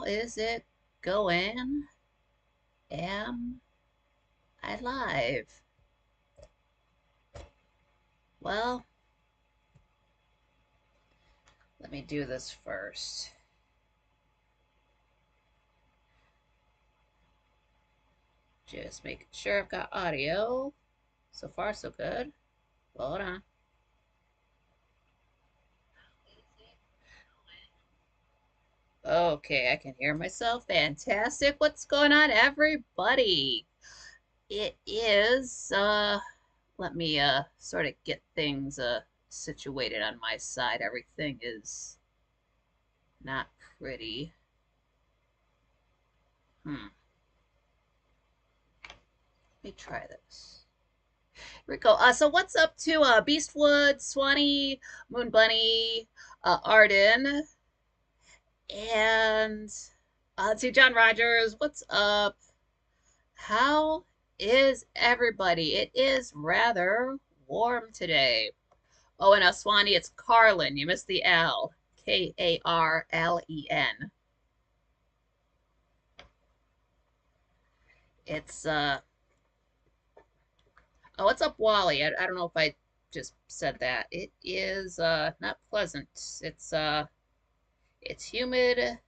How is it going? Am I live? Well, let me do this first. Just making sure I've got audio. So far, so good. Hold on. Okay, I can hear myself. Fantastic. What's going on, everybody? It is, let me, sort of get things, situated on my side. Everything is not pretty. Let me try this. Here we go. So what's up to Beastwood, Swanee, Moon Bunny, Arden, and to John Rogers. What's up? How is everybody? It is rather warm today. Oh, and Swanee, it's Carlin. You missed the L. Karlen. It's Oh, what's up, Wally? I don't know if I just said that. It is not pleasant. It's humid,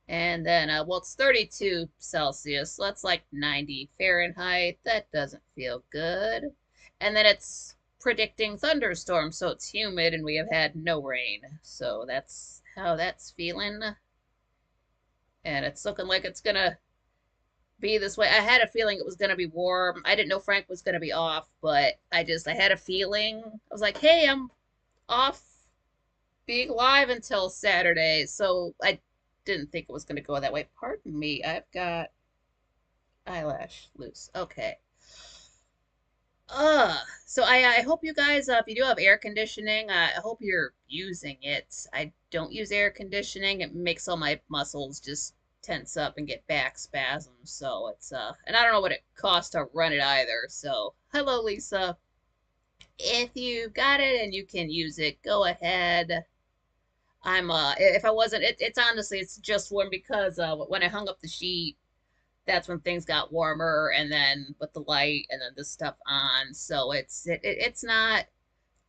and then well, it's 32 Celsius, so that's like 90 Fahrenheit. That doesn't feel good. And then it's predicting thunderstorms, so it's humid, and we have had no rain. So that's how that's feeling. And it's looking like it's gonna be this way. I had a feeling it was going to be warm. I didn't know Frank was going to be off, but I had a feeling. I was like, hey, I'm off being live until Saturday. So I didn't think it was going to go that way. Pardon me. I've got eyelash loose. Okay. So I hope you guys, if you do have air conditioning, I hope you're using it. I don't use air conditioning. It makes all my muscles just tense up and get back spasms. So it's, and I don't know what it costs to run it either. So, hello, Lisa. If you got it and you can use it, go ahead. If I wasn't, it's honestly, it's just warm because, when I hung up the sheet, that's when things got warmer, and then with the light and then this stuff on, so it's not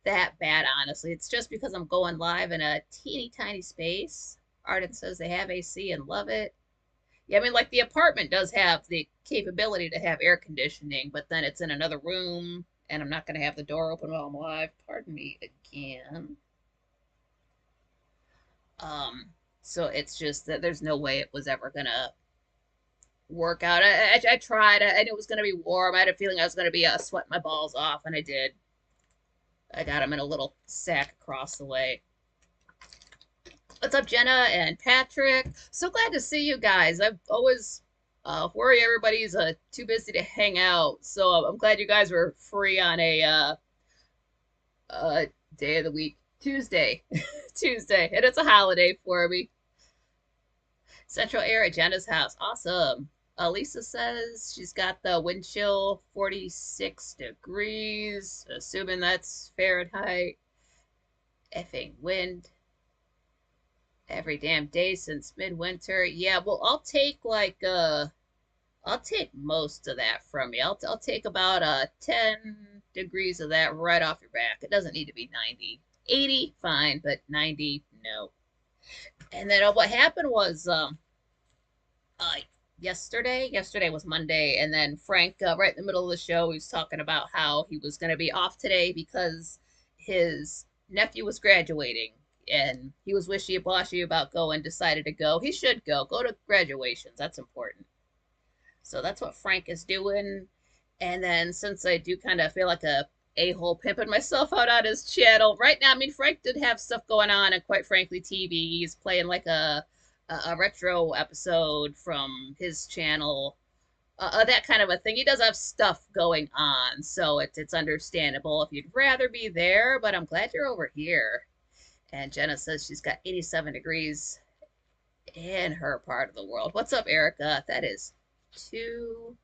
that bad, honestly. It's just because I'm going live in a teeny tiny space. Arden says they have AC and love it. Yeah, I mean, like, the apartment does have the capability to have air conditioning, but then it's in another room, and I'm not going to have the door open while I'm live. Pardon me again. So it's just that there's no way it was ever gonna work out. I tried. I knew it was going to be warm. I had a feeling I was going to be sweating my balls off, and I did. I got them in a little sack across the way. What's up, Jenna and Patrick? So glad to see you guys. I always worry everybody's too busy to hang out, so I'm glad you guys were free on a day of the week, Tuesday, Tuesday, and it's a holiday for me. Central air at Jenna's house, awesome. Lisa says she's got the wind chill 46 degrees, assuming that's Fahrenheit. Effing wind every damn day since midwinter. Yeah, well, I'll take most of that from you. I'll take about 10 degrees of that right off your back. It doesn't need to be 90. 80, fine, but 90, no. And then what happened was uh yesterday was Monday, and then Frank, right in the middle of the show, he was talking about how he was going to be off today because his nephew was graduating, and he was wishy-washy about going, decided to go. He should go to graduations, that's important. So that's what Frank is doing. And then, since I do kind of feel like a-hole pimping myself out on his channel right now, I mean, Frank did have stuff going on, and quite frankly, TV. He's playing like a retro episode from his channel, that kind of a thing. He does have stuff going on, so it's understandable if you'd rather be there, but I'm glad you're over here. And Jenna says she's got 87 degrees in her part of the world. What's up, Erica? That is too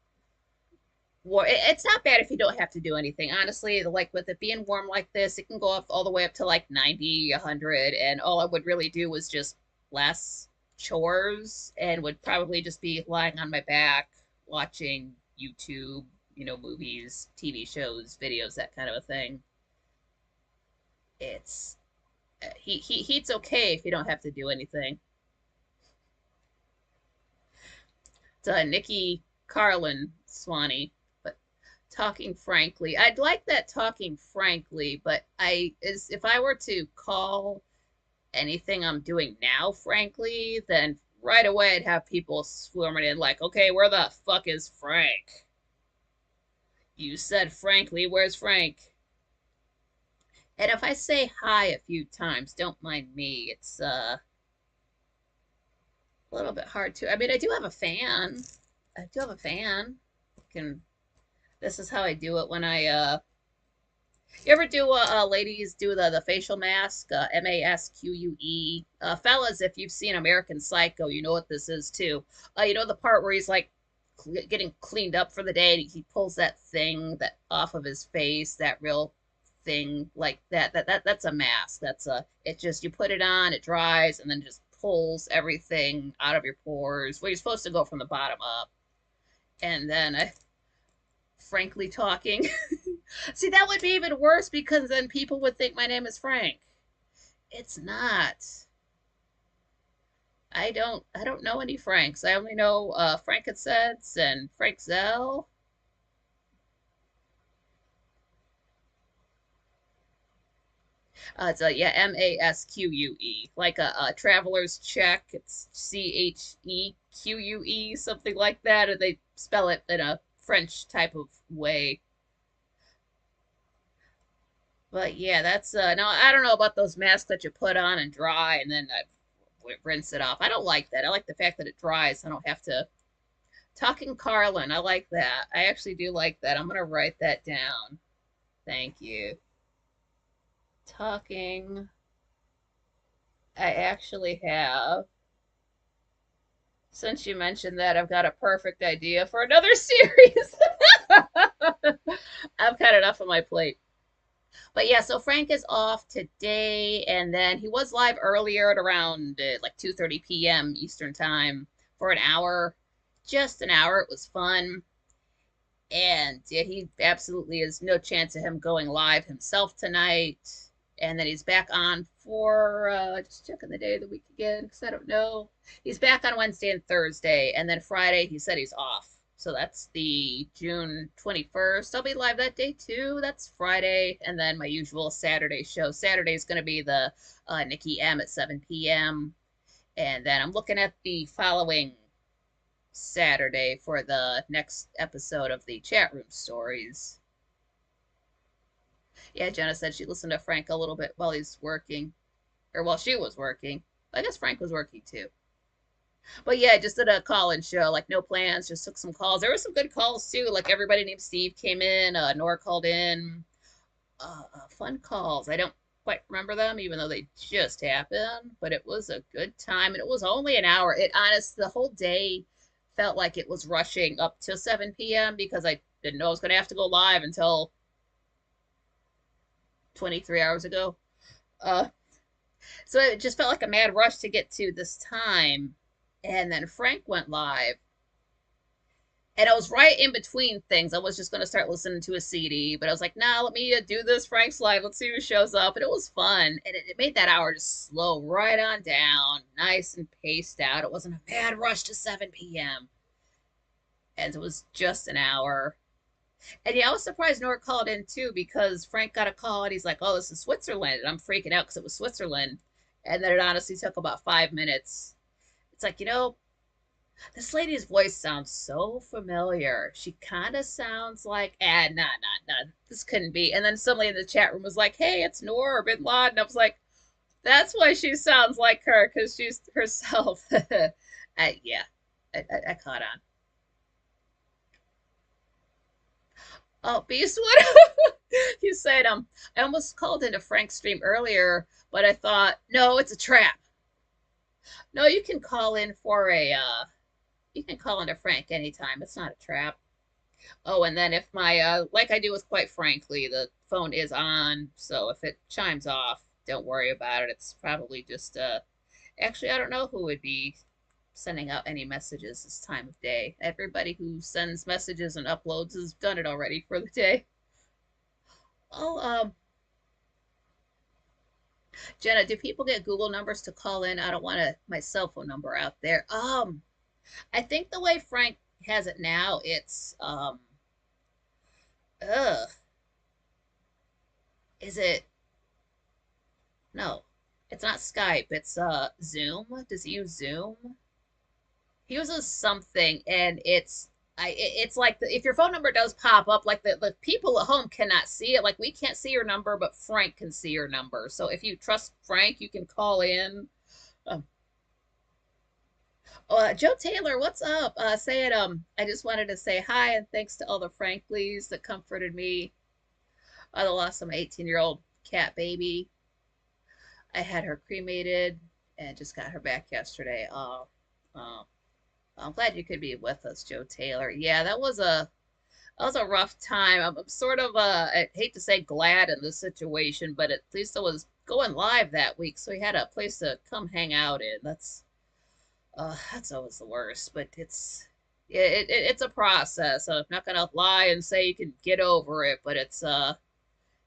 warm. It's not bad if you don't have to do anything. Honestly, like, with it being warm like this, it can go up all the way up to like 90, 100, and all I would really do was just less chores and would probably just be lying on my back watching YouTube, movies, TV shows, videos, that kind of a thing. It's heat's okay if you don't have to do anything. It's Nikki Carlin Swanee, but talking frankly, I'd like that talking frankly, but if I were to call anything I'm doing now frankly, then right away I'd have people swarming in like, okay, where the fuck is Frank? You said frankly, where's Frank? And if I say hi a few times, don't mind me. It's a little bit hard to. I mean, I do have a fan. I do have a fan. Can This is how I do it when I you ever do ladies do the facial mask, masque, fellas, if you've seen American Psycho, you know what this is too. You know the part where he's like getting cleaned up for the day, and he pulls that thing that off of his face, that real thing like that's a mask. That's a it just you put it on, it dries, and then just pulls everything out of your pores. Well, you're supposed to go from the bottom up, and then frankly talking. See, that would be even worse because then people would think my name is Frank. It's not. I don't know any Franks. I only know Frankincense and Frank Zell. It's yeah, Masque, like a traveler's check. It's Cheque, something like that, and they spell it in a French type of way. But yeah, that's no, I don't know about those masks that you put on and dry and then rinse it off. I don't like that. I like the fact that it dries. I don't have to. Talking Carlin, I like that. I actually do like that. I'm gonna write that down. Thank you. Talking. I actually have. Since you mentioned that, I've got a perfect idea for another series. I've got enough on my plate. But yeah, so Frank is off today, and then he was live earlier at around like 2:30 p.m. Eastern time for an hour, just an hour. It was fun, and yeah, he absolutely is no chance of him going live himself tonight. And then he's back on for just checking the day of the week again because I don't know. He's back on Wednesday and Thursday, and then Friday he said he's off. So that's the June 21st. I'll be live that day too. That's Friday. And then my usual Saturday show. Saturday is going to be the Nikki M at 7 p.m. And then I'm looking at the following Saturday for the next episode of the chat room stories. Yeah, Jenna said she listened to Frank a little bit while he's working, or while she was working. I guess Frank was working too. But yeah, just did a call-in show, like no plans, just took some calls. There were some good calls too, like everybody named Steve came in, Nora called in, fun calls. I don't quite remember them, even though they just happened, but it was a good time, and it was only an hour. The whole day felt like it was rushing up to 7 p.m. because I didn't know I was going to have to go live until 23 hours ago. Uh, so it just felt like a mad rush to get to this time. And then Frank went live. And I was right in between things. I was just going to start listening to a CD, but I was like, nah, let me do this Frank's live. Let's see who shows up. And it was fun. And it made that hour just slow right on down, nice and paced out. It wasn't a mad rush to 7 p.m. And it was just an hour. And yeah, I was surprised Nora called in too because Frank got a call and he's like, oh, this is Switzerland. And I'm freaking out because it was Switzerland. And then it honestly took about 5 minutes. It's like, this lady's voice sounds so familiar. She kind of sounds like, nah, this couldn't be. And then somebody in the chat room was like, hey, it's Nora Bin Laden. I was like, that's why she sounds like her, because she's herself. Yeah, I caught on. Oh, Beastwood, you said, I almost called into Frank's stream earlier, but I thought, no, it's a trap. No, you can call in for you can call into Frank anytime. It's not a trap. Oh, and then if my, like I do with Quite Frankly, the phone is on, so if it chimes off, don't worry about it. It's probably just, actually, I don't know who would be sending out any messages this time of day. Everybody who sends messages and uploads has done it already for the day. Oh, Jenna, do people get Google numbers to call in? I don't want my cell phone number out there. I think the way Frank has it now, it's ugh, is it no, it's not Skype, it's Zoom. Does he use Zoom? He uses something, and it's like if your phone number does pop up, like the people at home cannot see it. Like we can't see your number, but Frank can see your number. So if you trust Frank, you can call in. Um, Joe Taylor, what's up? Say it. I just wanted to say hi and thanks to all the Franklies that comforted me. The loss of my 18-year-old cat baby. I had her cremated and just got her back yesterday. Oh, I'm glad you could be with us, Joe Taylor. Yeah, that was a rough time. I'm sort of I hate to say glad in this situation, but at least I was going live that week, so we had a place to come hang out in. That's always the worst, but it's a process. I'm not gonna lie and say you can get over it, but it's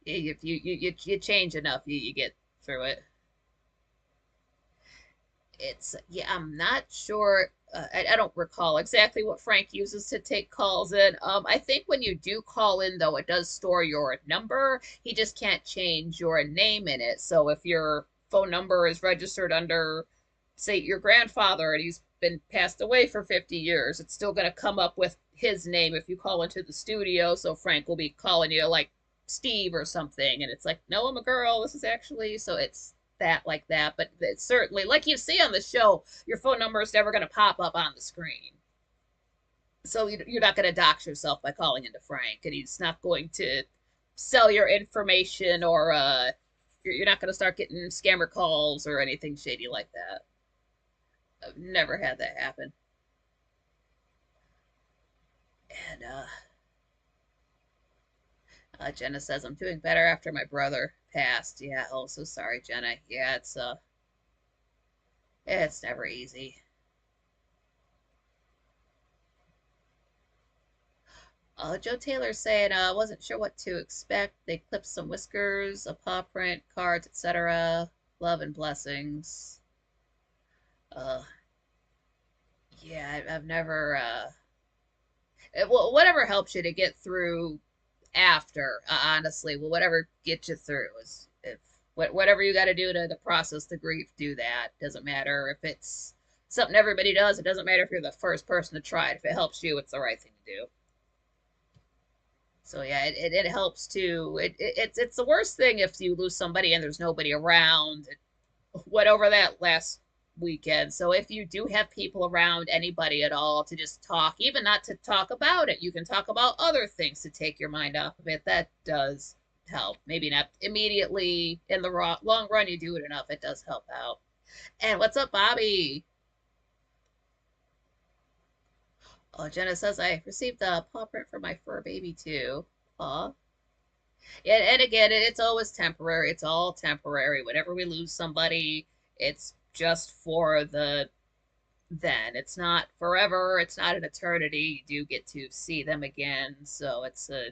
if you change enough, you get through it. It's yeah, I'm not sure. I don't recall exactly what Frank uses to take calls in. I think when you do call in, though, it does store your number. He just can't change your name in it. So if your phone number is registered under, say, your grandfather and he's been passed away for 50 years, it's still going to come up with his name if you call into the studio. So Frank will be calling you like Steve or something, and it's like, no, I'm a girl. This is actually so it's that like that, but it's certainly like you see on the show, your phone number is never going to pop up on the screen. So you're not going to dox yourself by calling into Frank, and he's not going to sell your information or you're not going to start getting scammer calls or anything shady like that. I've never had that happen. And Jenna says I'm doing better after my brother passed. Yeah, oh so sorry, Jenna. Yeah, it's never easy. Joe Taylor saying, wasn't sure what to expect. They clipped some whiskers, a paw print, cards, etc. Love and blessings. Uh, yeah, I've never, well, whatever helps you to get through after, honestly, well, whatever gets you through is, if, whatever you got to do to process the grief, do that. Doesn't matter if it's something everybody does. It doesn't matter if you're the first person to try it. If it helps you, it's the right thing to do. So yeah, it helps too. It's the worst thing if you lose somebody and there's nobody around. What over that last weekend. So if you do have people around, anybody at all, to just talk, even not to talk about it, you can talk about other things to take your mind off of it. That does help. Maybe not immediately in the long run. You do it enough, it does help out. And what's up, Bobby? Oh, Jenna says I received a paw print for my fur baby too. Aw. And again, it's always temporary. It's all temporary. Whenever we lose somebody, it's just for the then. It's not forever. It's not an eternity. You do get to see them again. So it's a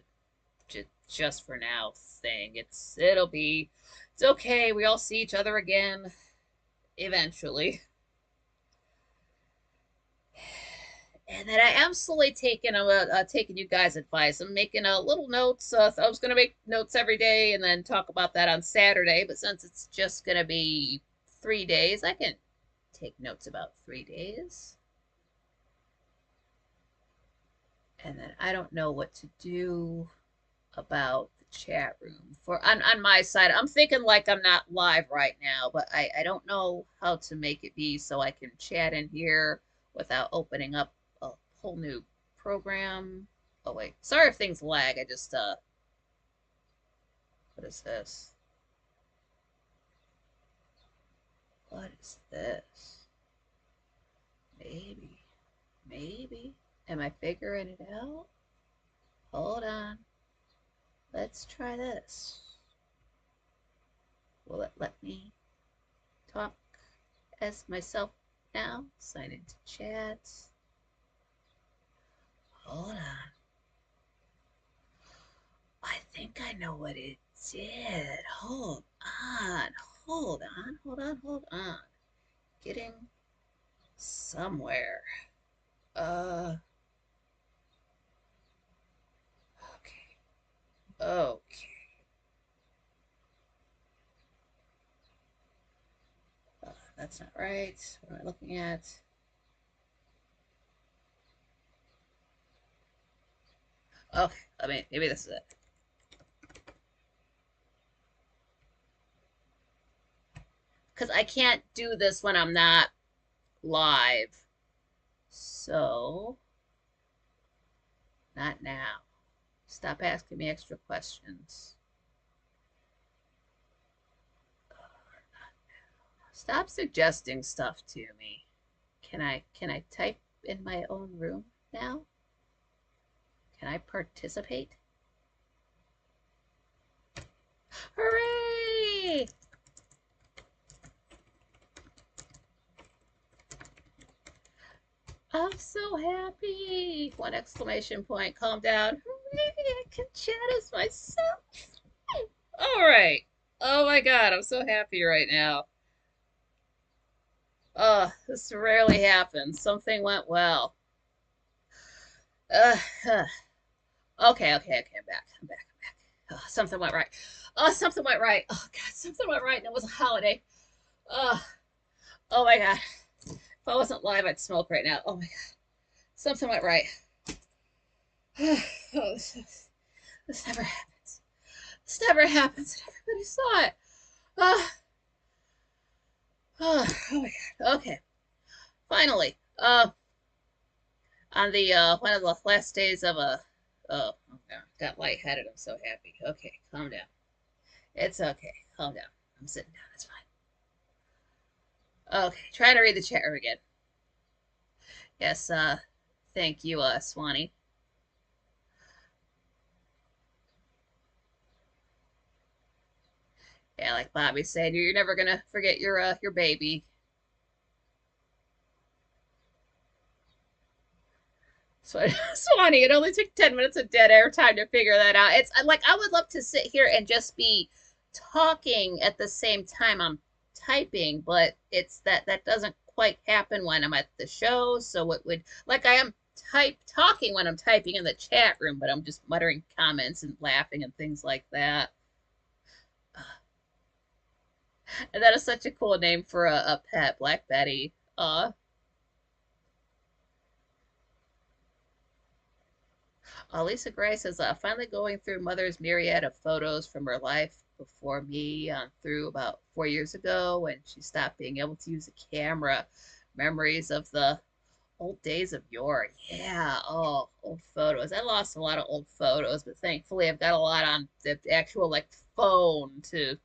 just for now thing. It's okay. We all see each other again eventually. And then I am slowly taking you guys' advice. I'm making a little notes. I was gonna make notes every day and then talk about that on Saturday, but since it's just gonna be 3 days, I can take notes about 3 days. And then I don't know what to do about the chat room for on my side. I'm thinking like I'm not live right now, but I don't know how to make it be so I can chat in here without opening up a whole new program. Oh wait, sorry if things lag. I just what is this? What is this? Maybe. Am I figuring it out? Hold on. Let's try this. Will it let me talk as myself now. Sign into chat. Hold on. I think I know what it did. Hold on. Hold on. Hold on. Hold on. Getting somewhere. Okay. Okay. That's not right. What am I looking at? Okay, maybe this is it. Because I can't do this when I'm not live. So, not now. Stop asking me extra questions. Stop suggesting stuff to me. Can I type in my own room now? Can I participate? Hooray! I'm so happy! One exclamation point. Calm down. Hooray! I can chat as myself. All right. Oh my God, I'm so happy right now. This rarely happens. Something went well. Uh, uh, okay, I'm back. I'm back. Oh, something went right. Oh, something went right. Oh God, something went right, and it was a holiday. Oh, oh my God. If I wasn't live, I'd smoke right now. Oh my God, something went right. Oh, this never happens. This never happens, and everybody saw it. Oh, oh my God. Okay, finally. On the one of the last days of a oh, okay. Got lightheaded. I'm so happy. Okay, calm down. It's okay. Calm down. I'm sitting down. It's fine. Okay, trying to read the chat room again. Yes, thank you, Swanee. Yeah, like Bobby said, you're never gonna forget your baby. So, Swanee, it only took 10 minutes of dead air time to figure that out. It's like I would love to sit here and just be talking at the same time I'm typing, but it's that doesn't quite happen when I'm at the show. So it would like I am talking when I'm typing in the chat room, but I'm just muttering comments and laughing and things like that. And that is such a cool name for a pet, Black Betty. Lisa Gray says, finally going through Mother's myriad of photos from her life before me through about 4 years ago when she stopped being able to use a camera. Memories of the old days of yore. Yeah, oh, old photos. I lost a lot of old photos, but thankfully I've got a lot on the actual like phone to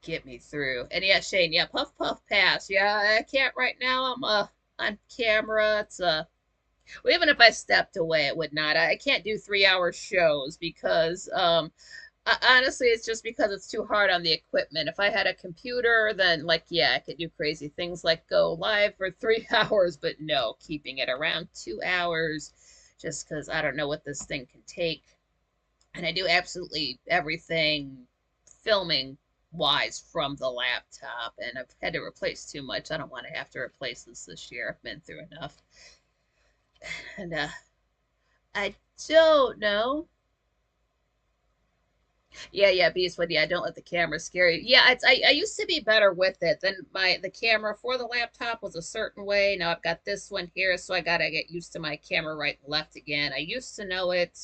get me through. And yeah, Shane, yeah, Puff Puff Pass. Yeah, I can't right now. I'm on camera. It's well, even if I stepped away, it would not. I can't do 3 hour shows because honestly, it's just because it's too hard on the equipment. If I had a computer, then like yeah, I could do crazy things like go live for 3 hours, but no, keeping it around 2 hours just because I don't know what this thing can take. And I do absolutely everything filming wise from the laptop, and I've had to replace too much. I don't want to have to replace this year. I've been through enough. And I don't know. Yeah, Beastwood. Yeah, don't let the camera scare you. Yeah, I used to be better with it. Then the camera for the laptop was a certain way. Now I've got this one here, so I gotta get used to my camera right and left again. I used to know it.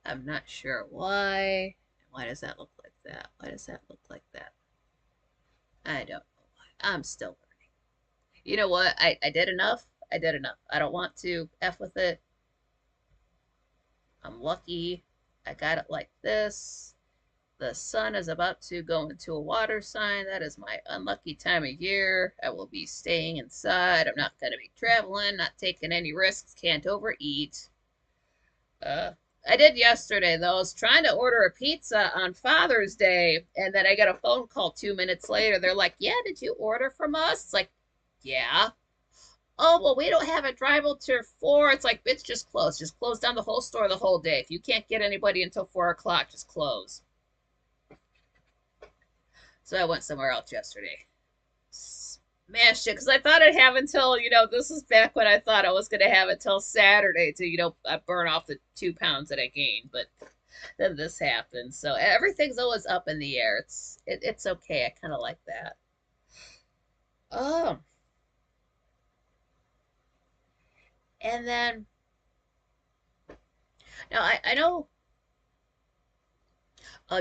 I'm not sure why. Why does that look like that? Why does that look like that? I don't know why. I'm still learning. You know what? I did enough. I did enough. I don't want to F with it. I'm lucky. I got it like this. The sun is about to go into a water sign. That is my unlucky time of year. I will be staying inside. I'm not going to be traveling, not taking any risks, can't overeat. I did yesterday, though. I was trying to order a pizza on Father's Day, and then I got a phone call 2 minutes later. They're like, yeah, did you order from us? It's like, Yeah. Oh, well, we don't have a drive till 4. It's like, it's just closed. Just close down the whole store the whole day. If you can't get anybody until 4 o'clock, just close. So I went somewhere else yesterday. Smashed it because I thought I'd have until, this is back when I thought I was going to have it till Saturday to, burn off the 2 pounds that I gained. But then this happened. So everything's always up in the air. It's okay. I kind of like that. Oh, and then now I know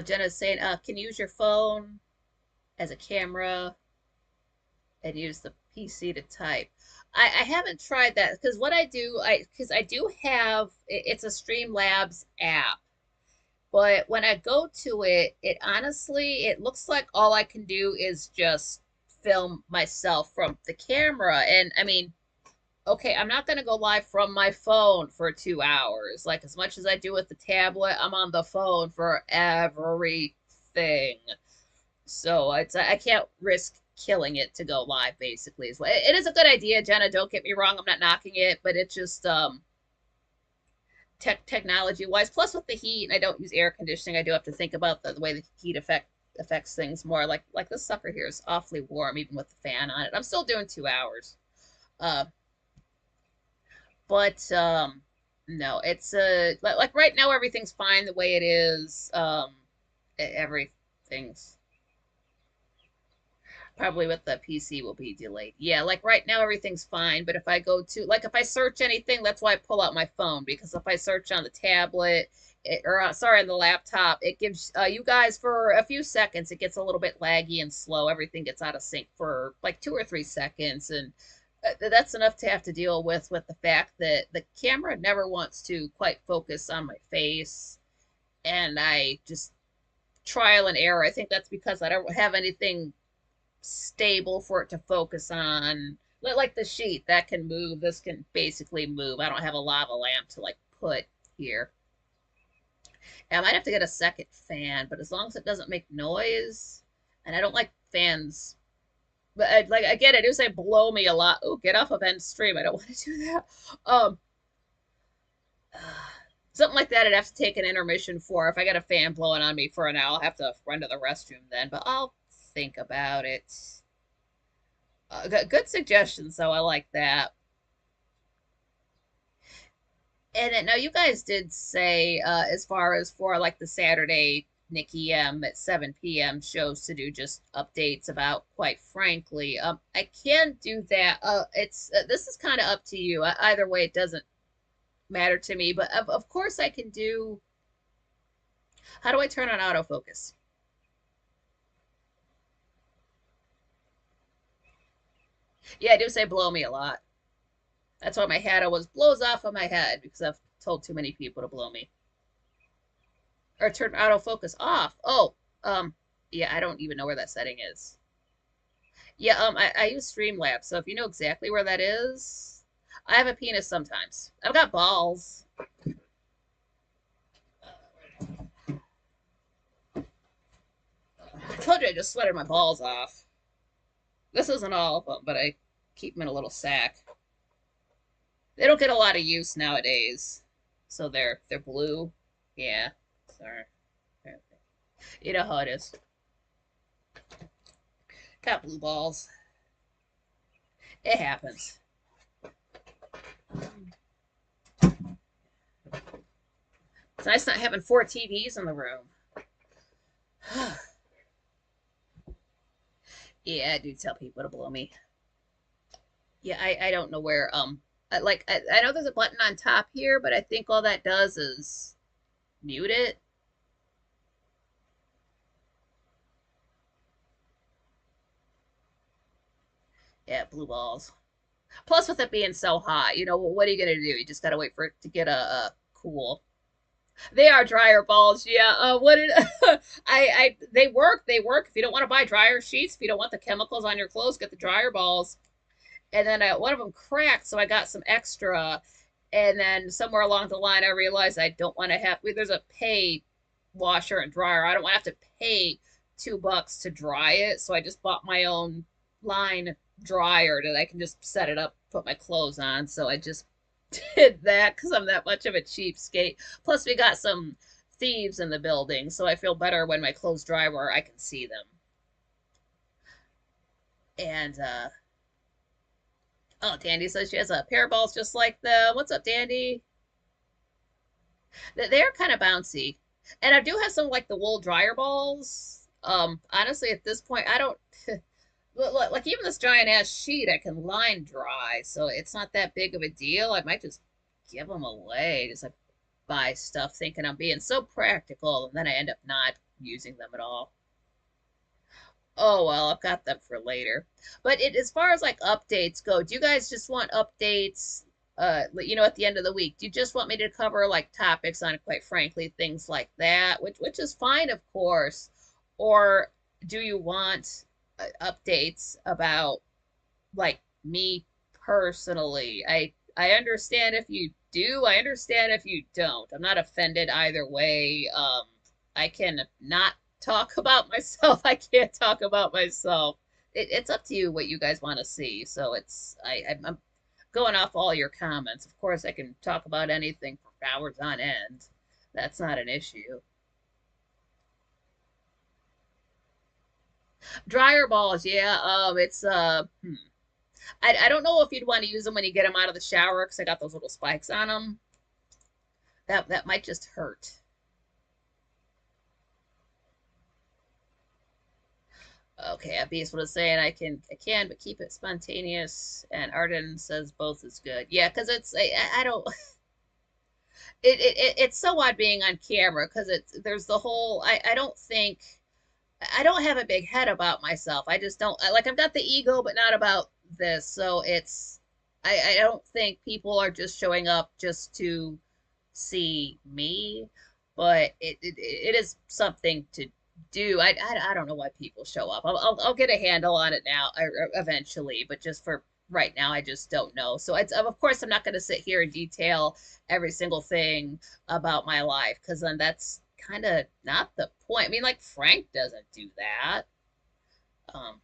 Jenna's saying, can you use your phone as a camera and use the PC to type. I haven't tried that because what I do, because I do have it's a Streamlabs app, but when I go to it, it honestly it looks like all I can do is just film myself from the camera, and I mean, okay, I'm not gonna go live from my phone for 2 hours. Like as much as I do with the tablet, I'm on the phone for everything. So I can't risk killing it to go live. Basically, it is a good idea, Jenna. Don't get me wrong. I'm not knocking it, but it's just technology wise. Plus, with the heat, I don't use air conditioning. I do have to think about the way the heat affects things more. Like this sucker here is awfully warm, even with the fan on it. I'm still doing 2 hours. Uh, but no, it's like right now everything's fine the way it is. Everything's probably with the PC will be delayed. Yeah, like right now everything's fine, but if I go to like if I search anything, that's why I pull out my phone because if I search on the tablet or sorry on the laptop, it gives you guys for a few seconds it gets a little bit laggy and slow. Everything gets out of sync for like 2 or 3 seconds, and that's enough to have to deal with the fact that the camera never wants to quite focus on my face, and I just trial and error. I think that's because I don't have anything stable for it to focus on. Like the sheet that can move, this can basically move. I don't have a lava lamp to like put here. And I might have to get a second fan, but as long as it doesn't make noise, and I don't like fans. But again, I do say blow me a lot. Oh, get off of end stream. I don't want to do that. Um, something like that. I'd have to take an intermission for. If I got a fan blowing on me for an hour, I'll have to run to the restroom then. But I'll think about it. Good suggestions, though. I like that. And then, now you guys did say, as far as for like the Saturday Nikki M at 7 p.m. shows to do just updates about, quite frankly, I can do that. It's this is kind of up to you. Either way, it doesn't matter to me. But of course, I can do. How do I turn on autofocus? Yeah, I do say blow me a lot. That's why my hat always blows off of my head because I've told too many people to blow me. Or turn autofocus off. Oh, yeah, I don't even know where that setting is. Yeah, I use Streamlabs, so if you know exactly where that is, I have a penis sometimes. I've got balls. I told you I just sweated my balls off. This isn't all of them, but I keep them in a little sack. They don't get a lot of use nowadays, so they're blue. Yeah, sorry. You know how it is. Got blue balls. It happens. It's nice not having 4 TVs in the room. Yeah, I do tell people to blow me. Yeah, I don't know where I know there's a button on top here, but I think all that does is mute it. Yeah, blue balls. Plus, with it being so hot, what are you gonna do? You just gotta wait for it to get a cool. They are dryer balls, yeah. What did I? They work. They work. If you don't want to buy dryer sheets, if you don't want the chemicals on your clothes, get the dryer balls. And then one of them cracked, so I got some extra. And then somewhere along the line, I realized I don't want to have. There's a pay washer and dryer. I don't want to have to pay $2 to dry it, so I just bought my own line dryer that I can just set it up, put my clothes on. So I just did that because I'm that much of a cheapskate. Plus, we got some thieves in the building, so I feel better when my clothes dry where I can see them. And oh, Dandy says she has a pair of balls just like them. What's up, Dandy? They're kind of bouncy, and I do have some like the wool dryer balls. Honestly, at this point, I don't like even this giant ass sheet I can line dry, so it's not that big of a deal. I might just give them away, just like buy stuff thinking I'm being so practical, and then I end up not using them at all. Oh well, I've got them for later. But as far as like updates go, do you guys just want updates at the end of the week? Do you just want me to cover like topics on, quite frankly, things like that, which is fine, of course, or do you want updates about like me personally? I understand if you do. I understand if you don't. I'm not offended either way. I can not talk about myself. I can't talk about myself. It's up to you what you guys want to see. So I'm going off all your comments. Of course, I can talk about anything for hours on end. That's not an issue. Dryer balls, yeah. It's I don't know if you'd want to use them when you get them out of the shower because I got those little spikes on them. That might just hurt. Okay, Beast was saying I can, but keep it spontaneous. And Arden says both is good. Yeah, because I don't it's so odd being on camera because there's the whole I don't think I don't have a big head about myself. I just don't like I've got the ego, but not about this. So I don't think people are just showing up just to see me, but it is something to do. I don't know why people show up. I'll get a handle on it now eventually, but just for right now, I just don't know. So it's of course I'm not going to sit here and detail every single thing about my life because then that's kind of not the point. I mean, like Frank doesn't do that. Um,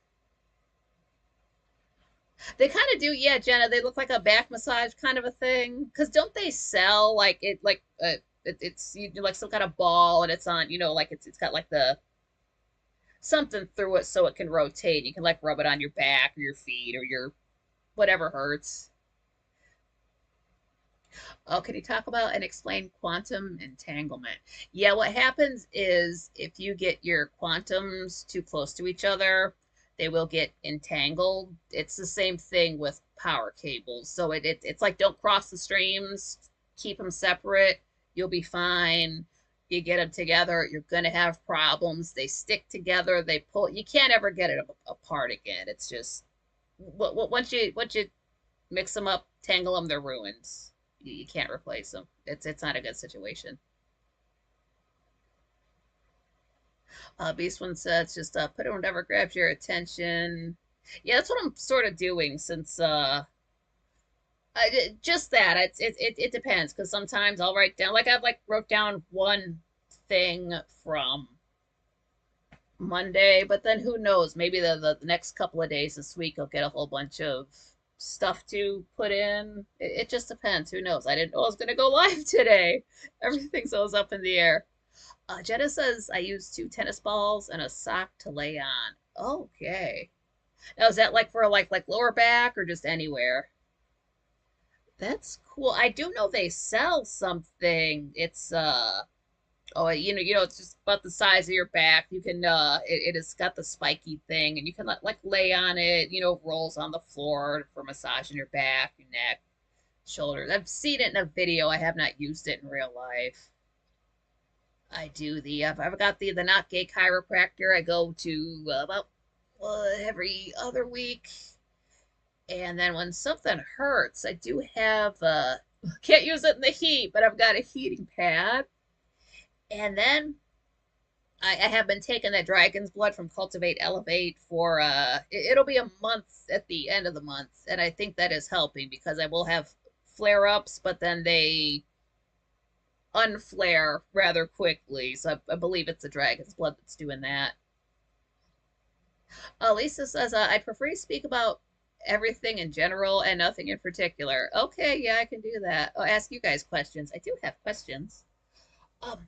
they kind of do, yeah, Jenna. They look like a back massage kind of a thing. Because don't they sell like it's like some kind of ball and it's on like it's got like the something through it so it can rotate. You can like rub it on your back or your feet or your whatever hurts. Oh, can you talk about and explain quantum entanglement? Yeah, what happens is if you get your quantums too close to each other, they will get entangled. It's the same thing with power cables. So it's like don't cross the streams, keep them separate. You'll be fine. You get them together, you're going to have problems. They stick together, they pull. You can't ever get it apart again. It's just once you mix them up, tangle them, they're ruins. You can't replace them. It's not a good situation. Beast One says just put it whatever grabs your attention. Yeah, that's what I'm sort of doing since just that. It depends because sometimes I'll write down like I've like wrote down one thing from Monday, but then who knows? Maybe the next couple of days this week I'll get a whole bunch of stuff to put in. It just depends. Who knows? I didn't know I was gonna go live today. Everything's always up in the air. Jenna says I use 2 tennis balls and a sock to lay on. Okay. Now is that like for like lower back or just anywhere? That's cool. I do know they sell something. It's oh it's just about the size of your back. You can it has got the spiky thing and you can like lay on it, rolls on the floor for massaging your back, your neck, shoulders. I've seen it in a video. I have not used it in real life. I do I've got the not gay chiropractor I go to about every other week. And then when something hurts, I do have can't use it in the heat, but I've got a heating pad. And then I have been taking that dragon's blood from Cultivate Elevate for it'll be a month at the end of the month, and I think that is helping because I will have flare ups, but then they unflare rather quickly. So I believe it's the dragon's blood that's doing that. Lisa says I'd prefer to speak about everything in general and nothing in particular. Okay, yeah, I can do that. I'll ask you guys questions. I do have questions. Um,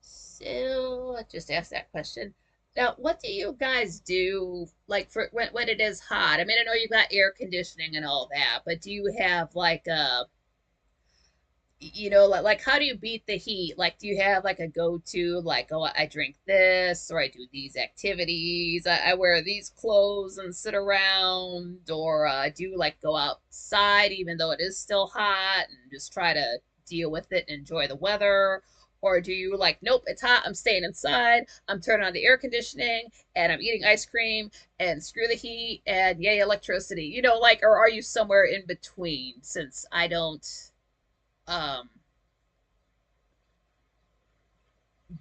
so I just asked that question. Now, what do you guys do like for when it is hot? I mean, I know you got air conditioning and all that, but do you have like like how do you beat the heat? Like, do you have like a go-to, like, oh, I drink this, or I do these activities, I wear these clothes and sit around, or do you like go outside even though it is still hot and just try to deal with it and enjoy the weather? Or do you like, nope, it's hot, I'm staying inside, I'm turning on the air conditioning, and I'm eating ice cream, and screw the heat, and yay, electricity? Like, or are you somewhere in between? Since I don't um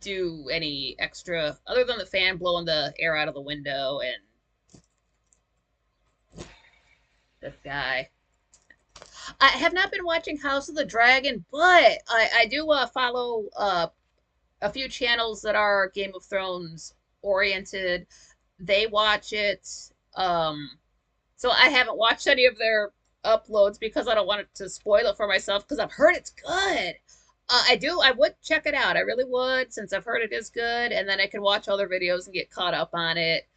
do any extra other than the fan blowing the air out of the window and this guy. I have not been watching House of the Dragon, but I do follow a few channels that are Game of Thrones oriented. They watch it. So I haven't watched any of their uploads because I don't want it to spoil it for myself because I've heard it's good. I would check it out. I really would, since I've heard it is good, and then I can watch other videos and get caught up on it.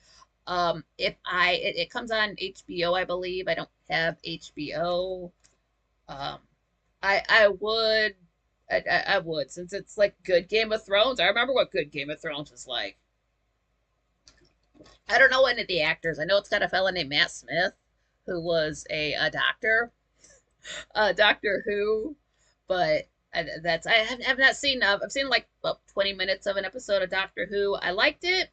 If it comes on HBO, I believe. I don't have HBO. Um, I would, I would, since it's like good Game of Thrones. I remember what good Game of Thrones was like. I don't know any of the actors. I know it's got a fella named Matt Smith, who was a doctor, Doctor Who, but I have not seen. I've seen like about 20 minutes of an episode of Doctor Who. I liked it.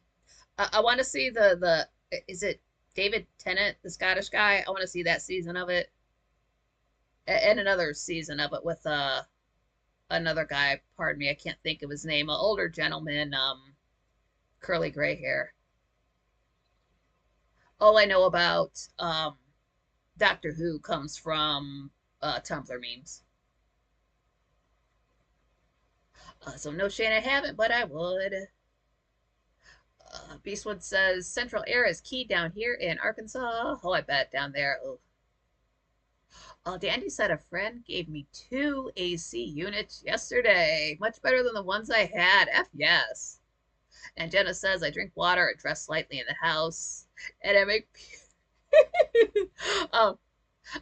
I want to see the is it David Tennant, the Scottish guy? I want to see that season of it, and another season of it with another guy. Pardon me, I can't think of his name. An older gentleman, curly gray hair. All I know about Doctor Who comes from Tumblr memes. So no, Shane, I haven't, but I would. Beastwood says central air is key down here in Arkansas. Oh, I bet down there. Oh. Dandy said a friend gave me 2 AC units yesterday. Much better than the ones I had. F yes. And Jenna says I drink water and dress lightly in the house. And um,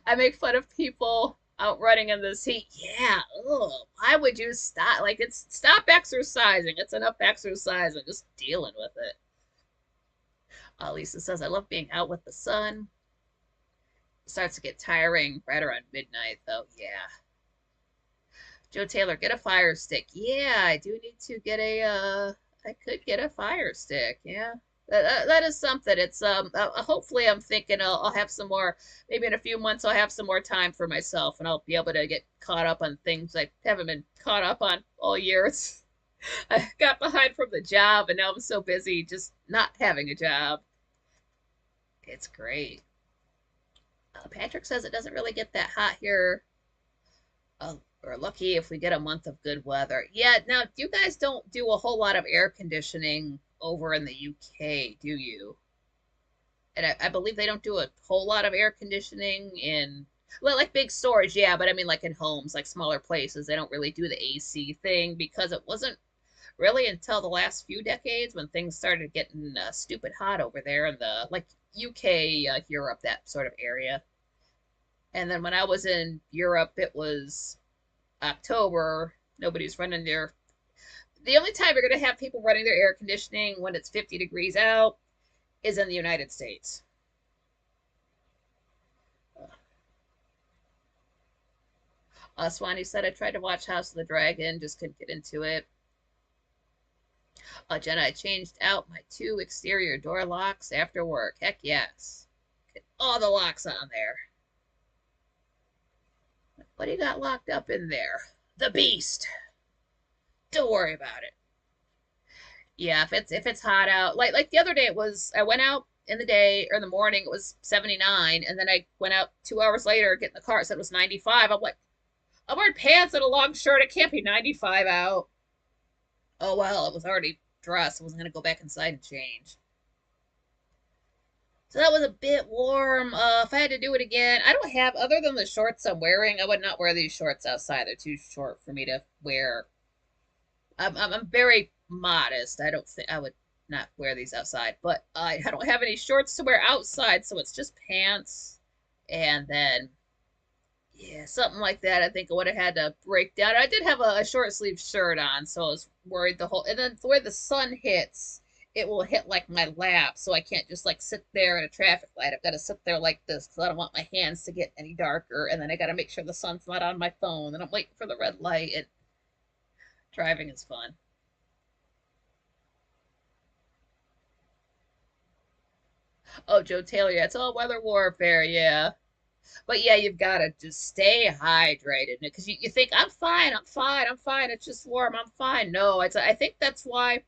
I make fun of people out running in this heat. Yeah. Ugh, why would you stop? Like, it's stop exercising. It's enough exercise and just dealing with it. Lisa says I love being out with the sun. Starts to get tiring right around midnight, though. Yeah. Joe Taylor, get a fire stick. Yeah, I do need to get I could get a fire stick. Yeah. That is something. It's hopefully I'm thinking I'll have some more, maybe in a few months I'll have some more time for myself and I'll be able to get caught up on things I haven't been caught up on all year. I got behind from the job and now I'm so busy just not having a job. It's great. Patrick says it doesn't really get that hot here. We're lucky if we get a month of good weather. Yeah, now you guys don't do a whole lot of air conditioning over in the UK, do you? And I believe they don't do a whole lot of air conditioning in, well, like big stores, yeah, but I mean like in homes, like smaller places, they don't really do the AC thing because it wasn't really until the last few decades when things started getting stupid hot over there in the like UK, Europe, that sort of area. And then when I was in Europe, it was October. Nobody's running their. The only time you're going to have people running their air conditioning when it's 50 degrees out is in the United States. Swanee said I tried to watch House of the Dragon, just couldn't get into it. Jenna, I changed out my 2 exterior door locks after work. Heck yes. Get all the locks on there. What do you got locked up in there? The beast. Don't worry about it. Yeah, if it's hot out, like the other day it was I went out in the day or in the morning it was 79 and then I went out 2 hours later, get in the car, it said it was 95. I'm like, I'm wearing pants and a long shirt. It can't be 95 out. Oh well, it was already dressed. I wasn't gonna go back inside and change. So that was a bit warm. If I had to do it again, I don't have, other than the shorts I'm wearing, I would not wear these shorts outside. They're too short for me to wear. I'm very modest. I don't think I would not wear these outside, but I don't have any shorts to wear outside, so it's just pants. And then, yeah, something like that. I think I would have had to break down. I did have a short sleeve shirt on, so I was worried the whole. And then the way the sun hits, it will hit like my lap, so I can't just like sit there at a traffic light. I've got to sit there like this because I don't want my hands to get any darker. And then I got to make sure the sun's not on my phone. And I'm waiting for the red light. And driving is fun. Oh, Joe Taylor, yeah, it's all weather warfare, yeah. But yeah, you've got to just stay hydrated because you think I'm fine, I'm fine, I'm fine. It's just warm, I'm fine. No, it's I think that's why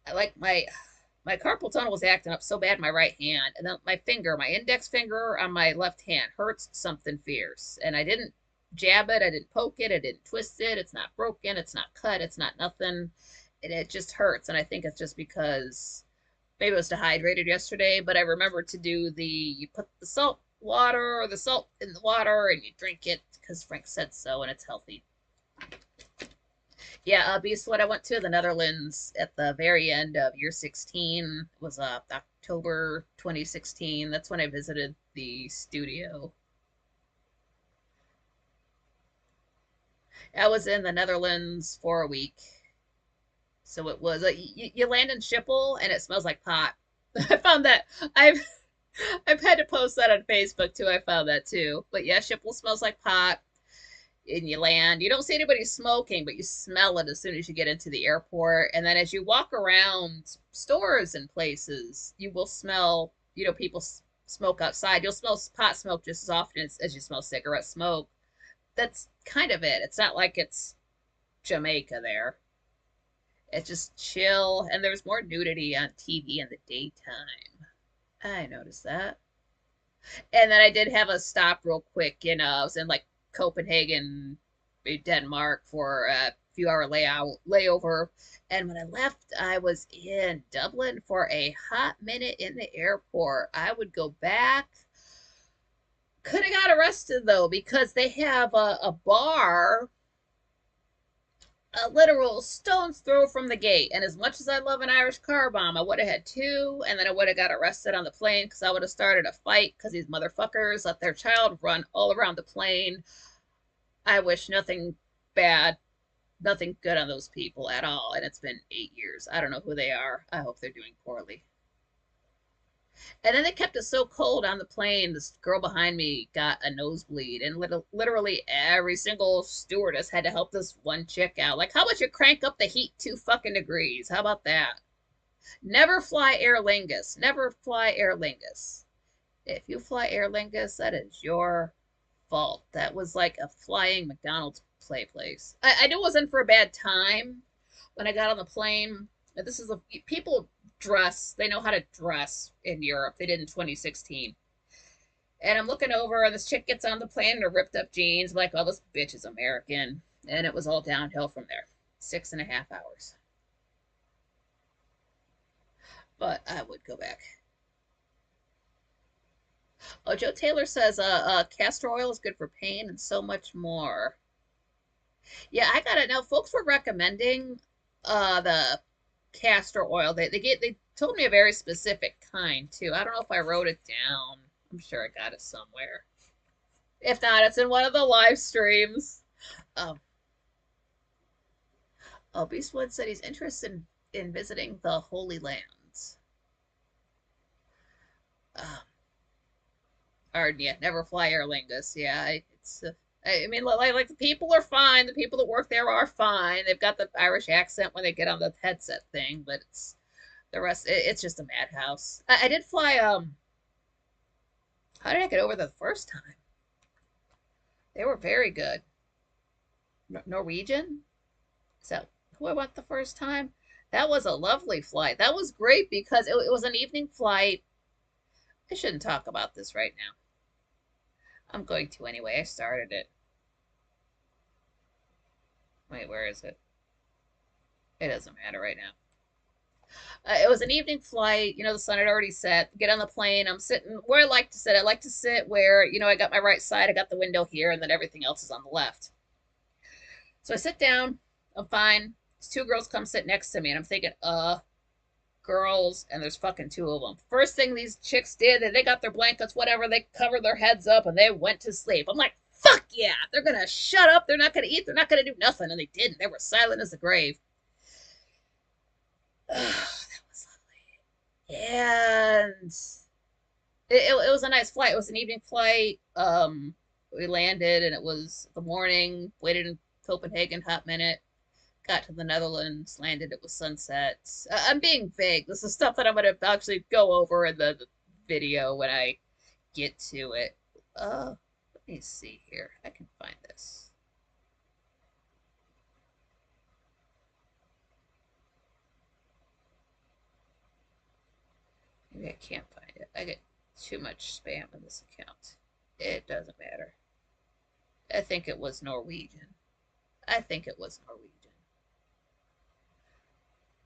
I like my carpal tunnel was acting up so bad in my right hand, and then my finger, my index finger on my left hand hurts something fierce, and I didn't jab it, I didn't poke it, I didn't twist it. It's not broken, it's not cut, it's not nothing, and it just hurts. And I think it's just because maybe I was dehydrated yesterday, but I remember to do the you put the salt water or the salt in the water and you drink it because Frank said so and it's healthy. Yeah, Beast, what I went to the Netherlands at the very end of year 16 was October 2016. That's when I visited the studio. I was in the Netherlands for a week. So it was you land in Schiphol and it smells like pot. I found that I've had to post that on Facebook too. I found that too. But yeah, Schiphol smells like pot. And you land. You don't see anybody smoking, but you smell it as soon as you get into the airport. And then as you walk around stores and places, you will smell, people smoke outside. You'll smell pot smoke just as often as you smell cigarette smoke. That's kind of it. It's not like it's Jamaica there. It's just chill. And there's more nudity on TV in the daytime. I noticed that. And then I did have a stop real quick. I was in like Copenhagen, Denmark for a few hour layover. And when I left, I was in Dublin for a hot minute in the airport. I would go back. Could have got arrested though, because they have a bar a literal stone's throw from the gate. And as much as I love an Irish car bomb, I would have had two, and then I would have got arrested on the plane because I would have started a fight because these motherfuckers let their child run all around the plane. I wish nothing bad, nothing good on those people at all. And it's been 8 years. I don't know who they are. I hope they're doing poorly. And then they kept us so cold on the plane. This girl behind me got a nosebleed, and literally every single stewardess had to help this one chick out. Like, how about you crank up the heat 2 fucking degrees? How about that? Never fly Aer Lingus. Never fly Aer Lingus. If you fly Aer Lingus, that is your fault. That was like a flying McDonald's play place. I knew it wasn't for a bad time when I got on the plane. This is people dress. They know how to dress in Europe. They did in 2016. And I'm looking over, and this chick gets on the plane in her ripped up jeans. I'm like, oh, this bitch is American. And it was all downhill from there. 6.5 hours. But I would go back. Oh, Joe Taylor says castor oil is good for pain and so much more. Yeah, I got it. Now, folks were recommending the castor oil. They told me a very specific kind too. I don't know if I wrote it down. I'm sure I got it somewhere. If not, it's in one of the live streams. Um, oh, Beastwood said he's interested in visiting the Holy Lands. Or yeah, never fly Aer Lingus. Yeah, it's. I mean, like the people are fine. The people that work there are fine. They've got the Irish accent when they get on the headset thing, but it's the rest. It's just a madhouse. I did fly. How did I get over the first time? They were very good. Norwegian. So who I went the first time. That was a lovely flight. That was great because it was an evening flight. I shouldn't talk about this right now. I'm going to anyway. I started it. Wait, where is it? It doesn't matter right now. It was an evening flight. The sun had already set. Get on the plane. I'm sitting where I like to sit. I like to sit where, I got my right side. I got the window here, and then everything else is on the left. So I sit down. I'm fine. These two girls come sit next to me, and I'm thinking, girls, and there's fucking two of them. First thing these chicks did, they got their blankets, whatever, they covered their heads up, and they went to sleep. I'm like, fuck yeah, they're gonna shut up. They're not gonna eat. They're not gonna do nothing, and they didn't. They were silent as the grave. That was lovely. And it was a nice flight. It was an evening flight. We landed, and it was the morning. Waited in Copenhagen, hot minute. Got to the Netherlands, landed. It was sunset. I'm being vague. This is stuff that I'm gonna actually go over in the video when I get to it. Let me see here. I can find this. Maybe I can't find it. I get too much spam in this account. It doesn't matter. I think it was Norwegian. I think it was Norwegian.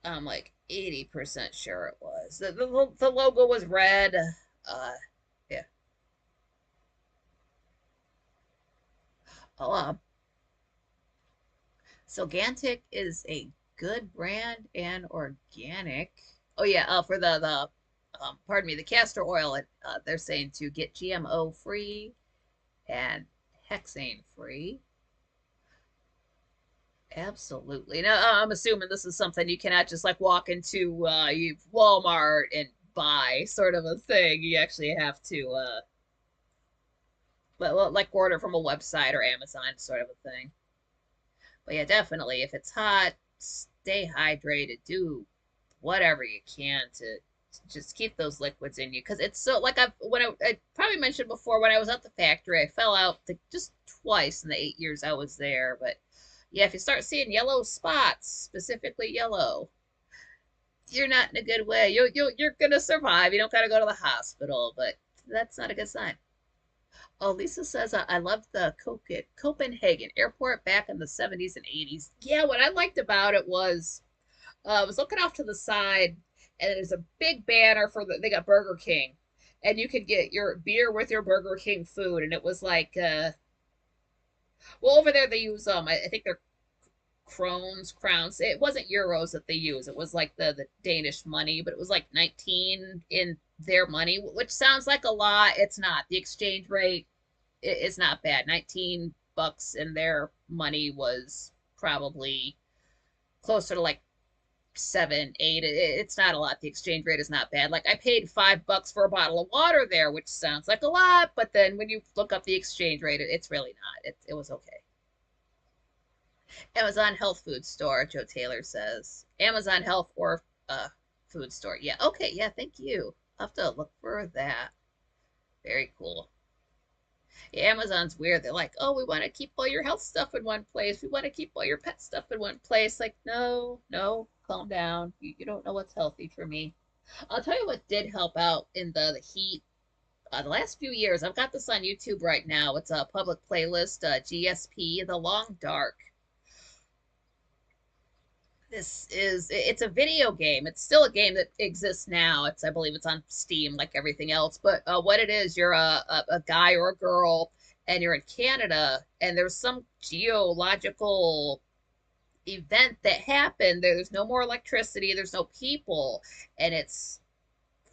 I'm like 80% sure it was. The logo was red. Yeah. Oh, so Gantic is a good brand and organic. Oh yeah, for the pardon me, the castor oil. They're saying to get GMO free and hexane free. Absolutely. Now, I'm assuming this is something you cannot just like walk into Walmart and buy, sort of a thing. You actually have to like order from a website or Amazon, sort of a thing. But yeah, definitely, if it's hot, stay hydrated. Do whatever you can to just keep those liquids in you, because it's so like I probably mentioned before, when I was at the factory, I fell out just twice in the 8 years I was there. But yeah, if you start seeing yellow spots, specifically yellow, you're not in a good way. You're gonna survive. You don't gotta go to the hospital, but that's not a good sign. Oh, Lisa says, I loved the Copenhagen airport back in the 70s and 80s. Yeah, what I liked about it was I was looking off to the side, and there's a big banner for they got Burger King, and you could get your beer with your Burger King food, and it was like, well, over there they use I think they're crowns. It wasn't euros that they use. It was like the Danish money, but it was like 19 in their money, which sounds like a lot. It's not. The exchange rate is not bad. 19 bucks in their money was probably closer to like 7, 8. It's not a lot. The exchange rate is not bad. Like I paid $5 for a bottle of water there, which sounds like a lot, but then when you look up the exchange rate, it's really not. It was okay. Amazon Health Food Store, Joe Taylor says. Amazon Health or food store. Yeah, okay, yeah, thank you. I'll have to look for that. Very cool. Yeah, Amazon's weird. They're like, oh, we want to keep all your health stuff in one place. We want to keep all your pet stuff in one place. Like, no, no, calm down. You don't know what's healthy for me. I'll tell you what did help out in the heat. The last few years, I've got this on YouTube right now. It's a public playlist, GSP, The Long Dark. It's a video game. It's still a game that exists now. I believe it's on Steam like everything else. But what it is, you're a guy or a girl, and you're in Canada, and there's some geological event that happened. There's no more electricity. There's no people, and it's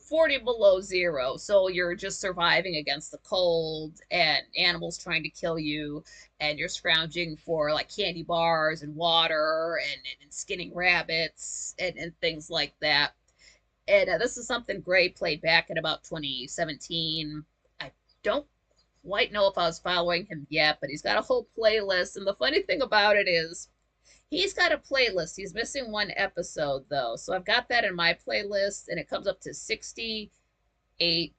40 below zero. So you're just surviving against the cold and animals trying to kill you. And you're scrounging for like candy bars and water and skinning rabbits and things like that. And this is something Gray played back in about 2017. I don't quite know if I was following him yet, but he's got a whole playlist. And the funny thing about it is, he's got a playlist. He's missing one episode, though. So I've got that in my playlist, and it comes up to 68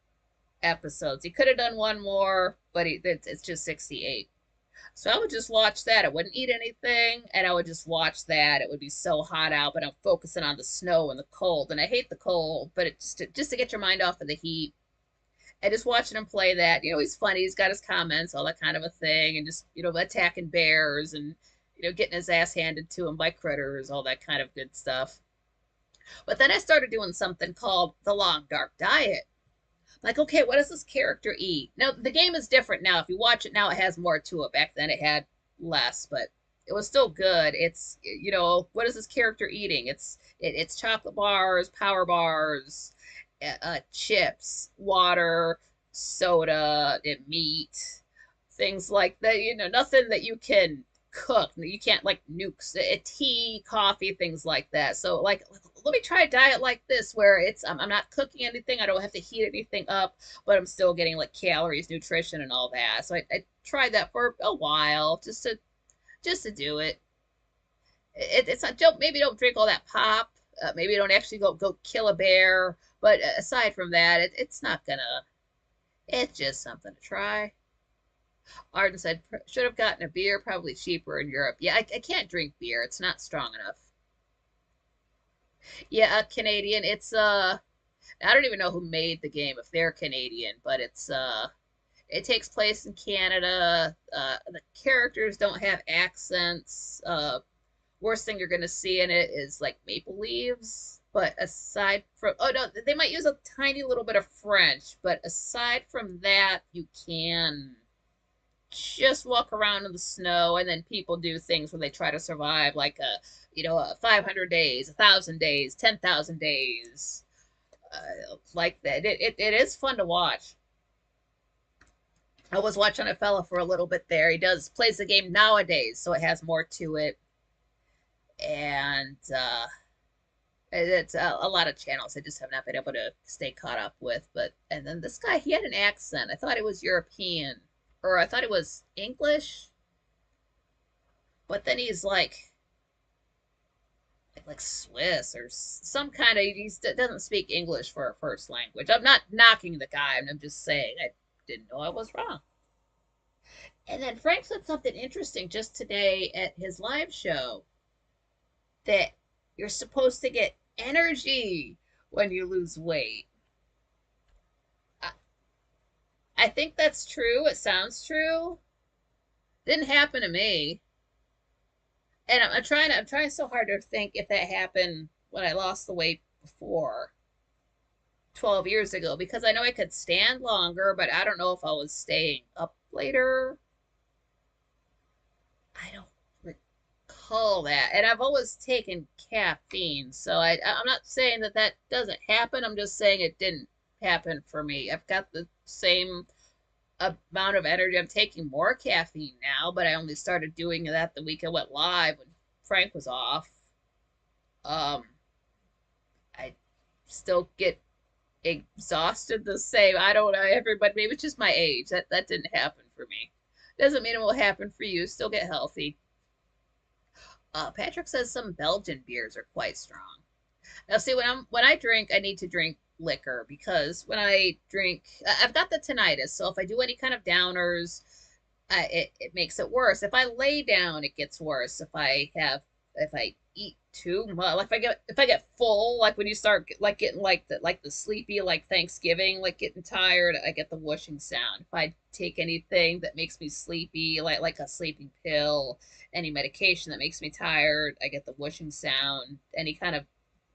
episodes. He could have done one more, but it's just 68. So I would just watch that. I wouldn't eat anything, and I would just watch that. It would be so hot out, but I'm focusing on the snow and the cold. And I hate the cold, but just to get your mind off of the heat. And just watching him play that, he's funny. He's got his comments, all that kind of a thing, and just, attacking bears and getting his ass handed to him by critters, all that kind of good stuff. But then I started doing something called the long dark diet. Like, okay, what does this character eat? Now, the game is different now. If you watch it now, it has more to it. Back then, it had less, but it was still good. It's, what is this character eating? It's chocolate bars, power bars, chips, water, soda, and meat, things like that. Nothing that you can cook. You can't like nukes tea, coffee, things like that. So like, let me try a diet like this where I'm not cooking anything. I don't have to heat anything up, but I'm still getting like calories, nutrition, and all that. So I tried that for a while just to do it. It's not, don't maybe don't drink all that pop. Maybe don't actually go kill a bear. But aside from that, it's not gonna. It's just something to try. Arden said should have gotten a beer, probably cheaper in Europe. Yeah, I can't drink beer. It's not strong enough. Yeah, Canadian. It's I don't even know who made the game if they're Canadian, but it takes place in Canada. The characters don't have accents. Worst thing you're gonna see in it is like maple leaves. But aside from, oh no, they might use a tiny little bit of French, but aside from that, you can just walk around in the snow, and then people do things where they try to survive, like 500 days, 1,000 days, 10,000 days, like that. It is fun to watch. I was watching a fella for a little bit there. He does plays the game nowadays, so it has more to it, and it's a lot of channels I just have not been able to stay caught up with. But and then this guy, he had an accent. I thought it was European, or I thought it was English, but then he's like Swiss or some kind of. He doesn't speak English for a first language. I'm not knocking the guy. I'm just saying I didn't know I was wrong. And then Frank said something interesting just today at his live show that you're supposed to get energy when you lose weight. I, I think that's true. It sounds true. Didn't happen to me. And I'm trying so hard to think if that happened when I lost the weight before 12 years ago, because I know I could stand longer, but I don't know if I was staying up later. I don't recall that. And I've always taken caffeine, so I'm not saying that that doesn't happen. I'm just saying it didn't happen for me. I've got the same amount of energy. I'm taking more caffeine now, but I only started doing that the week I went live when Frank was off. Um, I still get exhausted the same. I don't know, everybody, maybe it's just my age. That didn't happen for me. Doesn't mean it will happen for you. Still get healthy. Patrick says some Belgian beers are quite strong. Now, see, when I drink, I need to drink liquor, because when I drink, I've got the tinnitus. So if I do any kind of downers, it makes it worse. If I lay down, it gets worse. If I eat too much, like if I get full, like when you start like getting like the sleepy, like Thanksgiving, like getting tired, I get the whooshing sound. If I take anything that makes me sleepy, like a sleeping pill, any medication that makes me tired, I get the whooshing sound. Any kind of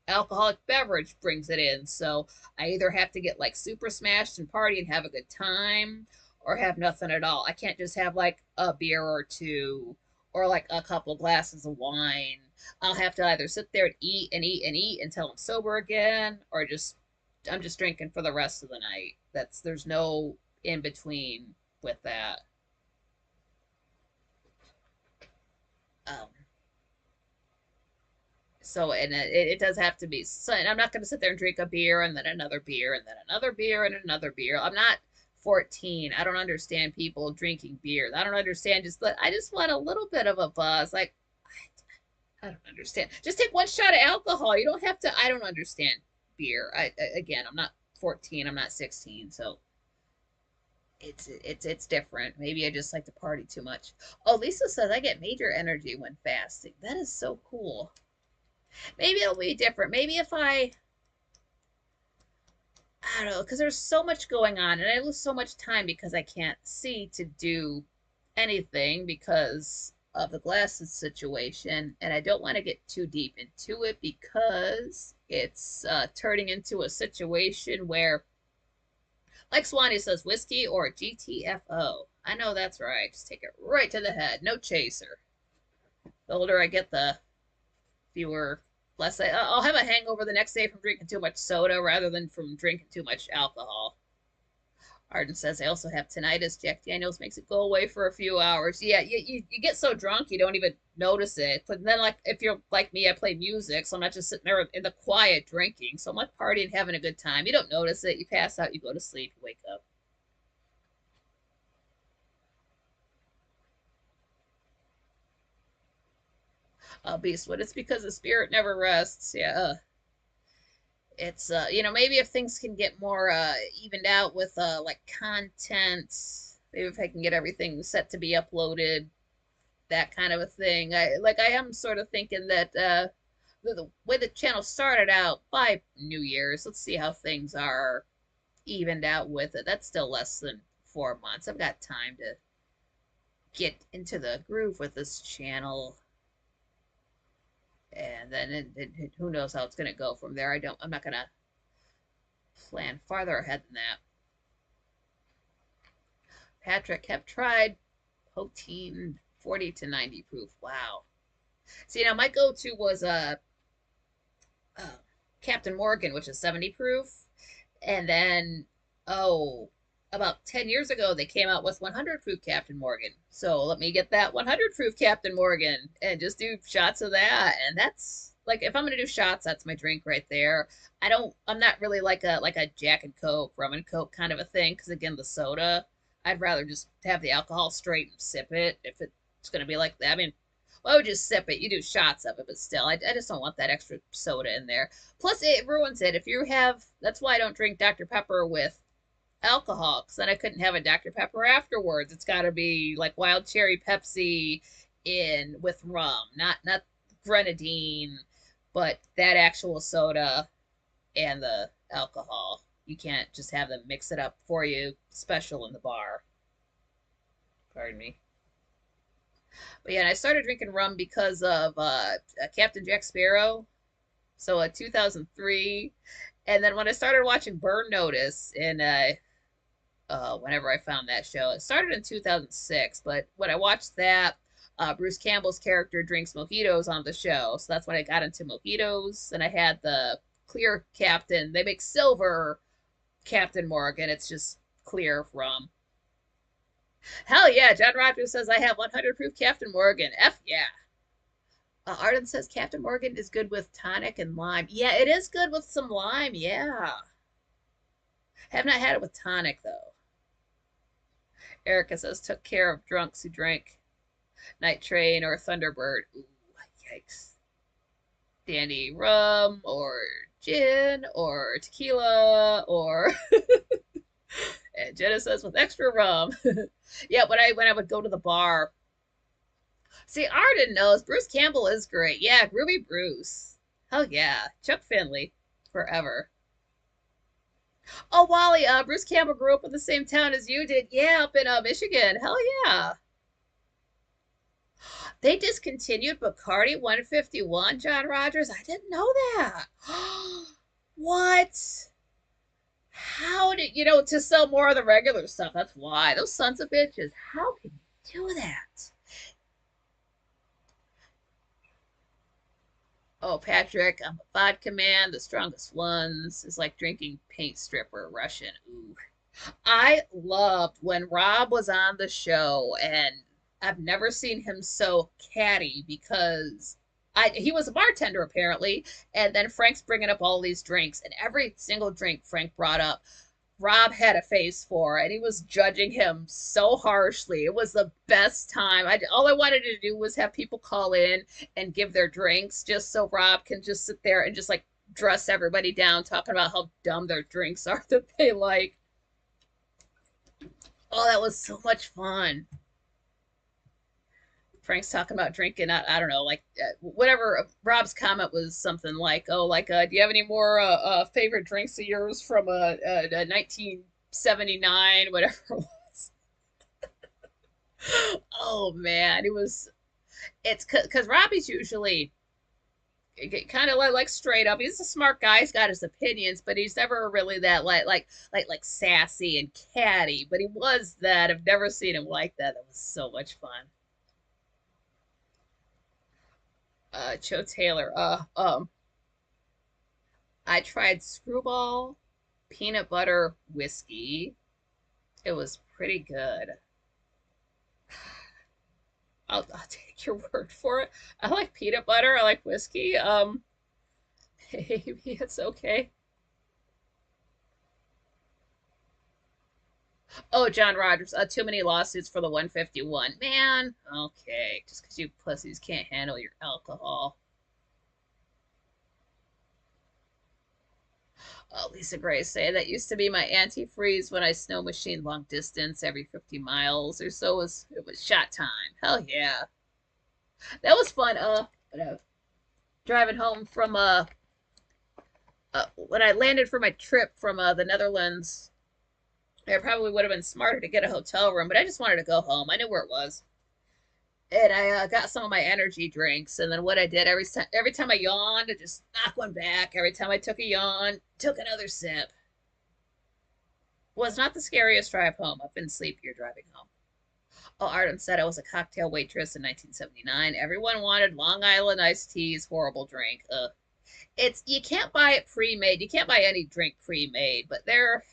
alcoholic beverage brings it in. So I either have to get like super smashed and party and have a good time, or have nothing at all. I can't just have like a beer or two, or like a couple glasses of wine. I'll have to either sit there and eat and eat and eat until I'm sober again, or I'm just drinking for the rest of the night. There's no in between with that. Um, so and it does have to be. So, and I'm not going to sit there and drink a beer and then another beer and then another beer and another beer. I'm not 14. I don't understand people drinking beer. I don't understand. I just want a little bit of a buzz. Like, I don't understand. Just take one shot of alcohol. You don't have to. I don't understand beer. Again, I'm not 14. I'm not 16. So it's different. Maybe I just like to party too much. Oh, Lisa says I get major energy when fasting. That is so cool. Maybe it'll be different. Maybe if I don't know, because there's so much going on, and I lose so much time because I can't see to do anything because of the glasses situation, and I don't want to get too deep into it because it's turning into a situation where, like Swanee says, whiskey or GTFO. I know that's right. Just take it right to the head. No chaser. The older I get, the fewer, less I'll have a hangover the next day from drinking too much soda rather than from drinking too much alcohol. Arden says, I also have tinnitus. Jack Daniels makes it go away for a few hours. Yeah, you get so drunk you don't even notice it. But then, like, if you're like me, I play music, so I'm not just sitting there in the quiet drinking. So I'm like partying, having a good time. You don't notice it. You pass out, you go to sleep, you wake up. Beastwood, it's because the spirit never rests. Yeah, it's maybe if things can get more evened out with like content, maybe if I can get everything set to be uploaded, that kind of a thing. I am sort of thinking that the way the channel started out, by New Year's, let's see how things are evened out with it. That's still less than 4 months. I've got time to get into the groove with this channel, and then who knows how it's going to go from there. I'm not going to plan farther ahead than that. Patrick have tried protein 40 to 90 proof. Wow. See, now my go-to was uh, Captain Morgan, which is 70 proof. And then, oh, about 10 years ago, they came out with 100 proof Captain Morgan. So let me get that 100 proof Captain Morgan and just do shots of that. And that's like, if I'm going to do shots, that's my drink right there. I'm not really like a Jack and Coke, rum and Coke kind of a thing. Cause again, the soda, I'd rather just have the alcohol straight and sip it if it's going to be like that. I mean, why would you sip it? You do shots of it, but still, I just don't want that extra soda in there. Plus, it ruins it. If you have, that's why I don't drink Dr. Pepper with alcohol, because then I couldn't have a Dr. Pepper afterwards. It's got to be like wild cherry Pepsi in with rum, not grenadine, but that actual soda and the alcohol. You can't just have them mix it up for you, special in the bar. Pardon me. But yeah, and I started drinking rum because of Captain Jack Sparrow. So 2003. And then when I started watching Burn Notice in whenever I found that show, it started in 2006. But when I watched that, Bruce Campbell's character drinks mojitos on the show. So that's when I got into mojitos. And I had the clear Captain. They make silver Captain Morgan. It's just clear rum. Hell yeah, John Rogers says I have 100 proof Captain Morgan. F yeah. Arden says Captain Morgan is good with tonic and lime. Yeah, it is good with some lime. Yeah. Have not had it with tonic though. Erica says took care of drunks who drank Night Train or Thunderbird. Ooh, yikes. Dandy rum or gin or tequila or and Jenna says with extra rum. Yeah, when I would go to the bar. See, Arden knows Bruce Campbell is great. Yeah, Groovy Bruce. Hell yeah. Chuck Finley. Forever. Oh, Wally, Bruce Campbell grew up in the same town as you did. Yeah, up in Michigan. Hell yeah. They discontinued Bacardi 151, John Rogers. I didn't know that. What? How did to sell more of the regular stuff? That's why. Those sons of bitches. How can you do that? Oh, Patrick, I'm a vodka man. The strongest ones is like drinking paint stripper Russian. Ooh. I loved when Rob was on the show, and I've never seen him so catty because he was a bartender apparently, and then Frank's bringing up all these drinks, and every single drink Frank brought up, Rob had a face for, and he was judging him so harshly. It was the best time. All I wanted to do was have people call in and give their drinks just so Rob can just sit there and just like dress everybody down, talking about how dumb their drinks are that they like. Oh, that was so much fun. Frank's talking about drinking. I don't know, like whatever. Rob's comment was something like, "Oh, like, do you have any more favorite drinks of yours from 1979, whatever it was." Oh man, it was. It's because Robbie's usually kind of like straight up. He's a smart guy. He's got his opinions, but he's never really that like sassy and catty. But he was that. I've never seen him like that. That was so much fun. Joe Taylor. I tried Screwball peanut butter whiskey. It was pretty good. I'll take your word for it. I like peanut butter. I like whiskey. Maybe it's okay. Oh, John Rogers. Too many lawsuits for the 151. Man, okay. Just because you pussies can't handle your alcohol. Lisa Gray say that used to be my antifreeze when I snow machine long distance every 50 miles or so. It was shot time. Hell yeah, that was fun. Driving home from when I landed for my trip from the Netherlands, I probably would have been smarter to get a hotel room, but I just wanted to go home. I knew where it was. And I got some of my energy drinks, and then what I did every time I yawned, I just knocked one back. Every time I took a yawn, took another sip. Was not the scariest drive home. I've been sleepier driving home. Oh, Arden said I was a cocktail waitress in 1979. Everyone wanted Long Island iced teas. Horrible drink. It's you can't buy it pre-made. You can't buy any drink pre-made, but they're.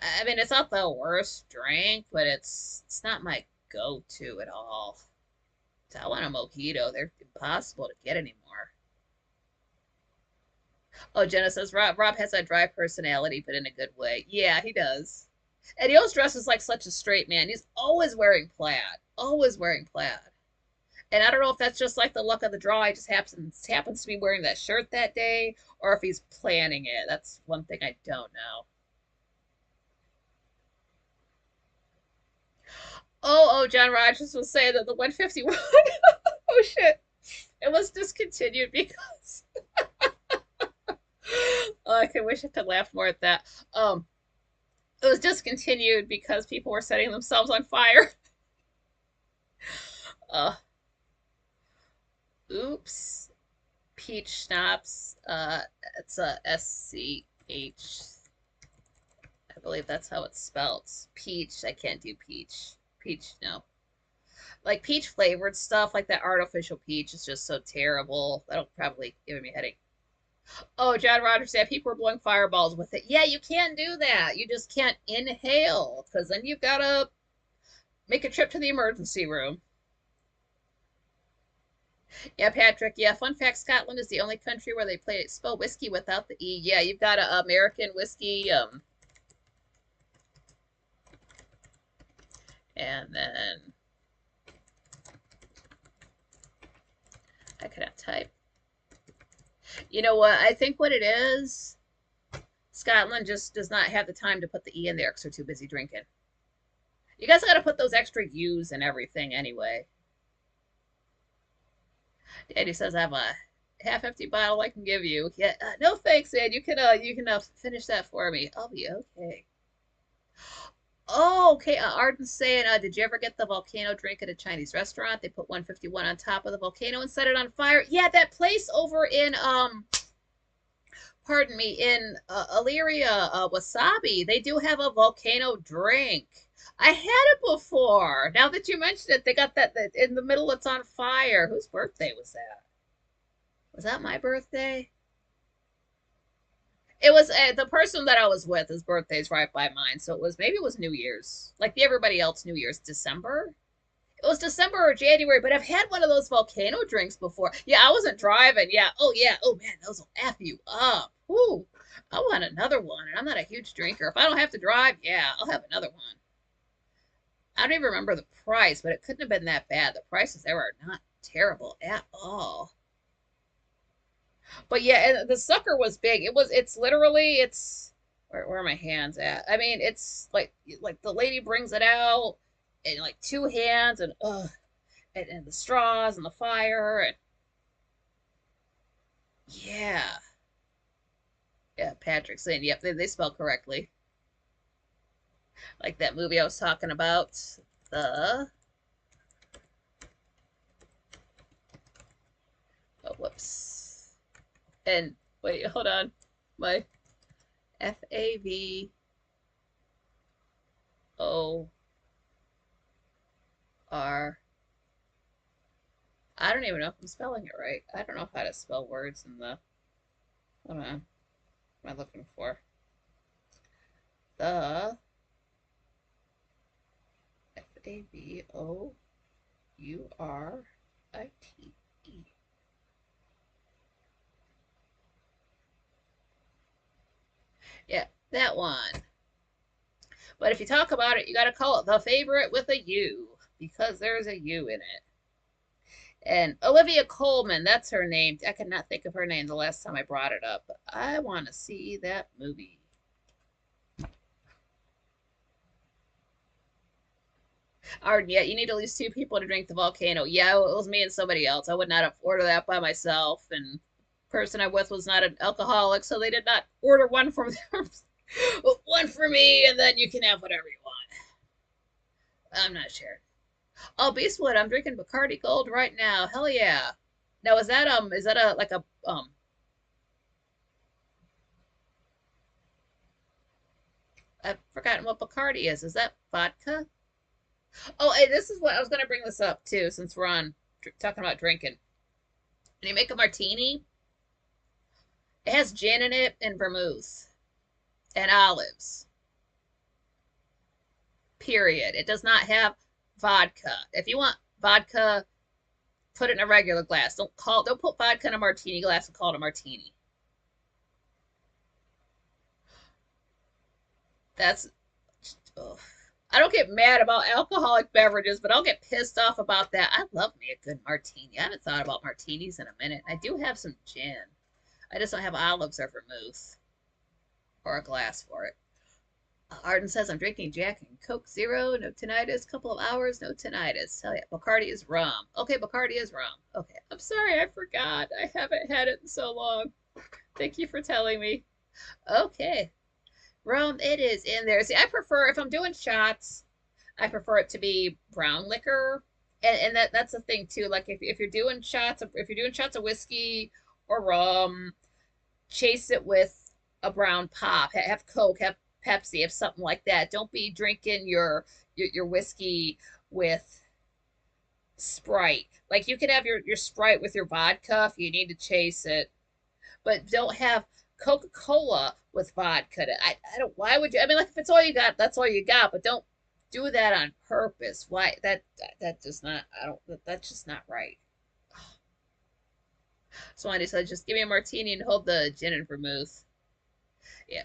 I mean, it's not the worst drink, but it's not my go-to at all. So I want a mojito. They're impossible to get anymore. Oh, Jenna says Rob has a dry personality, but in a good way. Yeah, he does. And he always dresses like such a straight man. He's always wearing plaid. Always wearing plaid. And I don't know if that's just like the luck of the draw. He just happens to be wearing that shirt that day, or if he's planning it. That's one thing I don't know. John Rogers was saying that the 151. Oh shit! It was discontinued because I could wish I could laugh more at that. It was discontinued because people were setting themselves on fire. Uh, oops. Peach schnapps. It's a SCH. I believe that's how it's spelled. Peach. I can't do peach. Peach, no. Like peach flavored stuff, like that artificial peach is just so terrible. That'll probably give me a headache. Oh, John Rogers said people were blowing fireballs with it. Yeah, you can't do that. You just can't inhale because then you've got to make a trip to the emergency room. Yeah, Patrick. Yeah, fun fact: Scotland is the only country where they spell whiskey without the e. Yeah, you've got a American whiskey. And then I cannot type. You know what? I think what it is, Scotland just does not have the time to put the E in there because they're too busy drinking. You guys got to put those extra U's and everything anyway. Daddy says I have a half-empty bottle I can give you. Yeah, no thanks, Ed. You can finish that for me. I'll be okay. Oh, okay. Arden's saying, did you ever get the volcano drink at a Chinese restaurant? They put 151 on top of the volcano and set it on fire. Yeah, that place over in pardon me, in Illyria, Wasabi, they do have a volcano drink. I had it before. Now that you mentioned it, they got that in the middle. It's on fire. Whose birthday was that? Was that my birthday? It was the person that I was with. His birthday's right by mine, so maybe it was New Year's, like everybody else. New Year's December. It was December or January, but I've had one of those volcano drinks before. Yeah, I wasn't driving. Yeah. Oh yeah. Oh man, those will f you up. Ooh, I want another one, and I'm not a huge drinker. If I don't have to drive, yeah, I'll have another one. I don't even remember the price, but it couldn't have been that bad. The prices there are not terrible at all. But yeah, and the sucker was big. It's literally, where are my hands at? I mean, it's like the lady brings it out in like two hands and the straws and the fire and yeah. Yeah, Patrick saying, yep, they spell correctly. Like that movie I was talking about, the Whoops. And wait, hold on. My FAVOR. I don't even know if I'm spelling it right. I don't know how to spell words in the. Hold on. What am I looking for? The FAVOURITE. Yeah, that one. But if you talk about it, you got to call it the favorite with a U because there's a U in it. And Olivia Colman, that's her name. I could not think of her name the last time I brought it up. But I want to see that movie. Arden, yeah, you need at least 2 people to drink the volcano. Yeah, it was me and somebody else. I would not have ordered that by myself. And the person I'm with was not an alcoholic, so they did not order one for them. One for me, and then you can have whatever you want. I'm not sure. Oh, Beastwood, I'm drinking Bacardi Gold right now. Hell yeah. Now is that a like a I've forgotten what Bacardi is. Is that vodka? Oh, hey, this is what I was gonna bring this up too, since we're on talking about drinking. When you make a martini, it has gin in it and vermouth and olives. Period. It does not have vodka. If you want vodka, put it in a regular glass. Don't put vodka in a martini glass and call it a martini. That's ugh. I don't get mad about alcoholic beverages, but I'll get pissed off about that. I love me a good martini. I haven't thought about martinis in a minute. I do have some gin. I just don't have olives or vermouth or a glass for it. Arden says I'm drinking Jack and Coke Zero. No tinnitus. Couple of hours. No tinnitus. Hell yeah. Bacardi is rum. Okay, Bacardi is rum. Okay. I'm sorry. I forgot. I haven't had it in so long. Thank you for telling me. Okay. Rum, it is in there. See, I prefer, if I'm doing shots, I prefer it to be brown liquor. And that's the thing too. Like if you're doing shots of whiskey or rum, chase it with a brown pop. Have Coke, have Pepsi, have something like that. Don't be drinking your whiskey with Sprite. Like you can have your Sprite with your vodka if you need to chase it, but don't have Coca-Cola with vodka. I don't. Why would you? I mean, like if it's all you got, that's all you got. But don't do that on purpose. Why? That just not. I don't. That's just not right. Swanee said, "Just give me a martini and hold the gin and vermouth." Yeah,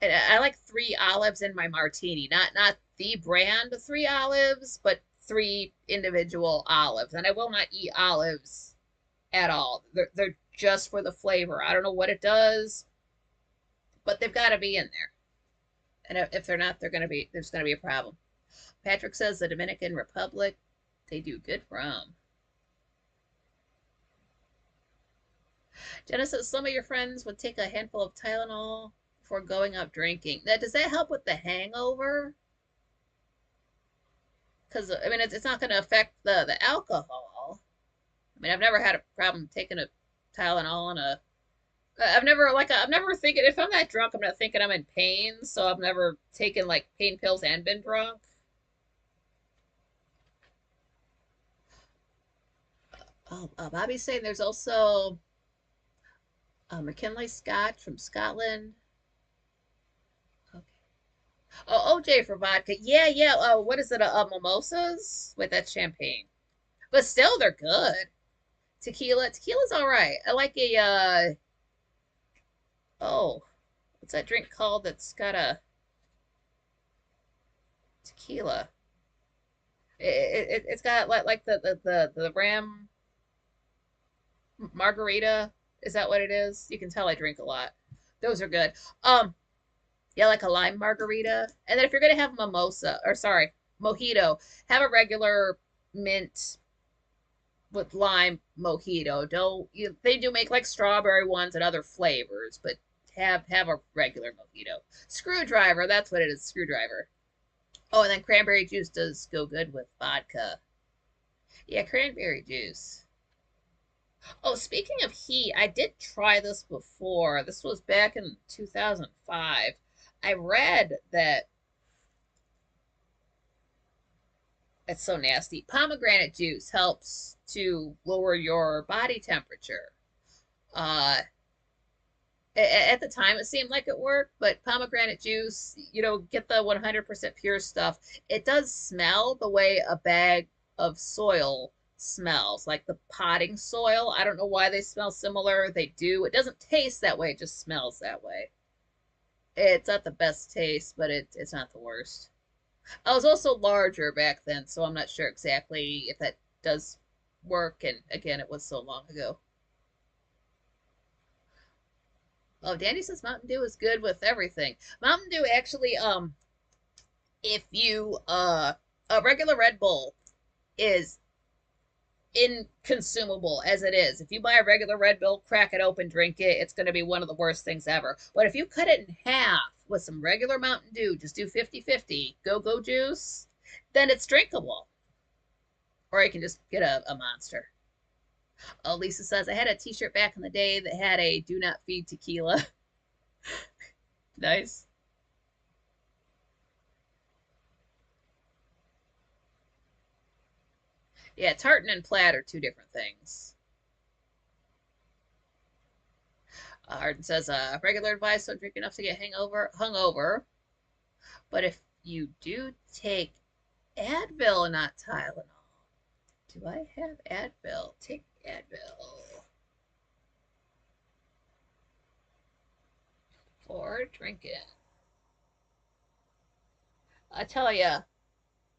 and I like 3 olives in my martini. Not the brand 3 olives, but 3 individual olives. And I will not eat olives at all. They're just for the flavor. I don't know what it does, but they've got to be in there. And if they're not, there's gonna be a problem. Patrick says the Dominican Republic, they do good rum. Jenna says some of your friends would take a handful of Tylenol before going out drinking. Now, does that help with the hangover? Because I mean, it's not going to affect the alcohol. I mean, I've never had a problem taking a Tylenol and a. I'm never thinking if I'm that drunk, I'm not thinking I'm in pain, so I've never taken like pain pills and been drunk. Oh, Bobby's saying there's also McKinley Scotch from Scotland. Okay. Oh, OJ for vodka. Yeah, yeah. What is it? Mimosas? Wait, that's champagne. But still, they're good. Tequila's all right. I like a oh, what's that drink called that's got a tequila? It's got like the ram margarita. Is that what it is? You can tell I drink a lot. Those are good. Yeah, like a lime margarita. And then if you're gonna have mimosa, or sorry, mojito, have a regular mint with lime mojito. Don't you? They do make like strawberry ones and other flavors, but have a regular mojito. Screwdriver, that's what it is. Screwdriver. Oh, and then cranberry juice does go good with vodka. Yeah, cranberry juice. Oh, speaking of heat, I did try this before. This was back in 2005. I read that it's so nasty. Pomegranate juice helps to lower your body temperature. Uh, at the time, it seemed like it worked, but pomegranate juice, get the 100% pure stuff. It does smell the way a bag of soil smells, like the potting soil. I don't know why they smell similar. They do. It doesn't taste that way, it just smells that way. It's not the best taste, but it's not the worst. I was also larger back then, so I'm not sure exactly if that does work. And again, it was so long ago. Oh, Danny says Mountain Dew is good with everything. Mountain Dew actually, if you a regular Red Bull is inconsumable as it is. If you buy a regular Red Bull, crack it open, drink it, it's going to be one of the worst things ever. But if you cut it in half with some regular Mountain Dew, just do 50-50, go juice, then it's drinkable. Or you can just get a monster. Oh, Lisa says, I had a t shirt back in the day that had a do not feed tequila. Nice. Yeah, tartan and plaid are two different things. Arden says, regular advice, don't drink enough to get hungover. But if you do take Advil, not Tylenol. Do I have Advil? Take Advil for drinking. I tell ya,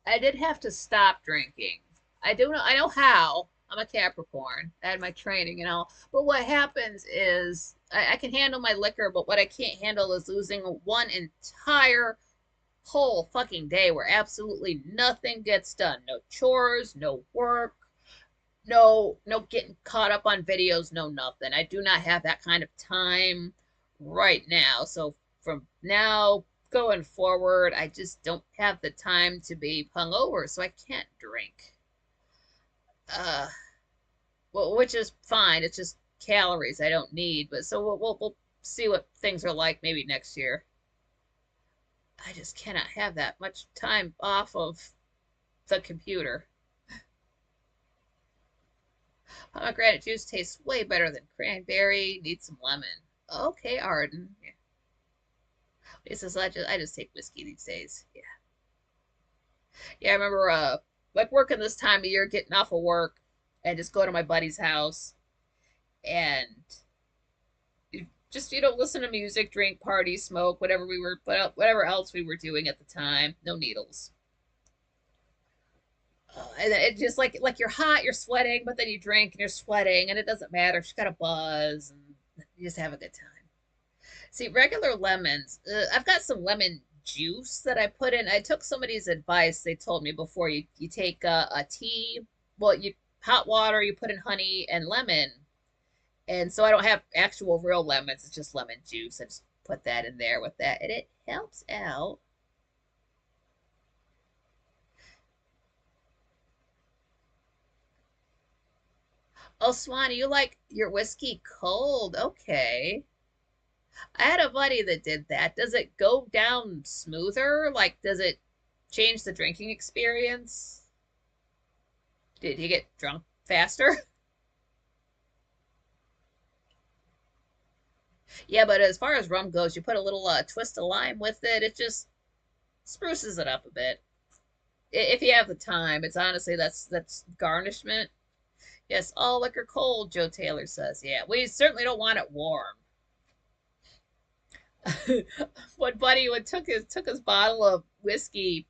I did have to stop drinking. I know how. I'm a Capricorn. I had my training and all. But what happens is I can handle my liquor, but what I can't handle is losing one entire whole fucking day where absolutely nothing gets done. No chores, no work, no getting caught up on videos, no nothing. I do not have that kind of time right now. So from now going forward, I just don't have the time to be hungover, so I can't drink. Uh, well, which is fine. It's just calories I don't need. But so we'll see what things are like maybe next year. I just cannot have that much time off of the computer. Pomegranate juice tastes way better than cranberry. Need some lemon. Okay, Arden. Yeah. It says I just take whiskey these days. Yeah. Yeah, I remember like working this time of year, getting off of work and just go to my buddy's house and just listen to music, drink, party, smoke, whatever else we were doing at the time. No needles. And it just like you're hot, you're sweating, but then you drink and you're sweating, and it doesn't matter. She's got a buzz, and you just have a good time. See, regular lemons. I've got some lemon juice that I put in. I took somebody's advice. They told me before you take a tea. Well, you hot water, you put in honey and lemon, and so I don't have actual real lemons. It's just lemon juice. I just put that in there with that, and it helps out. Oh, Swanee, you like your whiskey cold? Okay. I had a buddy that did that. Does it go down smoother? Like, does it change the drinking experience? Did you get drunk faster? Yeah, but as far as rum goes, you put a little twist of lime with it. It just spruces it up a bit. If you have the time, it's honestly that's garnishment. Yes, all liquor cold, Joe Taylor says. Yeah, we certainly don't want it warm. One buddy would took his bottle of whiskey,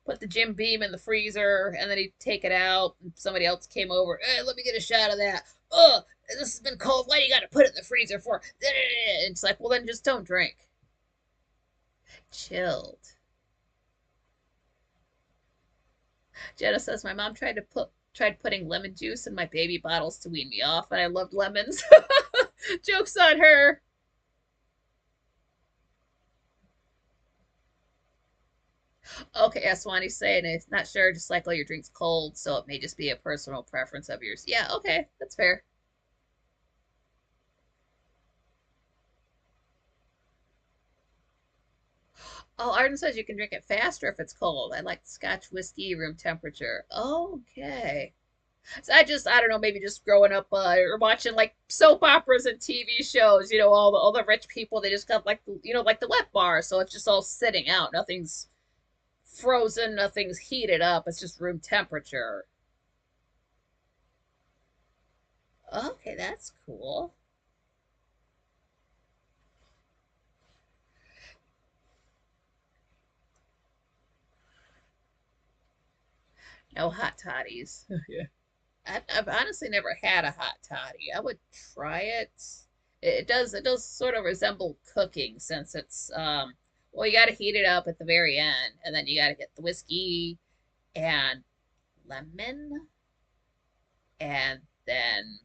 put the Jim Beam in the freezer, and then he'd take it out. And somebody else came over. Hey, let me get a shot of that. Oh, this has been cold. Why do you got to put it in the freezer for? It's like, well, then just don't drink. Chilled. Jenna says my mom tried putting lemon juice in my baby bottles to wean me off, and I loved lemons. Joke's on her. Okay, that's what he's saying. It's not sure, just like all your drinks cold, so it may just be a personal preference of yours. Yeah, okay, that's fair. Oh, Arden says you can drink it faster if it's cold. I like Scotch whiskey room temperature. Okay. So I don't know, maybe just growing up or watching like soap operas and TV shows, all the rich people, they just got like like the wet bar, so it's just all sitting out. Nothing's frozen, nothing's heated up. It's just room temperature. Okay, that's cool. No hot toddies. Yeah. I've honestly never had a hot toddy. I would try it. It does sort of resemble cooking since it's well, you got to heat it up at the very end, and then you got to get the whiskey and lemon, and then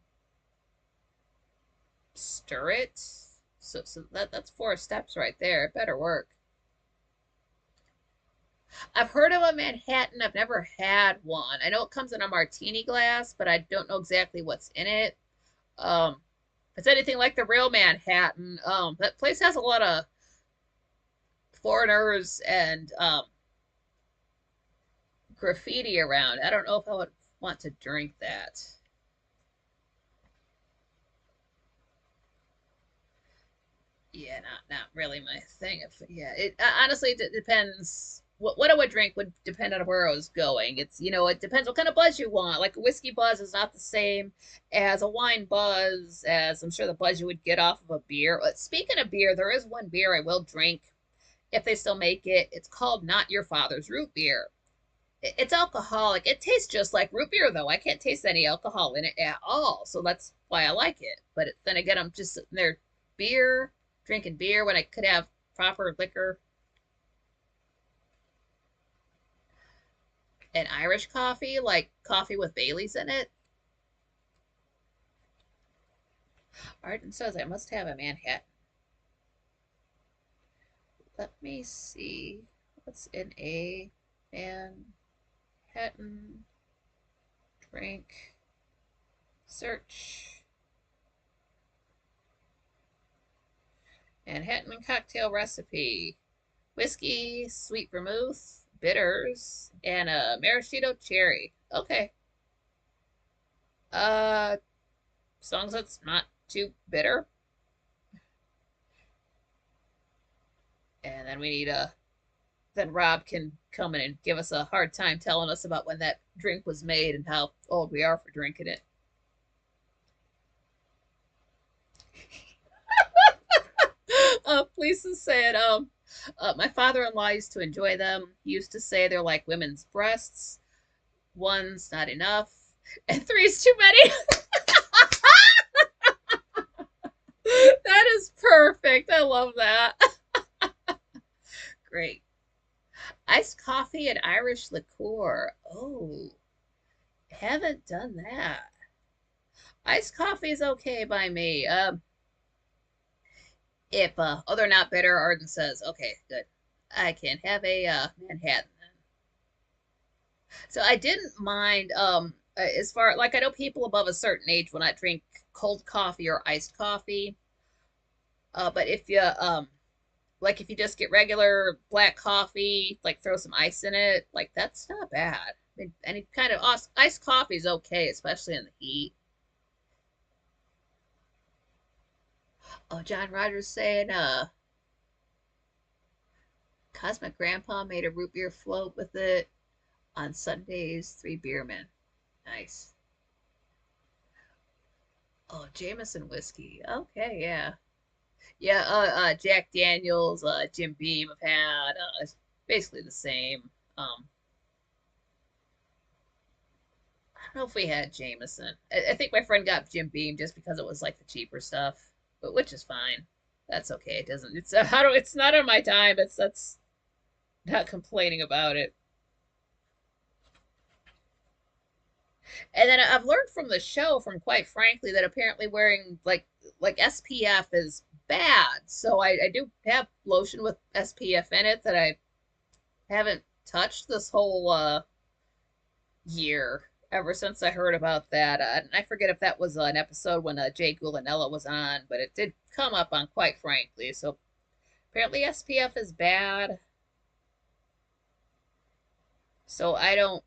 stir it. So that's four steps right there. It better work. I've heard of a Manhattan. I've never had one. I know it comes in a martini glass, but I don't know exactly what's in it. Um, if it's anything like the real Manhattan, that place has a lot of foreigners and graffiti around. I don't know if I would want to drink that. Yeah, not really my thing. If yeah, it honestly it depends. What I would drink would depend on where I was going. It's it depends what kind of buzz you want. Like a whiskey buzz is not the same as a wine buzz, as I'm sure the buzz you would get off of a beer. Speaking of beer, there is one beer I will drink if they still make it. It's called Not Your Father's Root Beer. It's alcoholic. It tastes just like root beer, though. I can't taste any alcohol in it at all, so that's why I like it. But then again, I'm just sitting there, beer, drinking beer when I could have proper liquor. And Irish coffee, like coffee with Bailey's in it. Arden says I must have a Manhattan. Let me see. What's in a Manhattan drink? Search. Manhattan cocktail recipe. Whiskey, sweet vermouth, bitters, and a maraschino cherry. Okay. As long as it's not too bitter. And then we need a then Rob can come in and give us a hard time telling us about when that drink was made and how old we are for drinking it. Lisa said, my father-in-law used to enjoy them. He used to say they're like women's breasts. One's not enough, and three's too many. That is perfect. I love that. Great. Iced coffee and Irish liqueur. Oh, haven't done that. Iced coffee is okay by me. If they're not bitter, Arden says, okay, good. I can have a Manhattan then. So I didn't mind as far like I know people above a certain age will not drink cold coffee or iced coffee. But if you like if you just get regular black coffee, like throw some ice in it, like that's not bad. I mean, any kind of iced coffee is okay, especially in the heat. Oh, John Rogers saying, Cosmic Grandpa made a root beer float with it on Sundays. Three beermen. Nice. Oh, Jameson whiskey. Okay, yeah, yeah. Jack Daniels, Jim Beam have had. It's basically the same. I don't know if we had Jameson. I think my friend got Jim Beam just because it was like the cheaper stuff, but which is fine. That's okay. It doesn't. It's I don't. It's not on my time. It's that's not complaining about it. And then I've learned from the show, from quite frankly, that apparently wearing like SPF is bad. So I do have lotion with SPF in it that I haven't touched this whole year ever since I heard about that. And I forget if that was an episode when Jay Gulanella was on, but it did come up on Quite Frankly. So apparently SPF is bad. So I don't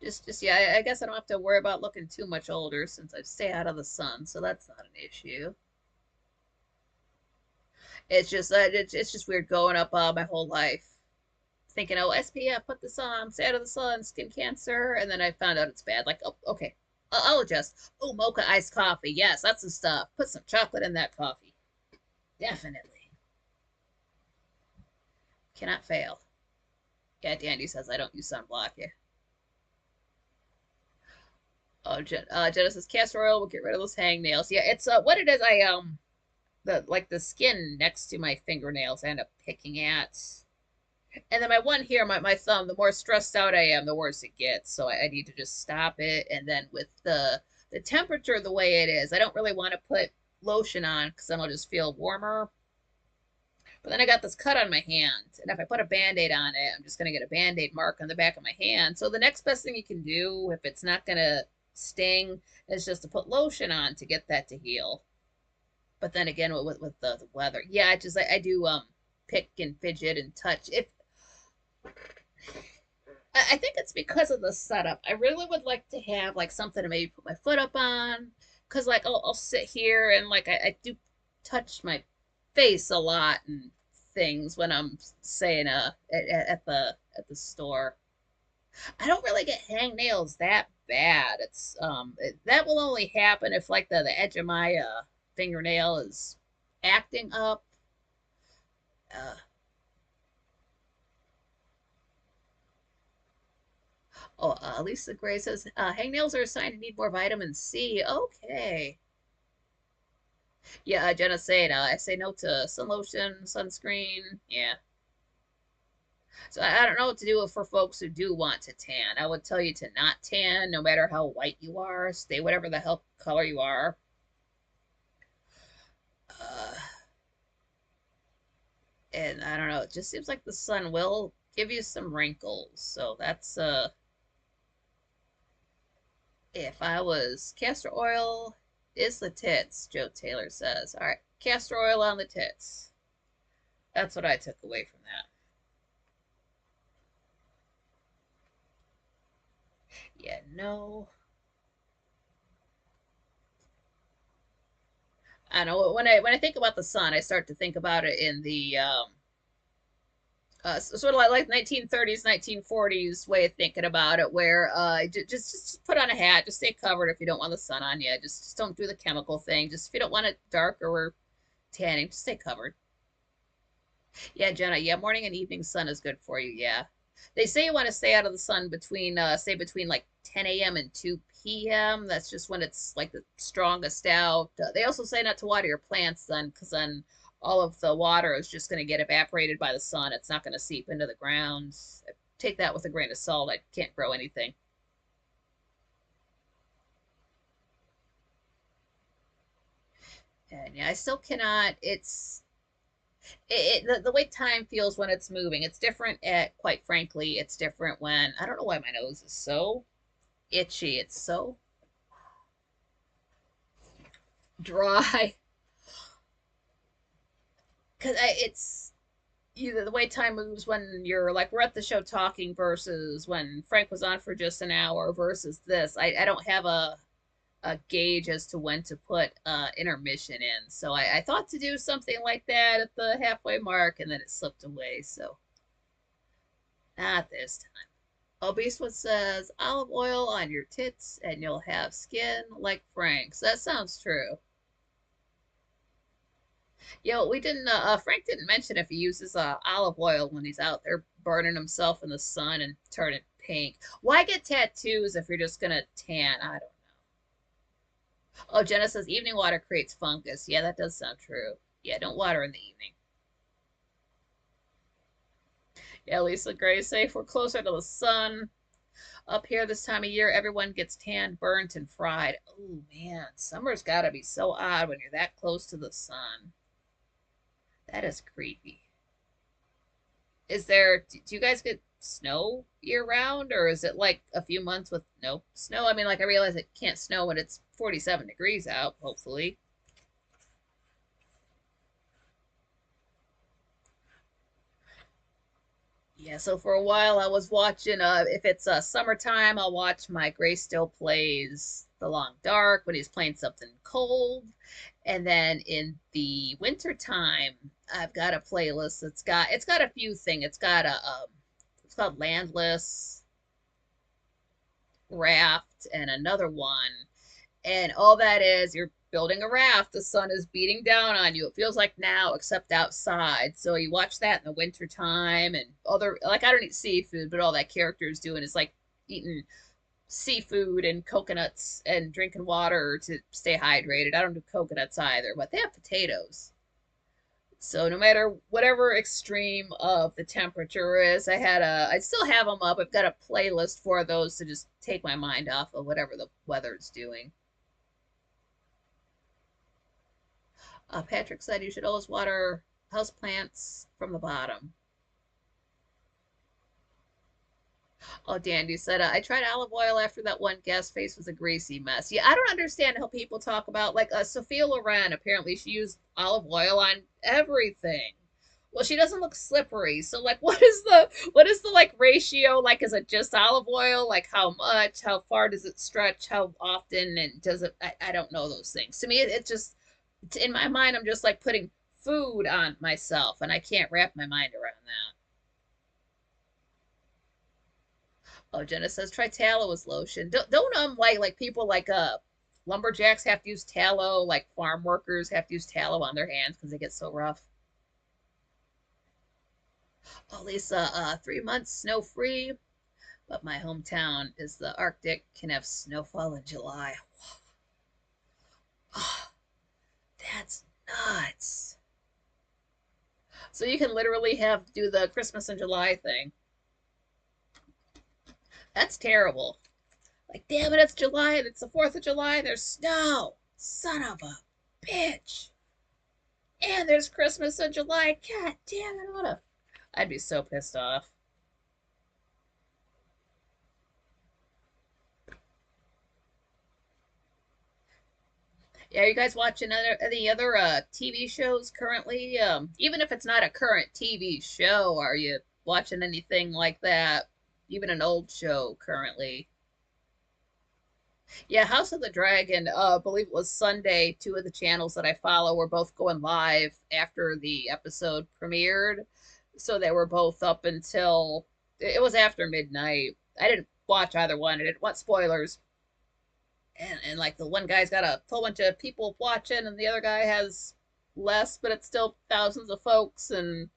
just yeah, I guess I don't have to worry about looking too much older since I stay out of the sun, so that's not an issue. It's just it's just weird going up my whole life thinking, oh, SPF, put this on, stay out of the sun, skin cancer, and then I found out it's bad. Like, oh, okay, I'll adjust. Oh, mocha iced coffee, yes, that's the stuff. Put some chocolate in that coffee, definitely. Cannot fail. Yeah, Dandy says I don't use sunblock. Yeah. Oh, Genesis castor oil will get rid of those hangnails. Yeah, it's what it is. I the like the skin next to my fingernails I end up picking at. And then my one here, my thumb, the more stressed out I am, the worse it gets. So I need to just stop it. And then with the temperature the way it is, I don't really want to put lotion on because then I'll just feel warmer. But then I got this cut on my hand, and if I put a band-aid on it, I'm just gonna get a band-aid mark on the back of my hand. So the next best thing you can do, if it's not gonna sting, is just to put lotion on to get that to heal. But then again, with the weather, yeah, I do pick and fidget and touch. If I think it's because of the setup. I really would like to have like something to maybe put my foot up on, because like I'll sit here and like I do touch my face a lot and things when I'm saying at the store. I don't really get hangnails that bad. It's that will only happen if like the edge of my fingernail is acting up. Uh, oh, Lisa Gray says hangnails are a sign to need more vitamin C. Okay. Yeah, Jenna's saying I say no to sun lotion, sunscreen. Yeah. So I don't know what to do for folks who do want to tan. I would tell you to not tan, no matter how white you are. Stay whatever the hell color you are. Uh, and I don't know. It just seems like the sun will give you some wrinkles. So that's if I was castor oil is the tits, Joe Taylor says. All right, castor oil on the tits. That's what I took away from that. Yeah, no. I know when I think about the sun, I start to think about it in the sort of like 1930s, 1940s way of thinking about it, where just put on a hat, just stay covered if you don't want the sun on you. Just don't do the chemical thing. Just if you don't want it dark or tanning, just stay covered. Yeah, Jenna. Yeah, morning and evening sun is good for you. Yeah, they say you want to stay out of the sun between say between like 10 a.m. and 2 p.m. That's just when it's like the strongest out. They also say not to water your plants then, because then all of the water is just going to get evaporated by the sun. It's not going to seep into the ground. Take that with a grain of salt. I can't grow anything. And yeah, I still cannot. The way time feels when it's moving. It's different at, quite frankly, it's different when, I don't know why my nose is so itchy. It's so dry. Because it's either the way time moves when you're like, we're at the show talking versus when Frank was on for just an hour versus this. I don't have a gauge as to when to put intermission in. So I thought to do something like that at the halfway mark and then it slipped away. So not this time. Obeswa says olive oil on your tits and you'll have skin like Frank's. That sounds true. Yeah, we didn't. Frank didn't mention if he uses olive oil when he's out there burning himself in the sun and turning pink. Why get tattoos if you're just gonna tan? I don't know. Oh, Jenna says evening water creates fungus. Yeah, that does sound true. Yeah, don't water in the evening. Yeah, Lisa Gray safe. We're closer to the sun. Up here this time of year, everyone gets tanned, burnt, and fried. Oh man, summer's gotta be so odd when you're that close to the sun. That is creepy. Is there, do you guys get snow year round, or is it like a few months with no snow? I mean, like, I realize it can't snow when it's 47 degrees out, hopefully. Yeah, so for a while I was watching, if it's summertime, I'll watch my Gray Still Plays The Long Dark when he's playing something cold. And then in the wintertime, I've got a playlist it's got a few things. It's called Landless, Raft, and another one. And all that is, you're building a raft. The sun is beating down on you. It feels like now, except outside. So you watch that in the winter time, and other, like, I don't eat seafood, but all that character is doing is like eating seafood and coconuts and drinking water to stay hydrated. I don't do coconuts either, but they have potatoes. So no matter whatever extreme of the temperature is, I still have them up. I've got a playlist for those to just take my mind off of whatever the weather's doing. Patrick said you should always water houseplants from the bottom. Oh, Dandy said, I tried olive oil after that one guest face was a greasy mess. Yeah, I don't understand how people talk about, like, Sophia Loren. Apparently, she used olive oil on everything. Well, she doesn't look slippery. So, like, what is the like ratio? Like, is it just olive oil? Like, how much? How far does it stretch? How often? And does it? I don't know those things. To me, it just in my mind, I'm just like putting food on myself, and I can't wrap my mind around that. Oh, Jenna says try tallow as lotion. Don't like people like lumberjacks have to use tallow, like farm workers have to use tallow on their hands because they get so rough. Oh, Lisa, 3 months snow free, but my hometown is the Arctic, can have snowfall in July. Oh, that's nuts. So you can literally have do the Christmas in July thing. That's terrible. Like, damn it, it's July and it's the 4th of July. There's snow. Son of a bitch. And there's Christmas in July. God damn it, I'd be so pissed off. Yeah, are you guys watching any other TV shows currently? Even if it's not a current TV show, are you watching anything like that? Even an old show currently? Yeah, House of the Dragon, I believe it was Sunday. Two of the channels that I follow were both going live after the episode premiered. So they were both up until it was after midnight. I didn't watch either one. I didn't want spoilers. And like the one guy's got a whole bunch of people watching, and the other guy has less, but it's still thousands of folks. And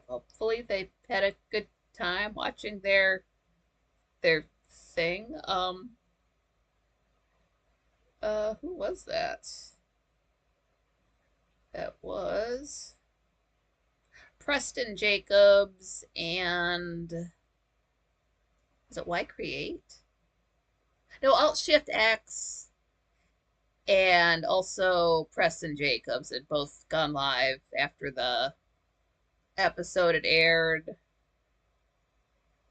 hopefully they had a good time watching their thing. Who was that? That was Preston Jacobs and is it Y Create? No, Alt Shift X and also Preston Jacobs had both gone live after the episode had aired.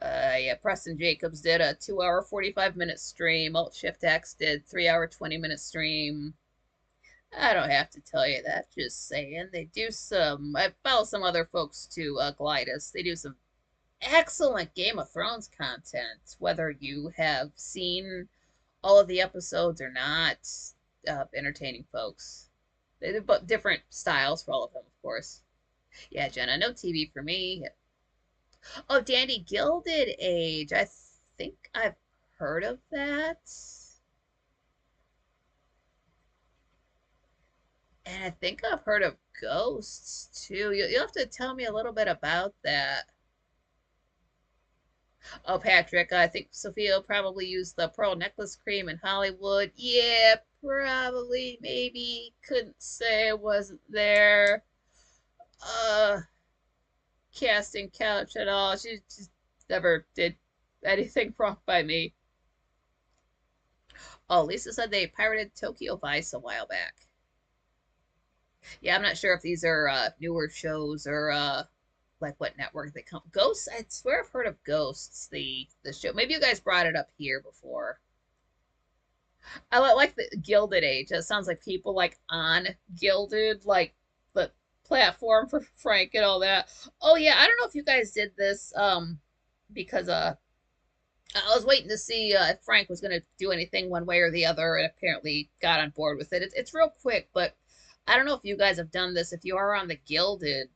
Yeah, Preston Jacobs did a 2 hour 45-minute stream. Alt Shift X did 3 hour 20-minute stream. I don't have to tell you that. Just saying, they do some. I follow some other folks too. Glidus. They do some excellent Game of Thrones content. Whether you have seen all of the episodes or not, entertaining folks. They do different styles for all of them, of course. Yeah, Jenna, no TV for me. Oh, Dandy Gilded Age. I think I've heard of that. And I think I've heard of Ghosts too. You'll have to tell me a little bit about that. Oh, Patrick, I think Sophia probably used the pearl necklace cream in Hollywood. Yeah, probably, maybe. Couldn't say I wasn't there. Uh, Casting couch at all. She just never did anything wrong by me. Oh, Lisa said they pirated Tokyo Vice a while back. Yeah, I'm not sure if these are newer shows or like what network they come. Ghosts. I swear I've heard of Ghosts. The show. Maybe you guys brought it up here before. Like the Gilded Age. That sounds like people like on Gilded, like the platform for Frank and all that. Oh yeah, I don't know if you guys did this because I was waiting to see if Frank was going to do anything one way or the other, and apparently got on board with it. It's real quick, but I don't know if you guys have done this. If you are on the Gilded,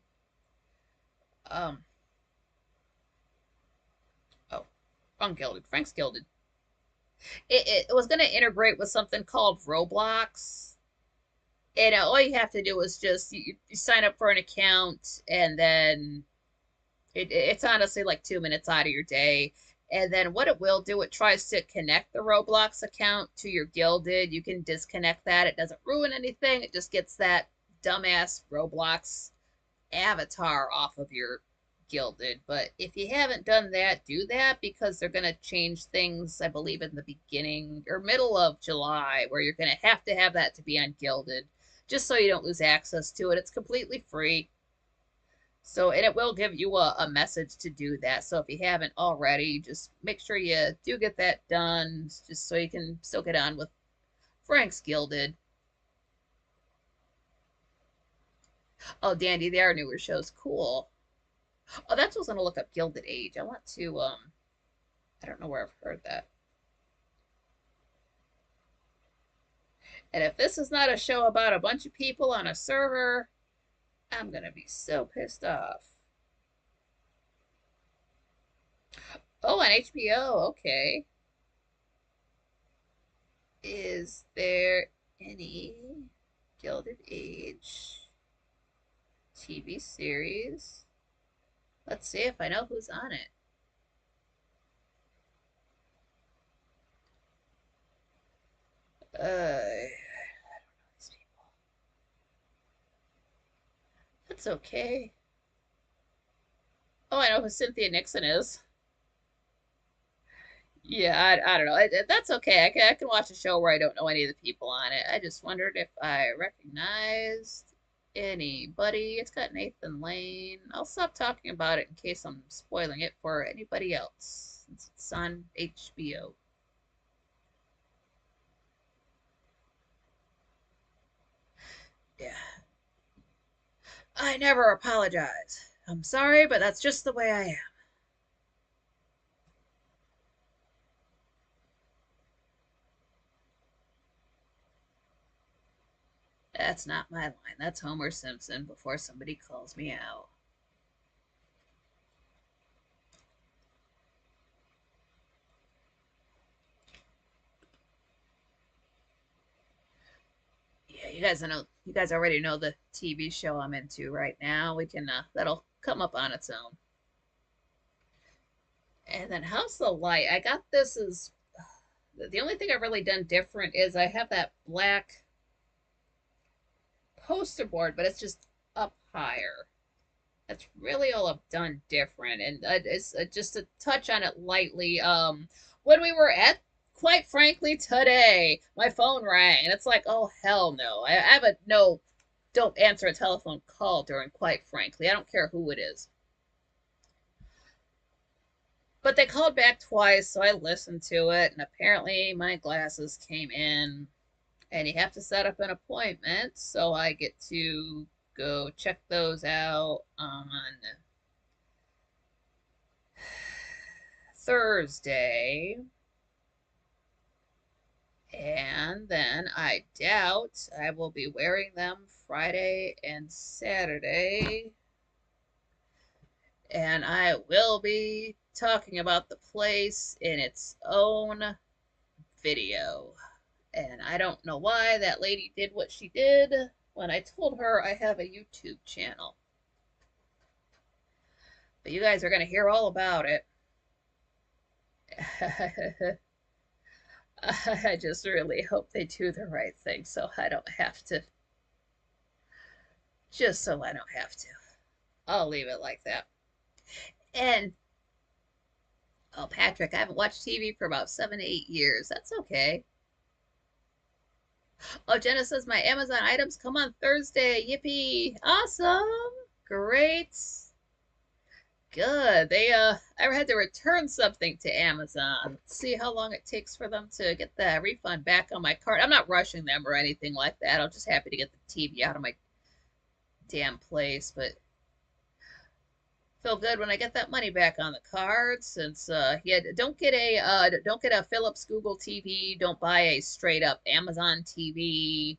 um, oh, wrong Gilded, Frank's Gilded. It was going to integrate with something called Roblox. And all you have to do is just you sign up for an account, and then it's honestly like 2 minutes out of your day. And then what it will do, it tries to connect the Roblox account to your Gilded. You can disconnect that. It doesn't ruin anything. It just gets that dumbass Roblox avatar off of your Gilded. But if you haven't done that, do that, because they're going to change things, I believe, in the beginning or middle of July, where you're going to have that to be on Gilded, just so you don't lose access to it. It's completely free. So, and it will give you a message to do that. So if you haven't already, just make sure you do get that done, just so you can still get on with Frank's Gilded. Oh, Dandy, there are newer shows. Cool. Oh, that's what I was gonna look up, Gilded Age. I want to, I don't know where I've heard that. And if this is not a show about a bunch of people on a server, I'm gonna be so pissed off. Oh, on HBO, okay. Is there any Gilded Age TV series? Let's see if I know who's on it. These people. That's okay. Oh, I know who Cynthia Nixon is. Yeah, I don't know. That's okay. I can watch a show where I don't know any of the people on it. I just wondered if I recognized anybody. It's got Nathan Lane. I'll stop talking about it in case I'm spoiling it for anybody else, since it's on HBO. Yeah. I never apologize. I'm sorry, but that's just the way I am. That's not my line. That's Homer Simpson before somebody calls me out. Yeah, you guys already know the TV show I'm into right now. We can that'll come up on its own. And then House of the Light. I got this as the only thing I've really done different is I have that black poster board, but it's just up higher. That's really all I've done different, and it's just to touch on it lightly. When we were at, quite frankly, today, my phone rang, and it's like, oh hell no! I have a no. Don't answer a telephone call during. Quite frankly, I don't care who it is. But they called back twice, so I listened to it, and apparently my glasses came in, and you have to set up an appointment, so I get to go check those out on Thursday. And then I doubt I will be wearing them Friday and Saturday. And I will be talking about the place in its own video. And I don't know why that lady did what she did when I told her I have a YouTube channel. But you guys are going to hear all about it. I just really hope they do the right thing so I don't have to. Just so I don't have to. I'll leave it like that. And, oh, Patrick, I haven't watched TV for about 7 to 8 years. That's okay. Oh, Jenna says my Amazon items come on Thursday. Yippee. Awesome. Great. Good. I had to return something to Amazon. Let's see how long it takes for them to get the refund back on my card. I'm not rushing them or anything like that. I'm just happy to get the TV out of my damn place, but feel good when I get that money back on the card. Since yeah, don't get a Philips Google TV. Don't buy a straight up Amazon TV.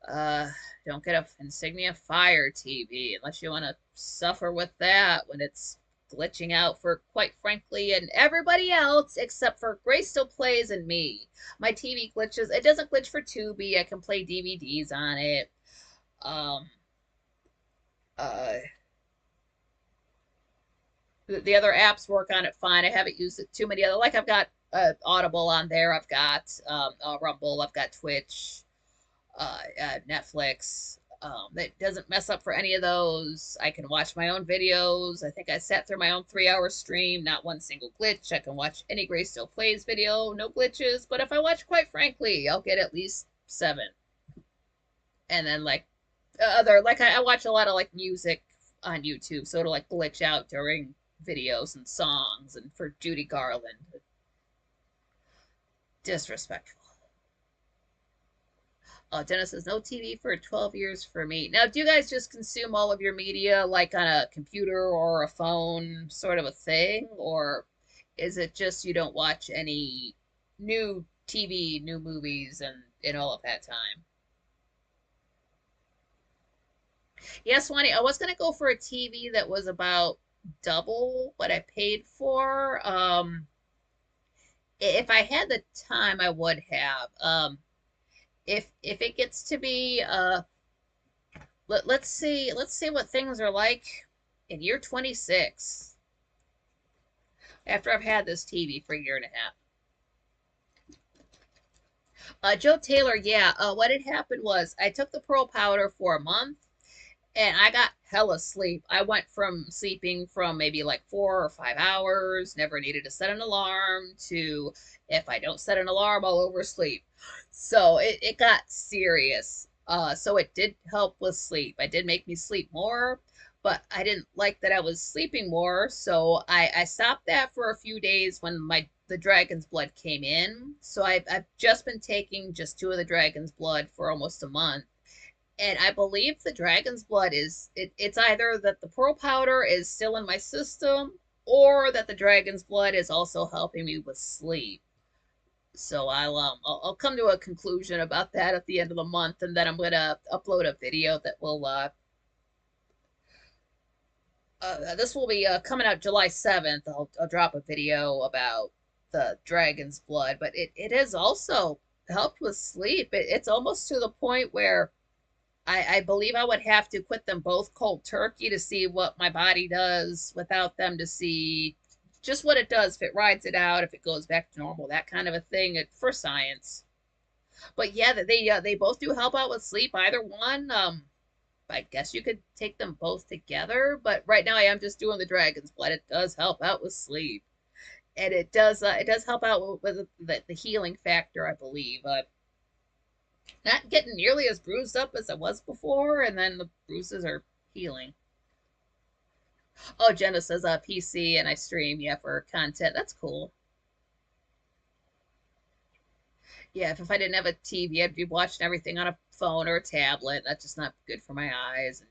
Uh, don't get a Insignia Fire TV unless you want to suffer with that when it's glitching out for, quite frankly, and everybody else except for Grace Still Plays and me. My TV glitches. It doesn't glitch for Tubi. I can play DVDs on it. Um, uh, the other apps work on it fine. I haven't used it too many other. Like I've got Audible on there. I've got Rumble. I've got Twitch. Netflix. That doesn't mess up for any of those. I can watch my own videos. I think I sat through my own 3 hour stream, not one single glitch. I can watch any Grace Still Plays video, no glitches. But if I watch, quite frankly, I'll get at least 7. And then like I watch a lot of like music on YouTube, so it'll like glitch out during videos and songs. And for Judy Garland, disrespectful. Dennis says, no TV for 12 years for me. Now, do you guys just consume all of your media like on a computer or a phone sort of a thing? Or is it just you don't watch any new TV, new movies, and in all of that time? Yes, Swanee, I was going to go for a TV that was about double what I paid for. If I had the time, I would have. If it gets to be let's see what things are like in year 26 after I've had this TV for a year and a half. Joe Taylor, yeah, what had happened was I took the pearl powder for a month and I got hella sleep. I went from sleeping from maybe like 4 or 5 hours, never needed to set an alarm, to if I don't set an alarm, I'll oversleep. So it got serious. So it did help with sleep. It did make me sleep more, but I didn't like that I was sleeping more. So I stopped that for a few days when the dragon's blood came in. So I've just been taking just 2 of the dragon's blood for almost a month. And I believe the dragon's blood it's either that the pearl powder is still in my system or that the dragon's blood is also helping me with sleep. So I'll come to a conclusion about that at the end of the month, and then I'm gonna upload a video that will this will be coming out July 7th. I'll drop a video about the dragon's blood, but it has also helped with sleep. It's almost to the point where I believe I would have to quit them both cold turkey to see what my body does without them, to see just what it does, if it rides it out, if it goes back to normal, that kind of a thing for science. But yeah, they both do help out with sleep, either one. I guess you could take them both together, but right now I am just doing the dragon's blood. It does help out with sleep, and it does help out with the healing factor, I believe. Not getting nearly as bruised up as I was before, and then the bruises are healing. Oh, Jenna says PC and I stream, yeah, for content. That's cool. Yeah, if I didn't have a TV, I'd be watching everything on a phone or a tablet. That's just not good for my eyes. And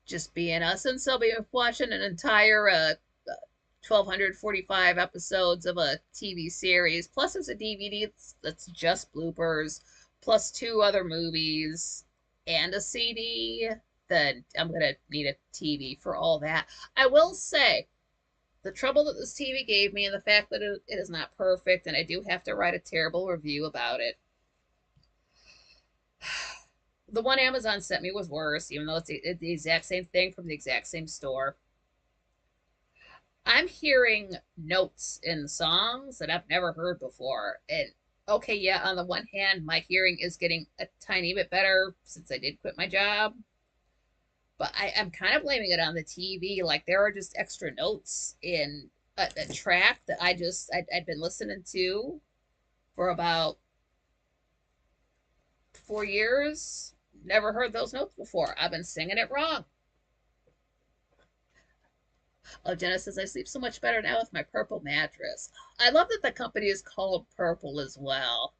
just being us, and so be watching an entire 1,245 episodes of a TV series. Plus, there's a DVD that's just bloopers, plus 2 other movies and a CD. Then I'm gonna need a TV for all that. I will say, the trouble that this TV gave me and the fact that it is not perfect, and I do have to write a terrible review about it. The one Amazon sent me was worse, even though it's the exact same thing from the exact same store. I'm hearing notes in songs that I've never heard before. And okay, yeah, on the one hand, my hearing is getting a tiny bit better since I did quit my job. But I'm kind of blaming it on the TV. Like there are just extra notes in a track that I'd been listening to for about 4 years. Never heard those notes before. I've been singing it wrong. Oh, Jenna says, I sleep so much better now with my purple mattress. I love that the company is called Purple as well.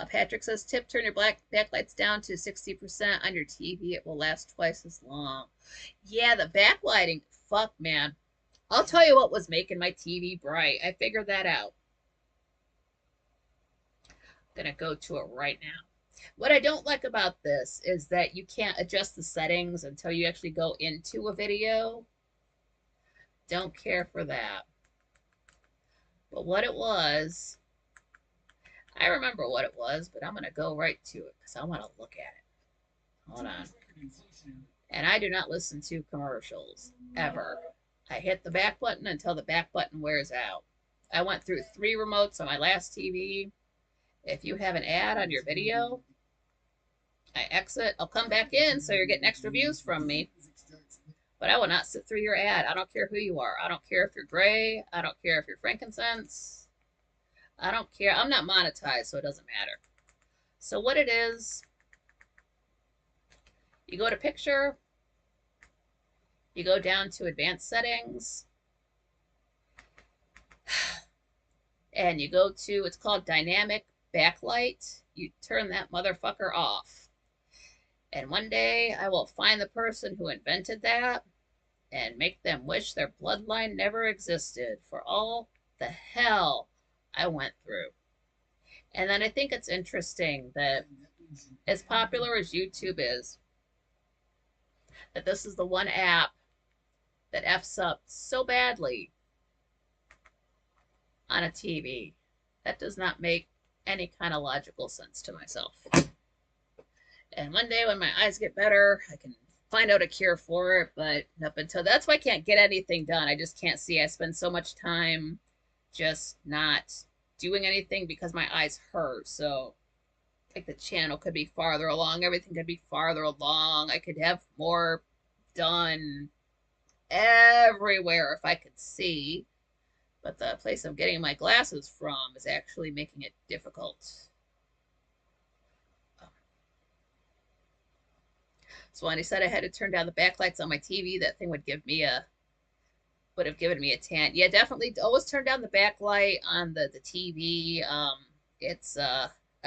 Patrick says, tip, turn your black backlights down to 60% on your TV. It will last twice as long. Yeah, the backlighting, fuck, man. I'll tell you what was making my TV bright. I figured that out. I'm going to go to it right now. What I don't like about this is that you can't adjust the settings until you actually go into a video. Don't care for that. But what it was, I remember what it was, but I'm going to go right to it because I want to look at it. Hold on. And I do not listen to commercials, ever. I hit the back button until the back button wears out. I went through 3 remotes on my last TV. If you have an ad on your video, I exit. I'll come back in so you're getting extra views from me. But I will not sit through your ad. I don't care who you are. I don't care if you're gray. I don't care if you're frankincense. I don't care. I'm not monetized, so it doesn't matter. So what it is, you go to picture, you go down to advanced settings, and you go to, it's called dynamic backlight. You turn that motherfucker off. And one day I will find the person who invented that and make them wish their bloodline never existed for all the hell I went through. And then I think it's interesting that as popular as YouTube is, that this is the one app that F's up so badly on a TV. That does not make any kind of logical sense to myself. And one day when my eyes get better, I can find out a cure for it, but up until that's why I can't get anything done. I just can't see. I spend so much time just not doing anything because my eyes hurt. So like the channel could be farther along, everything could be farther along. I could have more done everywhere if I could see. But the place I'm getting my glasses from is actually making it difficult. So when he said I had to turn down the backlights on my TV, that thing would have given me a tan. Yeah, definitely always turn down the backlight on the TV. I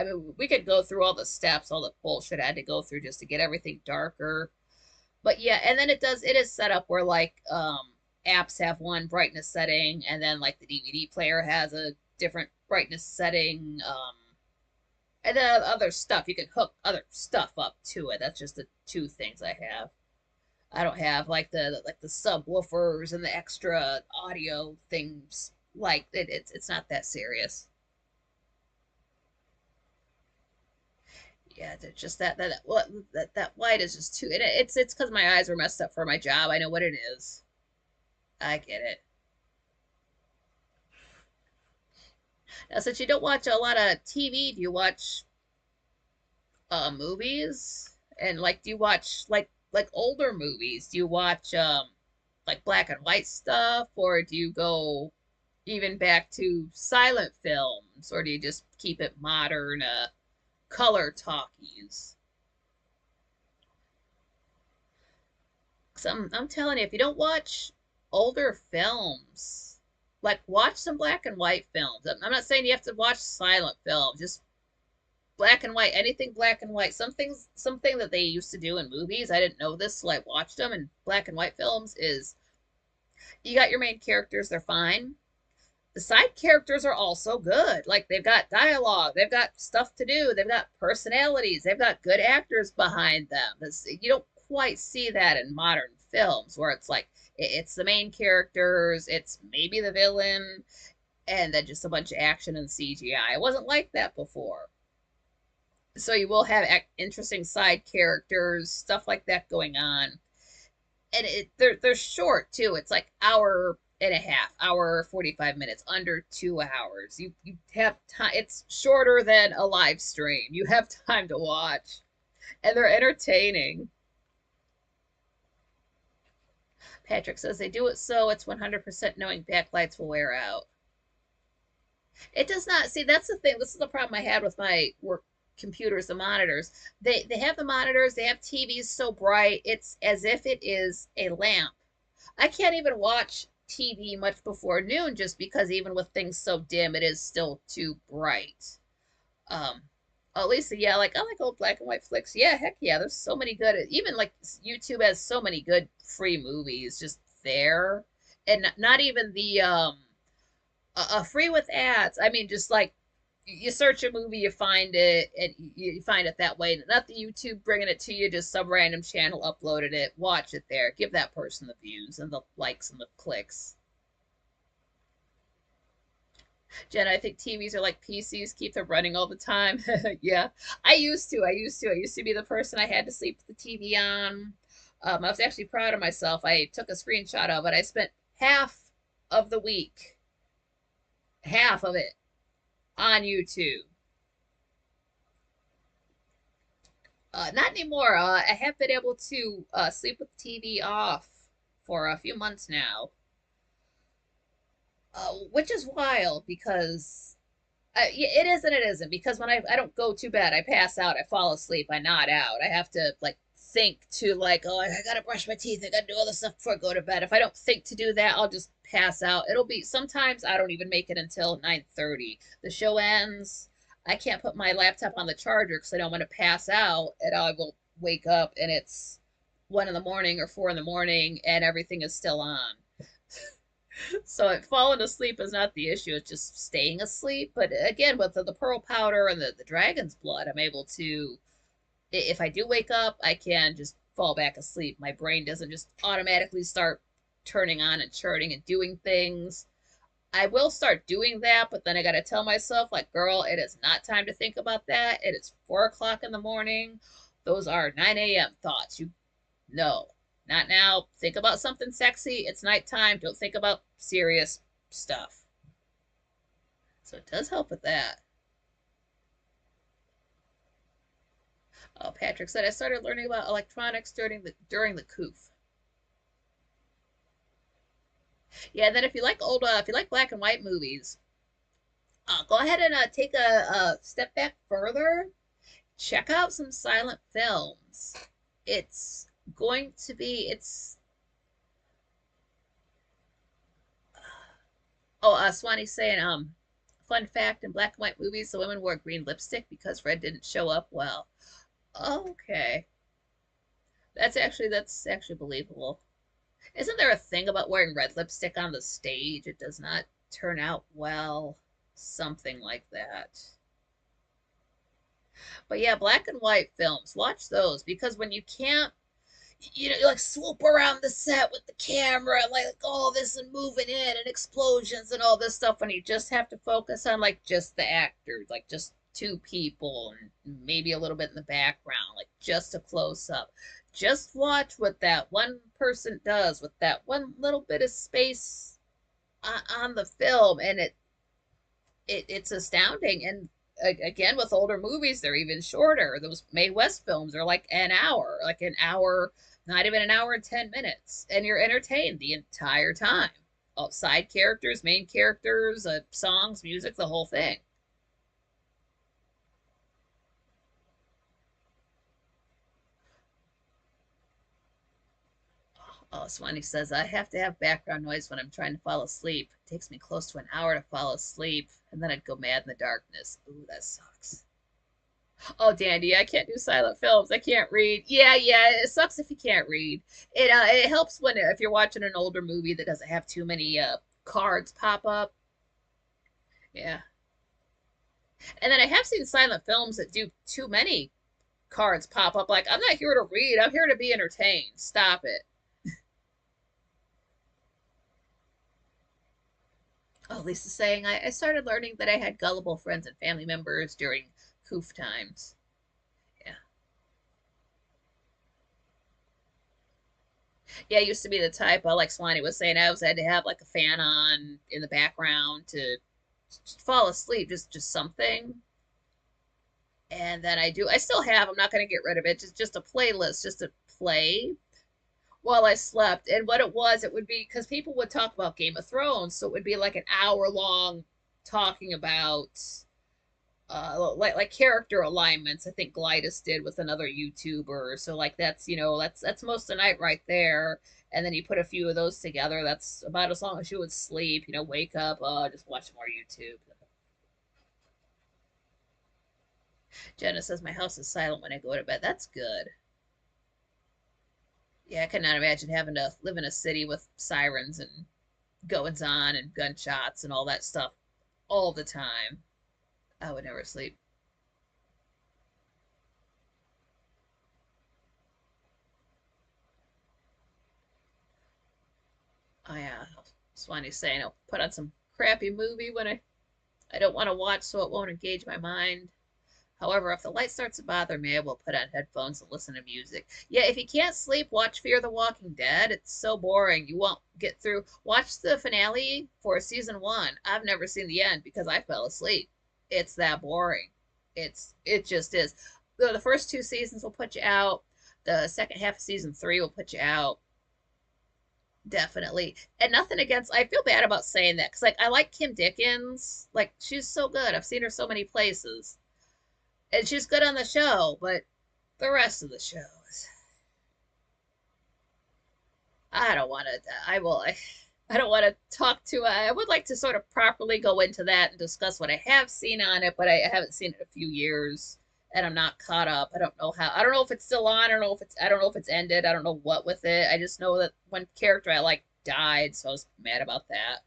mean, we could go through all the steps, all the bullshit I had to go through just to get everything darker. But yeah, and then it is set up where like apps have one brightness setting, and then like the DVD player has a different brightness setting. And then other stuff, you can hook other stuff up to it. That's just the 2 things I have. I don't have like the subwoofers and the extra audio things. Like it's not that serious. Yeah, just that white is just too. It's because my eyes were messed up for my job. I know what it is. I get it. Now, since you don't watch a lot of TV, do you watch movies? And like, do you watch like older movies? Do you watch like black and white stuff, or do you go even back to silent films, or do you just keep it modern, color talkies? Because I'm telling you, if you don't watch older films, like watch some black and white films. I'm not saying you have to watch silent films, just black and white, anything black and white. Something that they used to do in movies, I didn't know this till I watched them in black and white films, is you got your main characters, they're fine. The side characters are also good. Like they've got dialogue, they've got stuff to do, they've got personalities, they've got good actors behind them. You don't quite see that in modern films where it's like it's the main characters, it's maybe the villain, and then just a bunch of action and CGI. It wasn't like that before. So you will have interesting side characters, stuff like that going on. And they're short too. It's like hour and a half, hour 45 minutes, under 2 hours. You have time. It's shorter than a live stream. You have time to watch, and they're entertaining. Patrick says they do it so it's 100% knowing backlights will wear out. It does not. See, that's the thing. This is the problem I had with my work computers, the monitors. They have the monitors, they have TVs so bright, it's as if it is a lamp I can't even watch TV much before noon just because even with things so dim, it is still too bright. Um, at least, yeah, like I like old black and white flicks. Yeah, heck yeah, there's so many good. Even like YouTube has so many good free movies just there, and not even the free with ads. I mean, just like you search a movie, you find it, and you find it that way. Not the YouTube bringing it to you, just some random channel uploaded it. Watch it there. Give that person the views and the likes and the clicks. Jen, I think TVs are like PCs, keep them running all the time. Yeah, I used to be the person I had to sleep with the TV on. I was actually proud of myself. I took a screenshot of it. I spent half of the week, half of it on YouTube. Not anymore. I have been able to sleep with the TV off for a few months now, which is wild because yeah, it is and it isn't. Because when I don't go to bed, I pass out, I fall asleep, I nod out. I have to like think to like, oh, I gotta brush my teeth, I gotta do all this stuff before I go to bed. If I don't think to do that, I'll just pass out. It'll be sometimes I don't even make it until 9:30. The show ends. I can't put my laptop on the charger because I don't want to pass out, and I will wake up and it's 1 in the morning or 4 in the morning, and everything is still on. So falling asleep is not the issue; it's just staying asleep. But again, with the pearl powder and the dragon's blood, I'm able to. If I do wake up, I can just fall back asleep. My brain doesn't just automatically start turning on and churning and doing things. I will start doing that, but then I got to tell myself, like, girl, it is not time to think about that. It is 4 o'clock in the morning. Those are 9 a.m. thoughts. You no, not now. Think about something sexy. It's nighttime. Don't think about serious stuff. So it does help with that. Oh, Patrick said I started learning about electronics during the coof. Yeah, and then if you like black and white movies, go ahead and take a step back further. Check out some silent films. It's going to be it's oh Swani's saying fun fact in black and white movies the women wore green lipstick because red didn't show up well. Okay. That's actually believable. Isn't there a thing about wearing red lipstick on the stage? It does not turn out well. Something like that. But yeah, black and white films, watch those because when you can't, you like swoop around the set with the camera, like all this and moving in and explosions and all this stuff, when you just have to focus on like just the actors, like just two people and maybe a little bit in the background, like just a close up. Just watch what that one person does with that one little bit of space on the film, and it's astounding. And again, with older movies, they're even shorter. Those Mae West films are like an hour, not even an hour and 10 minutes, and you're entertained the entire time. Oh, side characters, main characters, songs, music, the whole thing. Oh, Swanee says, I have to have background noise when I'm trying to fall asleep. It takes me close to an hour to fall asleep, and then I'd go mad in the darkness. Ooh, that sucks. Oh, Dandy, I can't do silent films. I can't read. Yeah, it sucks if you can't read. It helps when if you're watching an older movie that doesn't have too many cards pop up. Yeah, and then I have seen silent films that do too many cards pop up. Like I'm not here to read. I'm here to be entertained. Stop it. Oh, Lisa's saying I started learning that I had gullible friends and family members during coof times. Yeah. Yeah, I used to be the type, like Swanee was saying, I always had to have like a fan on in the background to just fall asleep, just something. And then I still have, I'm not going to get rid of it, just a playlist, just to play while I slept. And what it would be because people would talk about Game of Thrones, so it would be like an hour long talking about like character alignments. I think Glidus did with another YouTuber. So like that's most of the night right there. And then you put a few of those together. That's about as long as you would sleep. Wake up, just watch more YouTube. Jenna says my house is silent when I go to bed. That's good. Yeah, I could not imagine having to live in a city with sirens and goings on and gunshots and all that stuff all the time. I would never sleep. Oh yeah, Swanee's saying I'll put on some crappy movie when I don't want to watch so it won't engage my mind. However, if the light starts to bother me, I will put on headphones and listen to music. Yeah, if you can't sleep, watch Fear the Walking Dead. It's so boring. You won't get through. Watch the finale for season one. I've never seen the end because I fell asleep. It's that boring. It just is. The first two seasons will put you out. The second half of season three will put you out. Definitely. And nothing against, I feel bad about saying that because, like, I like Kim Dickens. Like, she's so good. I've seen her so many places. And she's good on the show, but the rest of the shows, I don't want to. I will. I don't want to talk to. I would like to sort of properly go into that and discuss what I have seen on it, but I haven't seen it in a few years, and I'm not caught up. I don't know how. I don't know if it's still on. I don't know if it's. I don't know if it's ended. I don't know what with it. I just know that one character I like died, so I was mad about that.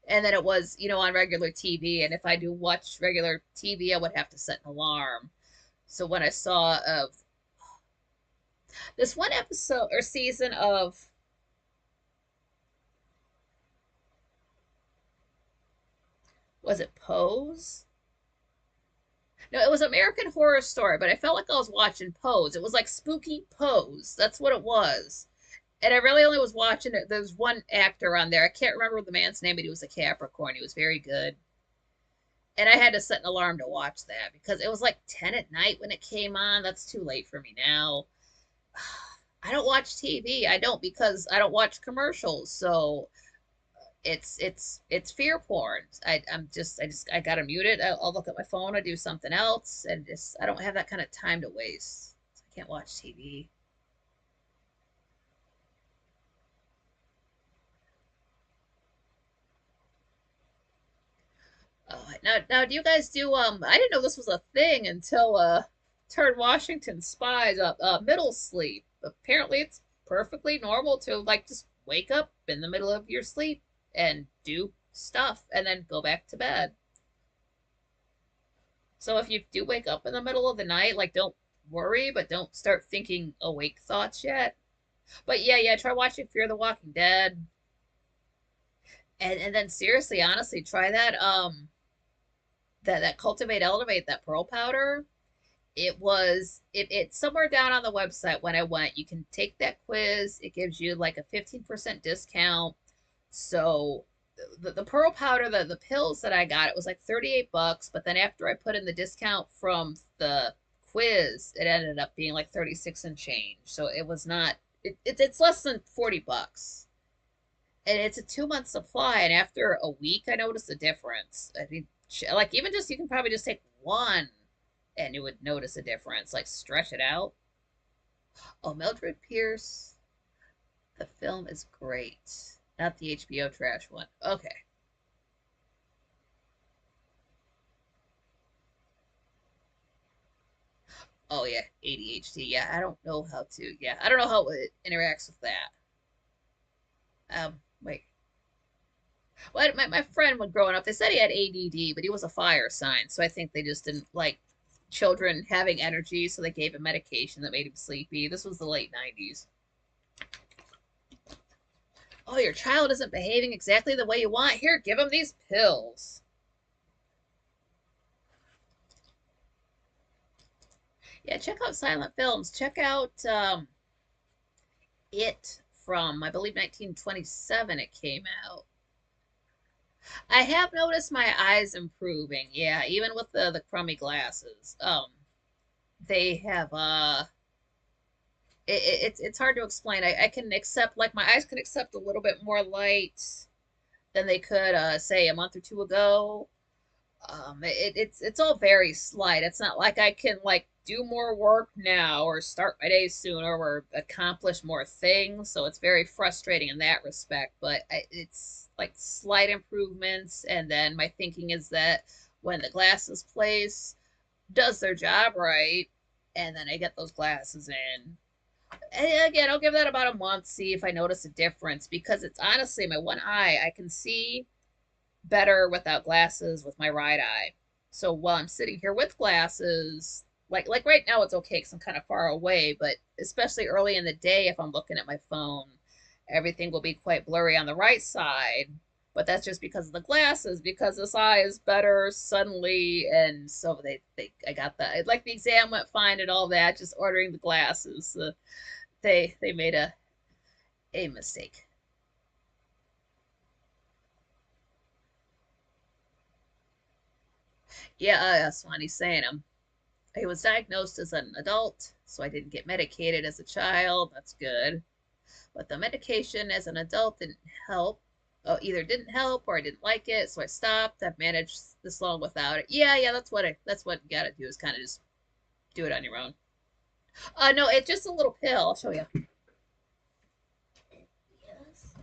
And then it was, on regular TV. And if I do watch regular TV, I would have to set an alarm. So when I saw this one episode or season of, was it Pose? No, it was American Horror Story, but I felt like I was watching Pose. It was like spooky Pose. That's what it was. And I really only was watching it. There's one actor on there. I can't remember the man's name, but he was a Capricorn. He was very good. And I had to set an alarm to watch that because it was like 10 at night when it came on. That's too late for me now. I don't watch TV. I don't because I don't watch commercials. So it's fear porn. I gotta mute it. I'll look at my phone. I do something else, and just I don't have that kind of time to waste. So I can't watch TV. Now, do you guys do? I didn't know this was a thing until Turd Washington Spies. Middle sleep. Apparently, it's perfectly normal to like just wake up in the middle of your sleep and do stuff, and then go back to bed. So if you do wake up in the middle of the night, like don't worry, but don't start thinking awake thoughts yet. But yeah, try watching Fear the Walking Dead, and then seriously, honestly, try that cultivate elevate that pearl powder. It's somewhere down on the website when I went. You can take that quiz. It gives you like a 15% discount. So the pearl powder, the pills that I got, it was like 38 bucks, but then after I put in the discount from the quiz, it ended up being like 36 and change. So it was not it's less than 40 bucks. And it's a 2 month supply, and after a week I noticed a difference. I mean, like even just you can probably just take one and you would notice a difference. Like stretch it out. Oh, Mildred Pierce, the film is great. Not the HBO trash one. Okay. Oh yeah, ADHD. Yeah, I don't know how to. Yeah, I don't know how it interacts with that. Wait. Well, my friend when growing up, they said he had ADD, but he was a fire sign, so I think they just didn't like children having energy, so they gave him medication that made him sleepy. This was the late 90s. Oh, your child isn't behaving exactly the way you want. Here, give him these pills. Yeah, check out silent films. Check out It from, I believe, 1927 it came out. I have noticed my eyes improving. Yeah, even with the crummy glasses. They have it's hard to explain. I can accept like my eyes can accept a little bit more light than they could say a month or two ago. It's all very slight. It's not like I can like do more work now or start my day sooner or accomplish more things. So it's very frustrating in that respect. But it's like slight improvements. And then my thinking is that when the glasses place does their job right, and then I get those glasses in. And again, I'll give that about a month, see if I notice a difference because it's honestly my one eye. I can see better without glasses with my right eye. So while I'm sitting here with glasses, like right now it's okay because I'm kind of far away, but especially early in the day if I'm looking at my phone, everything will be quite blurry on the right side. But that's just because of the glasses, because this eye is better suddenly, and so they I got that. Like the exam went fine and all that, just ordering the glasses. They made a mistake. Yeah, Swanee's saying he was diagnosed as an adult, so I didn't get medicated as a child. That's good. But the medication as an adult didn't help. Oh, either didn't help or I didn't like it, so I stopped. I've managed this long without it. Yeah, that's what you gotta do is kind of just do it on your own. No, it's just a little pill. I'll show you. Yes.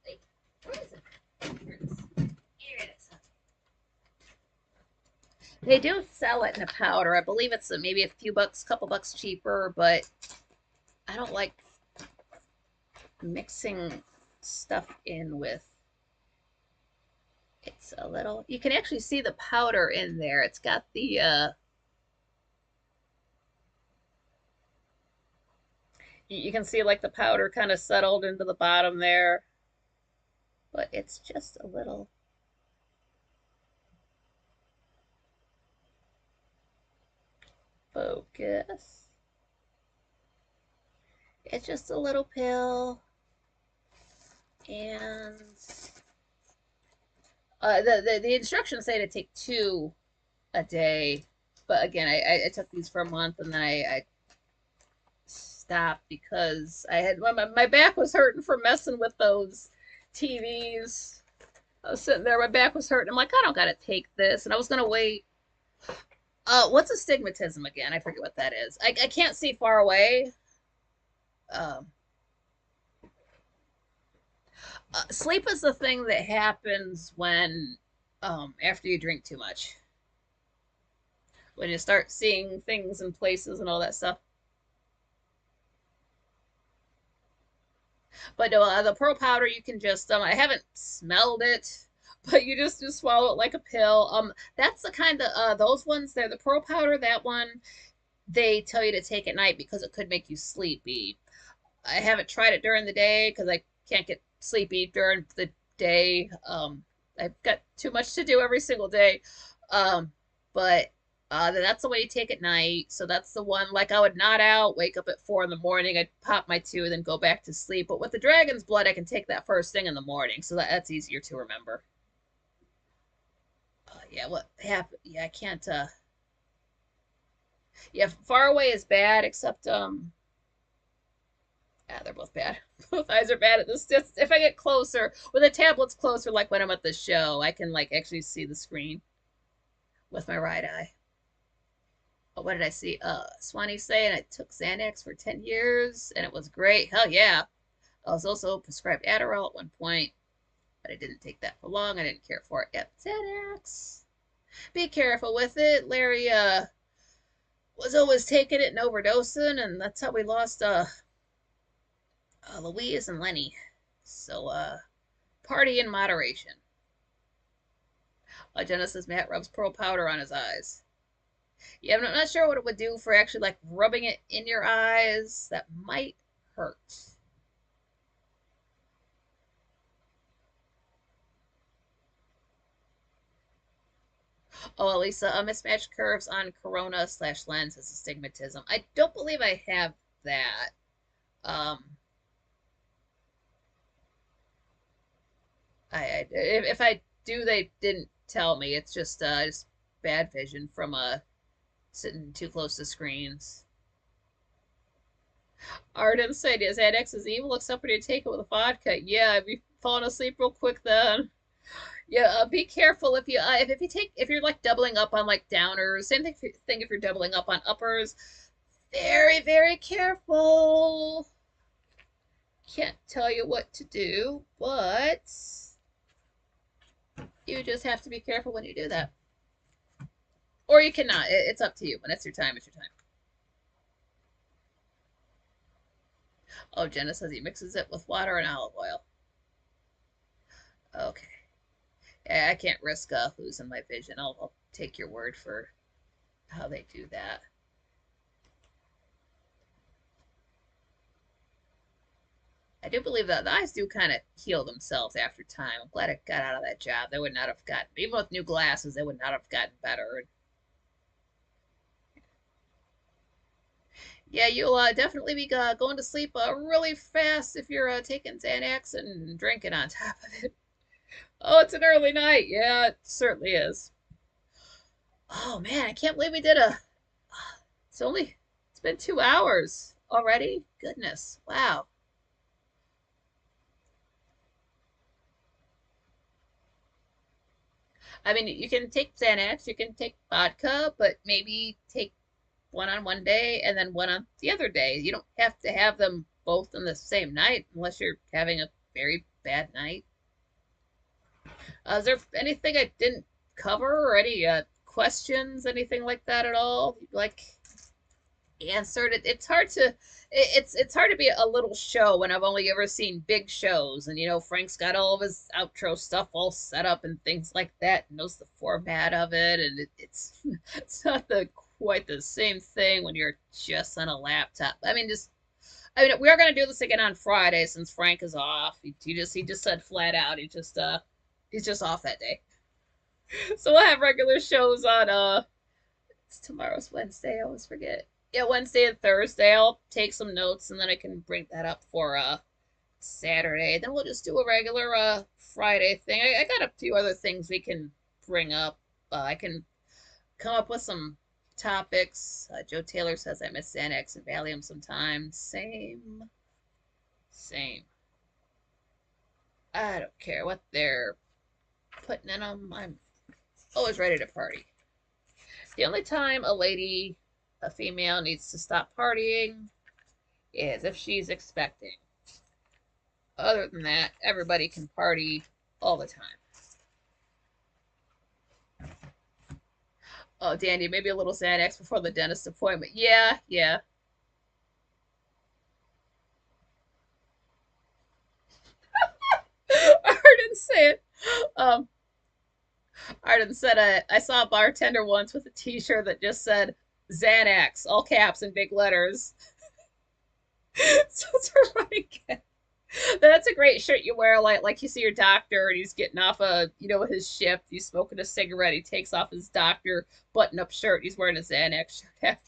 Wait, where is it? Here it is. Here it is. They do sell it in a powder. I believe it's maybe a few bucks, couple bucks cheaper, but I don't like mixing stuff in with. It's a little. You can actually see the powder in there. It's got the. You can see like the powder kind of settled into the bottom there, but it's just a little. Focus. It's just a little pill, and the instructions say to take 2 a day, but again, I took these for a month and then I stopped because I had my back was hurting from messing with those TVs. I was sitting there, my back was hurting. I'm like, I don't gotta take this, and I was gonna wait. What's astigmatism again? I forget what that is. I can't see far away. Um, Sleep is the thing that happens when after you drink too much. When you start seeing things and places and all that stuff. But no, the pearl powder you can just I haven't smelled it, but you just swallow it like a pill. That's the kind of those ones. They're the pearl powder. That one they tell you to take at night because it could make you sleepy. I haven't tried it during the day because I can't get sleepy during the day. I've got too much to do every single day. But that's the way you take at night. So that's the one. Like I would nod out, wake up at 4 in the morning. I'd pop my 2, then go back to sleep. But with the dragon's blood, I can take that first thing in the morning, so that's easier to remember. Yeah, what happened? Yeah, I can't. Yeah, far away is bad, except yeah, they're both bad. Both eyes are bad at this. Just if I get closer, with the tablet's closer, like when I'm at the show, I can like actually see the screen with my right eye. Oh, what did I see? Swanee saying I took Xanax for 10 years and it was great. Hell yeah. I was also prescribed Adderall at one point, but I didn't take that for long. I didn't care for it. Yep, Xanax. Be careful with it. Larry was always taking it and overdosing, and that's how we lost Louise and Lenny. So party in moderation. Genesis Matt rubs pearl powder on his eyes. Yeah, I'm not sure what it would do for actually like rubbing it in your eyes. That might hurt. Oh, Elisa, mismatched curves on corona slash lens is astigmatism. I don't believe I have that. Um, if I do, they didn't tell me. It's just bad vision from sitting too close to screens. Arden said, Xanax is evil except when you take it with a vodka. Yeah, I'd be falling asleep real quick then. Yeah, be careful if you're like doubling up on like downers. Same thing if you're doubling up on uppers. Very, very careful. Can't tell you what to do, but you just have to be careful when you do that. Or you cannot. It's up to you. When it's your time, it's your time. Oh, Jenna says he mixes it with water and olive oil. Okay. Yeah, I can't risk losing my vision. I'll take your word for how they do that. I do believe that the eyes do kind of heal themselves after time. I'm glad I got out of that job. They would not have gotten, even with new glasses, they would not have gotten better. Yeah, you'll definitely be going to sleep really fast if you're taking Xanax and drinking on top of it. Oh, it's an early night. Yeah, it certainly is. Oh man, I can't believe we did a. It's been 2 hours already. Goodness, wow. I mean, you can take Xanax, you can take vodka, but maybe take one on one day and then one on the other day. You don't have to have them both on the same night unless you're having a very bad night. Is there anything I didn't cover or any questions, anything like that at all? Like answered it. It's hard to be a little show when I've only ever seen big shows, and Frank's got all of his outro stuff all set up and things like that, and knows the format of it, and it's it's not the quite the same thing when you're just on a laptop. I mean, we are gonna do this again on Friday since Frank is off. He just said flat out he's just off that day. So we'll have regular shows on it's tomorrow's Wednesday. I always forget. Yeah, Wednesday and Thursday. I'll take some notes and then I can bring that up for Saturday. Then we'll just do a regular Friday thing. I got a few other things we can bring up. I can come up with some topics. Joe Taylor says I miss Xanax and Valium sometimes. Same, same. I don't care what they're putting in them. I'm always ready to party. The only time a female, needs to stop partying is if she's expecting. Other than that, everybody can party all the time. Oh, Dandy, maybe a little Xanax before the dentist appointment. Yeah, yeah. Arden said, um, Arden said, I saw a bartender once with a T-shirt that just said Xanax, all caps in big letters. So it's a running gag. That's a great shirt you wear, like you see your doctor and he's getting off his shift. He's smoking a cigarette. He takes off his doctor button-up shirt. He's wearing a Xanax shirt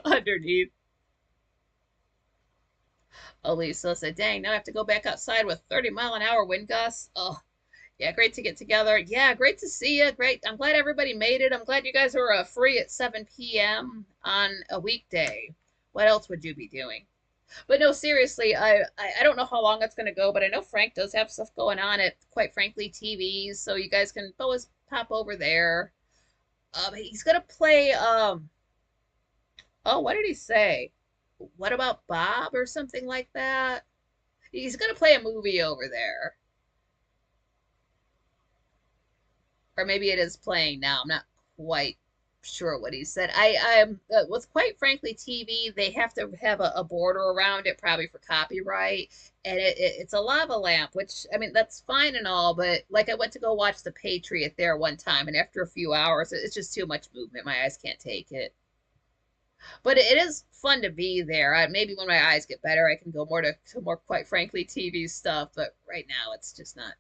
underneath. Elisa said, "Dang, now I have to go back outside with 30-mile-an-hour wind gusts." Oh, yeah, great to get together. Yeah, great to see you. Great. I'm glad everybody made it. I'm glad you guys are free at 7 p.m. on a weekday. What else would you be doing? But no, seriously, I don't know how long it's gonna go, but I know Frank does have stuff going on at quite frankly TVs, so you guys can always pop over there. He's gonna play oh, what did he say? What about Bob or something like that? He's gonna play a movie over there. Or maybe it is playing now. I'm not quite sure what he said. I'm with quite frankly TV. They have to have a border around it, probably for copyright, and it's a lava lamp, which I mean that's fine and all, but like I went to go watch The Patriot there one time, and after a few hours, it's just too much movement. My eyes can't take it. But it is fun to be there. Maybe when my eyes get better, I can go to more quite frankly TV stuff. But right now, it's just not.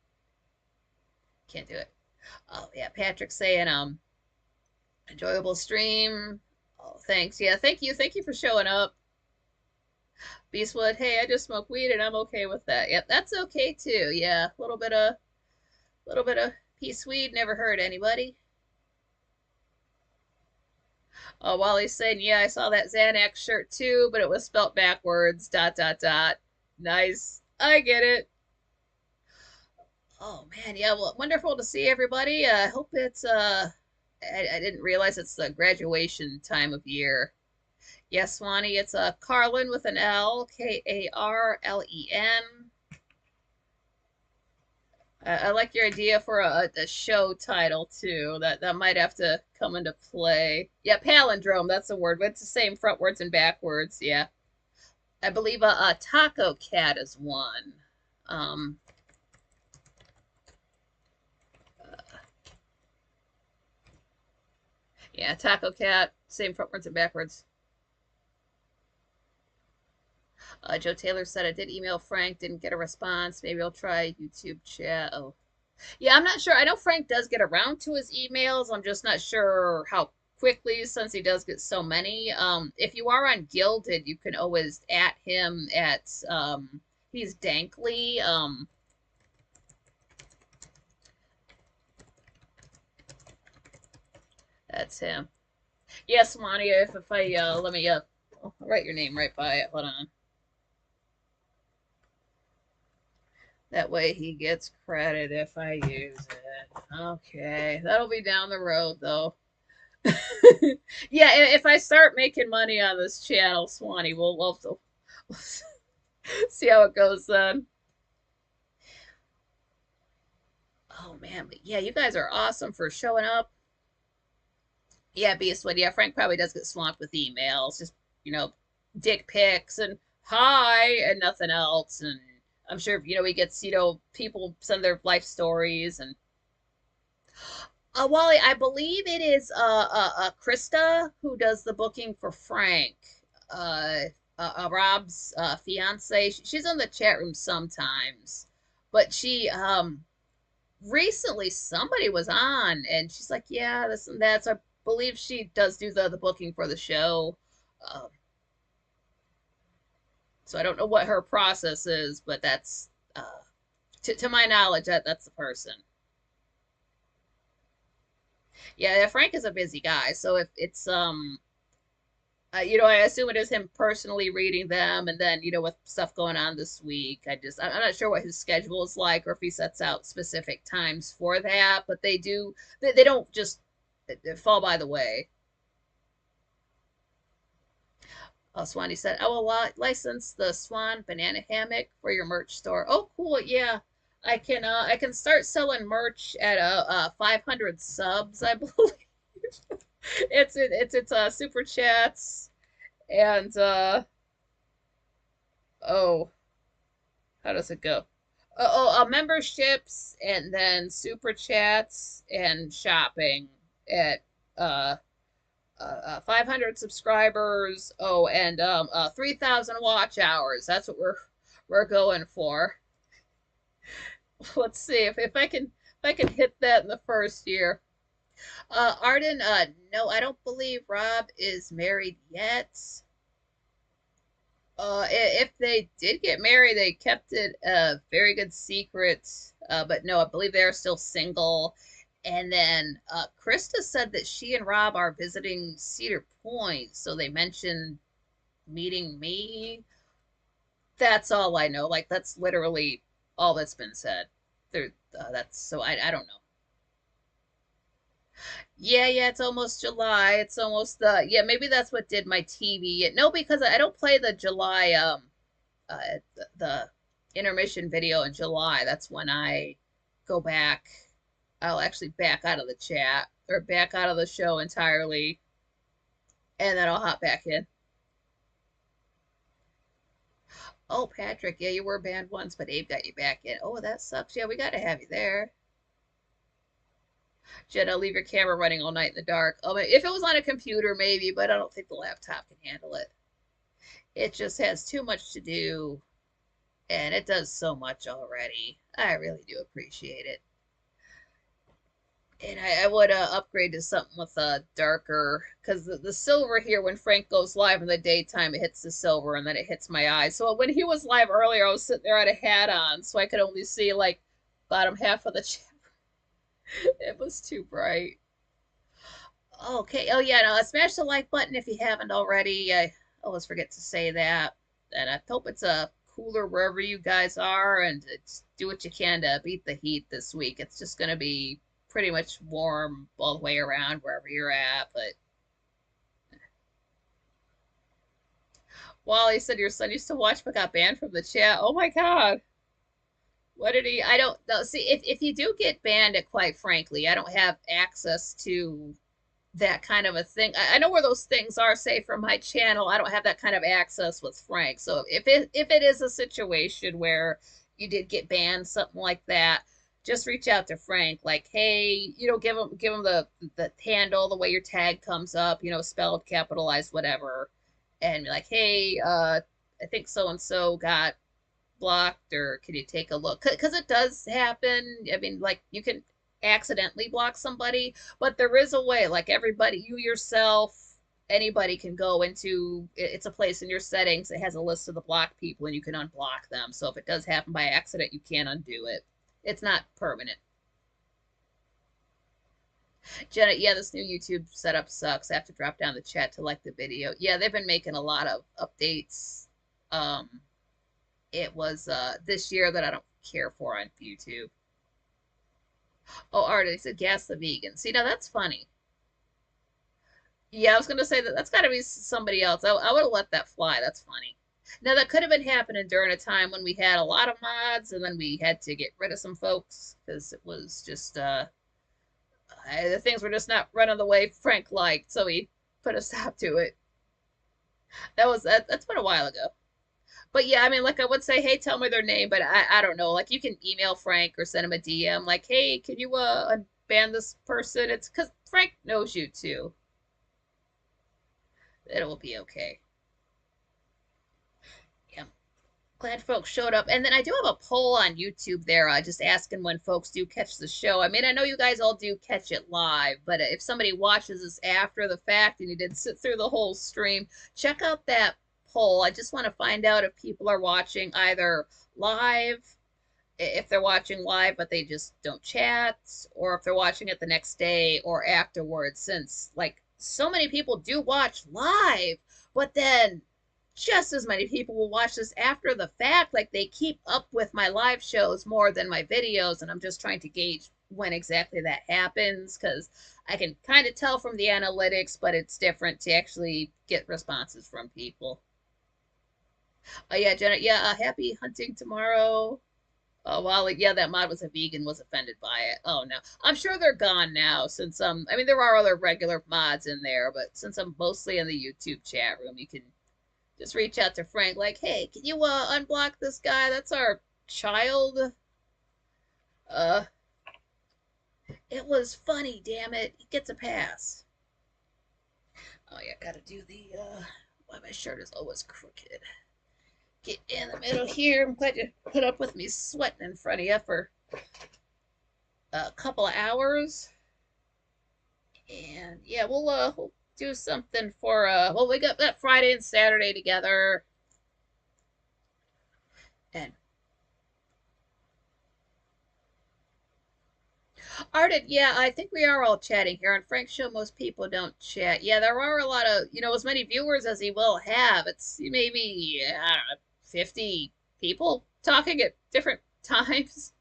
Can't do it. Oh yeah, Patrick saying enjoyable stream. Oh, thanks. Yeah, thank you for showing up. Beastwood, hey, I just smoke weed and I'm okay with that. Yep, that's okay too. Yeah, a little bit of peace weed never hurt anybody. Oh, Wally's saying, yeah, I saw that Xanax shirt too, but it was spelt backwards. Dot dot dot. Nice. I get it. Oh man, yeah, well, wonderful to see everybody. I hope it's I didn't realize it's the graduation time of year. Yes, Swanee, it's Carlin with an L, Karlen. I like your idea for a show title too. That might have to come into play. Yeah, palindrome. That's the word. But it's the same frontwards and backwards. Yeah, I believe a taco cat is one. Um, yeah, taco cat. Same frontwards and backwards. Joe Taylor said I did email Frank, didn't get a response. Maybe I'll try YouTube chat. Oh, yeah, I'm not sure. I know Frank does get around to his emails. I'm just not sure how quickly since he does get so many. If you are on Gilded, you can always at him at he's Dankly. That's him. Yes, Monty, if I let me I'll write your name right by it. Hold on. That way he gets credit if I use it. Okay, that'll be down the road though. Yeah, if I start making money on this channel, Swanee, we'll see how it goes then. Oh man, but yeah, you guys are awesome for showing up. Yeah, Beastwood. Yeah, Frank probably does get swamped with emails, just you know, dick pics and hi and nothing else. And I'm sure he gets people send their life stories and Wally, I believe it is Krista who does the booking for Frank, uh, Rob's fiance. She's in the chat room sometimes, but she recently somebody was on and she's like, yeah, this and that. So I believe she does do the booking for the show. Um, so I don't know what her process is, but that's to my knowledge that's the person. Yeah, Frank is a busy guy, so if it's I assume it is him personally reading them, and then with stuff going on this week, I'm not sure what his schedule is like, or if he sets out specific times for that. But they don't just fall by the way. Swanee said, "I will license the Swan banana hammock for your merch store." Oh, cool! Yeah, I can start selling merch at 500 subs, I believe. It's super chats and oh, how does it go? Memberships and then super chats and shopping at uh, 500 subscribers. Oh, and 3,000 watch hours. That's what we're going for. Let's see if I can hit that in the first year. Arden, no, I don't believe Rob is married yet. If they did get married, they kept it a very good secret. But no, I believe they're still single. And then Krista said that she and Rob are visiting Cedar Point, so they mentioned meeting me. That's all I know. Like that's literally all that's been said. There, that's so I don't know. Yeah, yeah, it's almost July. It's almost yeah, maybe that's what did my TV. No, because I don't play the July the intermission video in July. That's when I go back. I'll actually back out of the chat or back out of the show entirely, and then I'll hop back in. Oh, Patrick, yeah, you were banned once, but Abe got you back in. Oh, that sucks. Yeah, we got to have you there. Jenna, leave your camera running all night in the dark. Oh, if it was on a computer, maybe, but I don't think the laptop can handle it. It just has too much to do, and it does so much already. I really do appreciate it. And I would upgrade to something with a darker, because the silver here, when Frank goes live in the daytime, it hits the silver and then it hits my eyes. So when he was live earlier, I was sitting there, I had a hat on, so I could only see like bottom half of the chat. It was too bright. Okay. Oh yeah, no, smash the like button if you haven't already. I always forget to say that. And I hope it's a cooler wherever you guys are, and do what you can to beat the heat this week. It's just going to be pretty much warm all the way around wherever you're at. But Wally said your son used to watch but got banned from the chat. Oh my God. What did he? I don't know. See, if you do get banned, quite frankly, I don't have access to that kind of a thing. I know where those things are, say from my channel. I don't have that kind of access with Frank. So if it is a situation where you did get banned, something like that, just reach out to Frank. Like, hey, give him the handle, the way your tag comes up, spelled, capitalized, whatever, and be like, hey, I think so and so got blocked, or can you take a look? Because it does happen. I mean, like, you can accidentally block somebody, but there is a way. Like, everybody, you yourself, anybody can go into it's a place in your settings. It has a list of the blocked people, and you can unblock them. So if it does happen by accident, you can undo it. It's not permanent. Jenna, yeah, this new YouTube setup sucks. I have to drop down the chat to like the video. Yeah, they've been making a lot of updates. It was this year that I don't care for on YouTube. Oh, Art, they said gas the vegan. See, now that's funny. Yeah, I was gonna say that's got to be somebody else. I would have let that fly. That's funny. Now that could have been happening during a time when we had a lot of mods, and then we had to get rid of some folks because it was just the things were just not running the way Frank liked, so he put a stop to it. That's been a while ago. But yeah, I mean, like I would say, hey, tell me their name, but I don't know. Like, you can email Frank or send him a DM, like, hey, can you unban this person? It's because Frank knows you too. It will be okay. Yeah, glad folks showed up. And then I do have a poll on YouTube there, just asking when folks do catch the show. I mean, I know you guys all do catch it live, but if somebody watches this after the fact and you did sit through the whole stream, check out that poll. I just want to find out if people are watching either live, if they're watching live but they just don't chat, or if they're watching it the next day or afterwards, since like so many people do watch live, but then just as many people will watch this after the fact. Like, they keep up with my live shows more than my videos, and I'm just trying to gauge when exactly that happens, because I can kind of tell from the analytics, but it's different to actually get responses from people. Oh yeah, Jenna. Yeah, happy hunting tomorrow. Oh well, yeah, that mod was a vegan, was offended by it. Oh no, I'm sure they're gone now. Since I mean, there are other regular mods in there, but since I'm mostly in the YouTube chat room, you can just reach out to Frank, like, hey, can you unblock this guy? That's our child. Uh, it was funny, damn it. He gets a pass. Oh yeah, gotta do the why my shirt is always crooked. Get in the middle here. I'm glad you put up with me sweating in front of you for a couple of hours. And yeah, we'll do something for well, we got that Friday and Saturday together. And Arden, yeah, I think we are all chatting here. On Frank's show, most people don't chat. Yeah, there are a lot of, as many viewers as he will have. It's maybe, I don't know, 50 people talking at different times.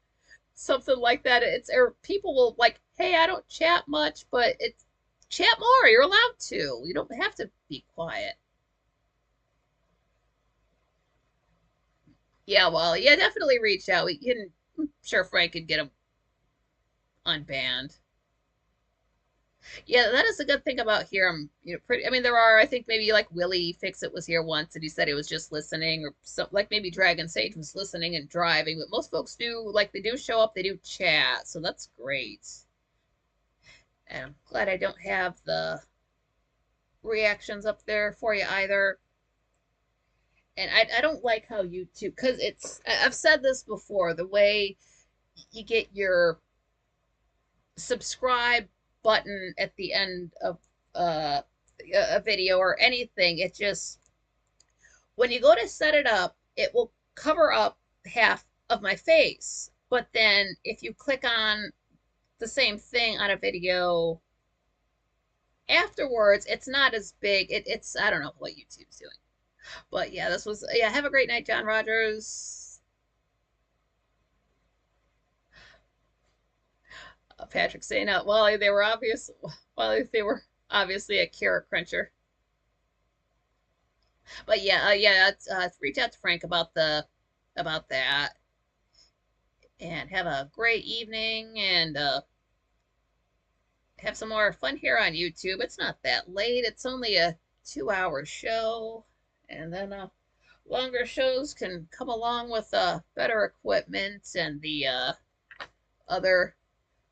Something like that. Or people will like, hey, I don't chat much, but it's chat more. You're allowed to. You don't have to be quiet. Yeah, well, yeah, definitely reach out. I'm sure Frank could get him unbanned. Yeah, that is a good thing about here. Pretty. I mean, there are. I think maybe like Willie Fix It was here once, and he said he was just listening, or some like maybe Dragon Sage was listening and driving. But most folks do, like, they do show up, they do chat, so that's great. And I'm glad I don't have the reactions up there for you either. And I don't like how YouTube, because I've said this before, the way you get your subscribe button at the end of a video or anything, it just, when you go to set it up, it will cover up half of my face. But then if you click on the same thing on a video afterwards, it's not as big. It's I don't know what YouTube's doing. But yeah, this was yeah. Have a great night, John Rogers. Patrick saying, well, they were obvious. Well, they were obviously a carrot cruncher. But yeah, yeah. Reach out to Frank about that, and have a great evening, and have some more fun here on YouTube. It's not that late. It's only a 2 hour show, and then longer shows can come along with better equipment and the other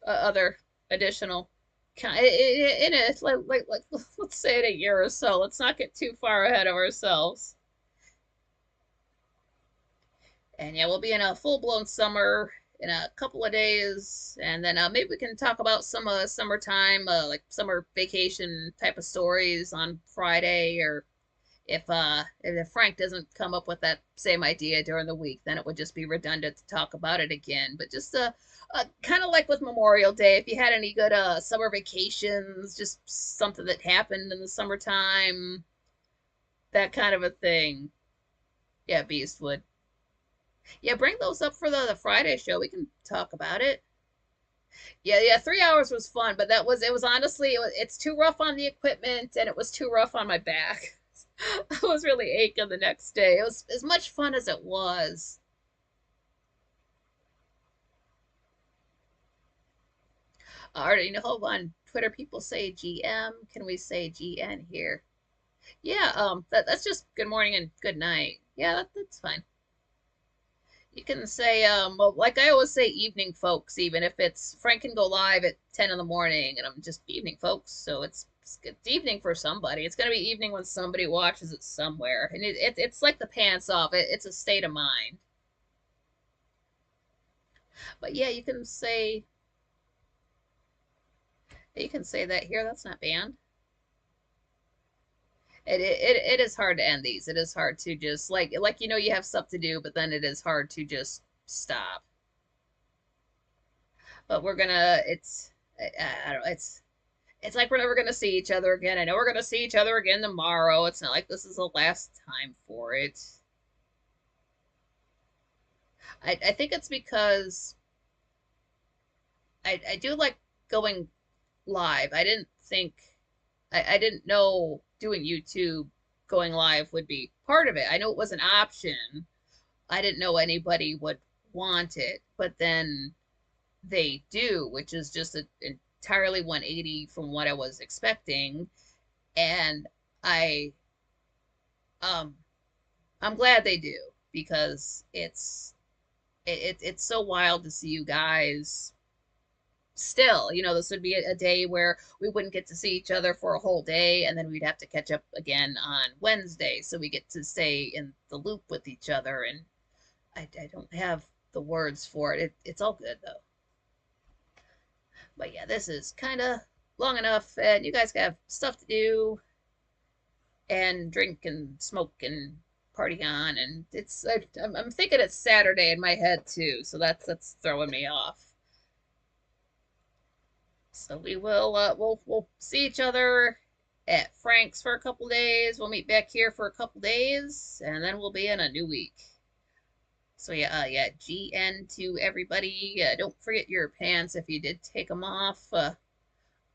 other additional in it like let's say in a year or so. Let's not get too far ahead of ourselves. And yeah, we'll be in a full-blown summer in a couple of days, and then maybe we can talk about some summertime, like summer vacation type of stories on Friday, or if Frank doesn't come up with that same idea during the week, then it would just be redundant to talk about it again. But just kind of like with Memorial Day, if you had any good summer vacations, just something that happened in the summertime, that kind of a thing. Yeah, Beast would. Yeah, bring those up for the Friday show. We can talk about it. Yeah, yeah, 3 hours was fun, but it was honestly it's too rough on the equipment and it was too rough on my back. I was really aching the next day. It was as much fun as it was. I already know on Twitter people say GM. Can we say GN here? Yeah, that's just good morning and good night. Yeah, that's fine. You can say, well, like I always say, evening folks, even if it's Frank can go live at 10 in the morning, and I'm just evening folks, so it's evening for somebody. It's gonna be evening when somebody watches it somewhere, and it's like the pants off. It's a state of mind. But yeah, you can say that here. That's not banned. It is hard to end these. It is hard to just like you have stuff to do, but then it is hard to just stop. But we're gonna I don't know, it's like we're never gonna see each other again. I know we're gonna see each other again tomorrow. It's not like this is the last time for it. I think it's because I do like going live. I didn't know doing YouTube going live would be part of it. I know it was an option. I didn't know anybody would want it, but then they do, which is just an entirely 180 from what I was expecting. And I um I'm glad they do because it's so wild to see you guys still. This would be a day where we wouldn't get to see each other for a whole day, and then we'd have to catch up again on Wednesday. So we get to stay in the loop with each other, and I don't have the words for it. It's all good though. But yeah, this is kind of long enough, and you guys have stuff to do and drink and smoke and party on, and I'm thinking it's Saturday in my head too, so that's throwing me off. So we will we'll see each other at Frank's for a couple days. We'll meet back here for a couple days, and then we'll be in a new week. So yeah, yeah, GN to everybody. Don't forget your pants if you did take them off.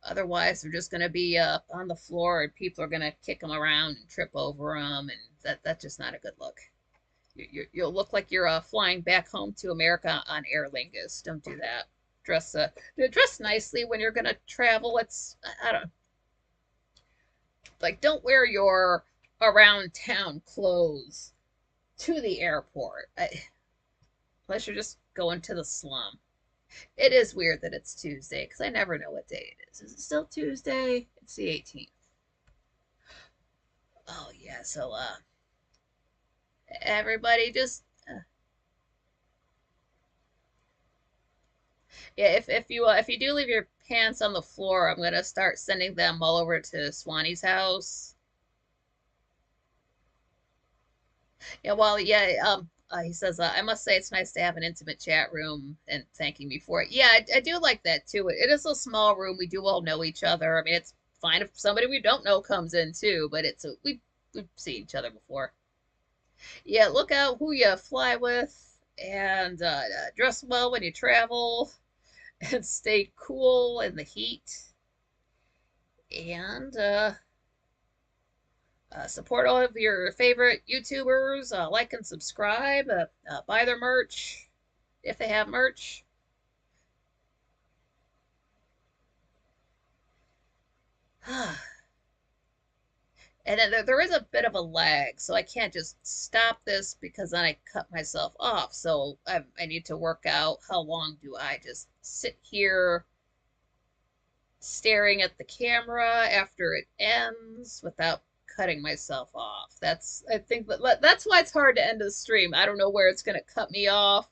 Otherwise, they're just gonna be on the floor, and people are gonna kick them around and trip over them, and that's just not a good look. You'll look like you're flying back home to America on Aer Lingus. Don't do that. Dress nicely when you're gonna travel. I don't like don't wear your around town clothes to the airport unless you're just going to the slum. It is weird that it's Tuesday because I never know what day it is. Is it still Tuesday? It's the 18th. Oh yeah, so everybody just yeah, if you do leave your pants on the floor, I'm gonna start sending them all over to Swanee's house. Yeah, well, yeah, he says, I must say it's nice to have an intimate chat room and thanking me for it. Yeah, I do like that too. It is a small room. We do all know each other. I mean, it's fine if somebody we don't know comes in too, but we've seen each other before. Yeah, look out who you fly with, and dress well when you travel, and stay cool in the heat, and support all of your favorite YouTubers. Like and subscribe. Buy their merch if they have merch. And then there is a bit of a lag, so I can't just stop this because then I cut myself off. So I need to work out how long do I just sit here staring at the camera after it ends without cutting myself off. I think that's why it's hard to end a stream. I don't know where it's going to cut me off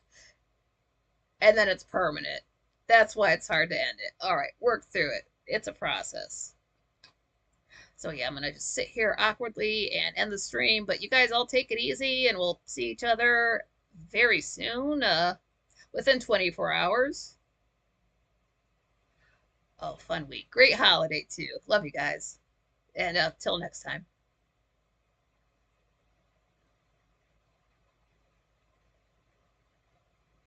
and then it's permanent. That's why it's hard to end it. All right, work through it. It's a process. So yeah, I'm gonna just sit here awkwardly and end the stream. But you guys all take it easy, and we'll see each other very soon. Within 24 hours. Oh, fun week. Great holiday too. Love you guys. And till next time.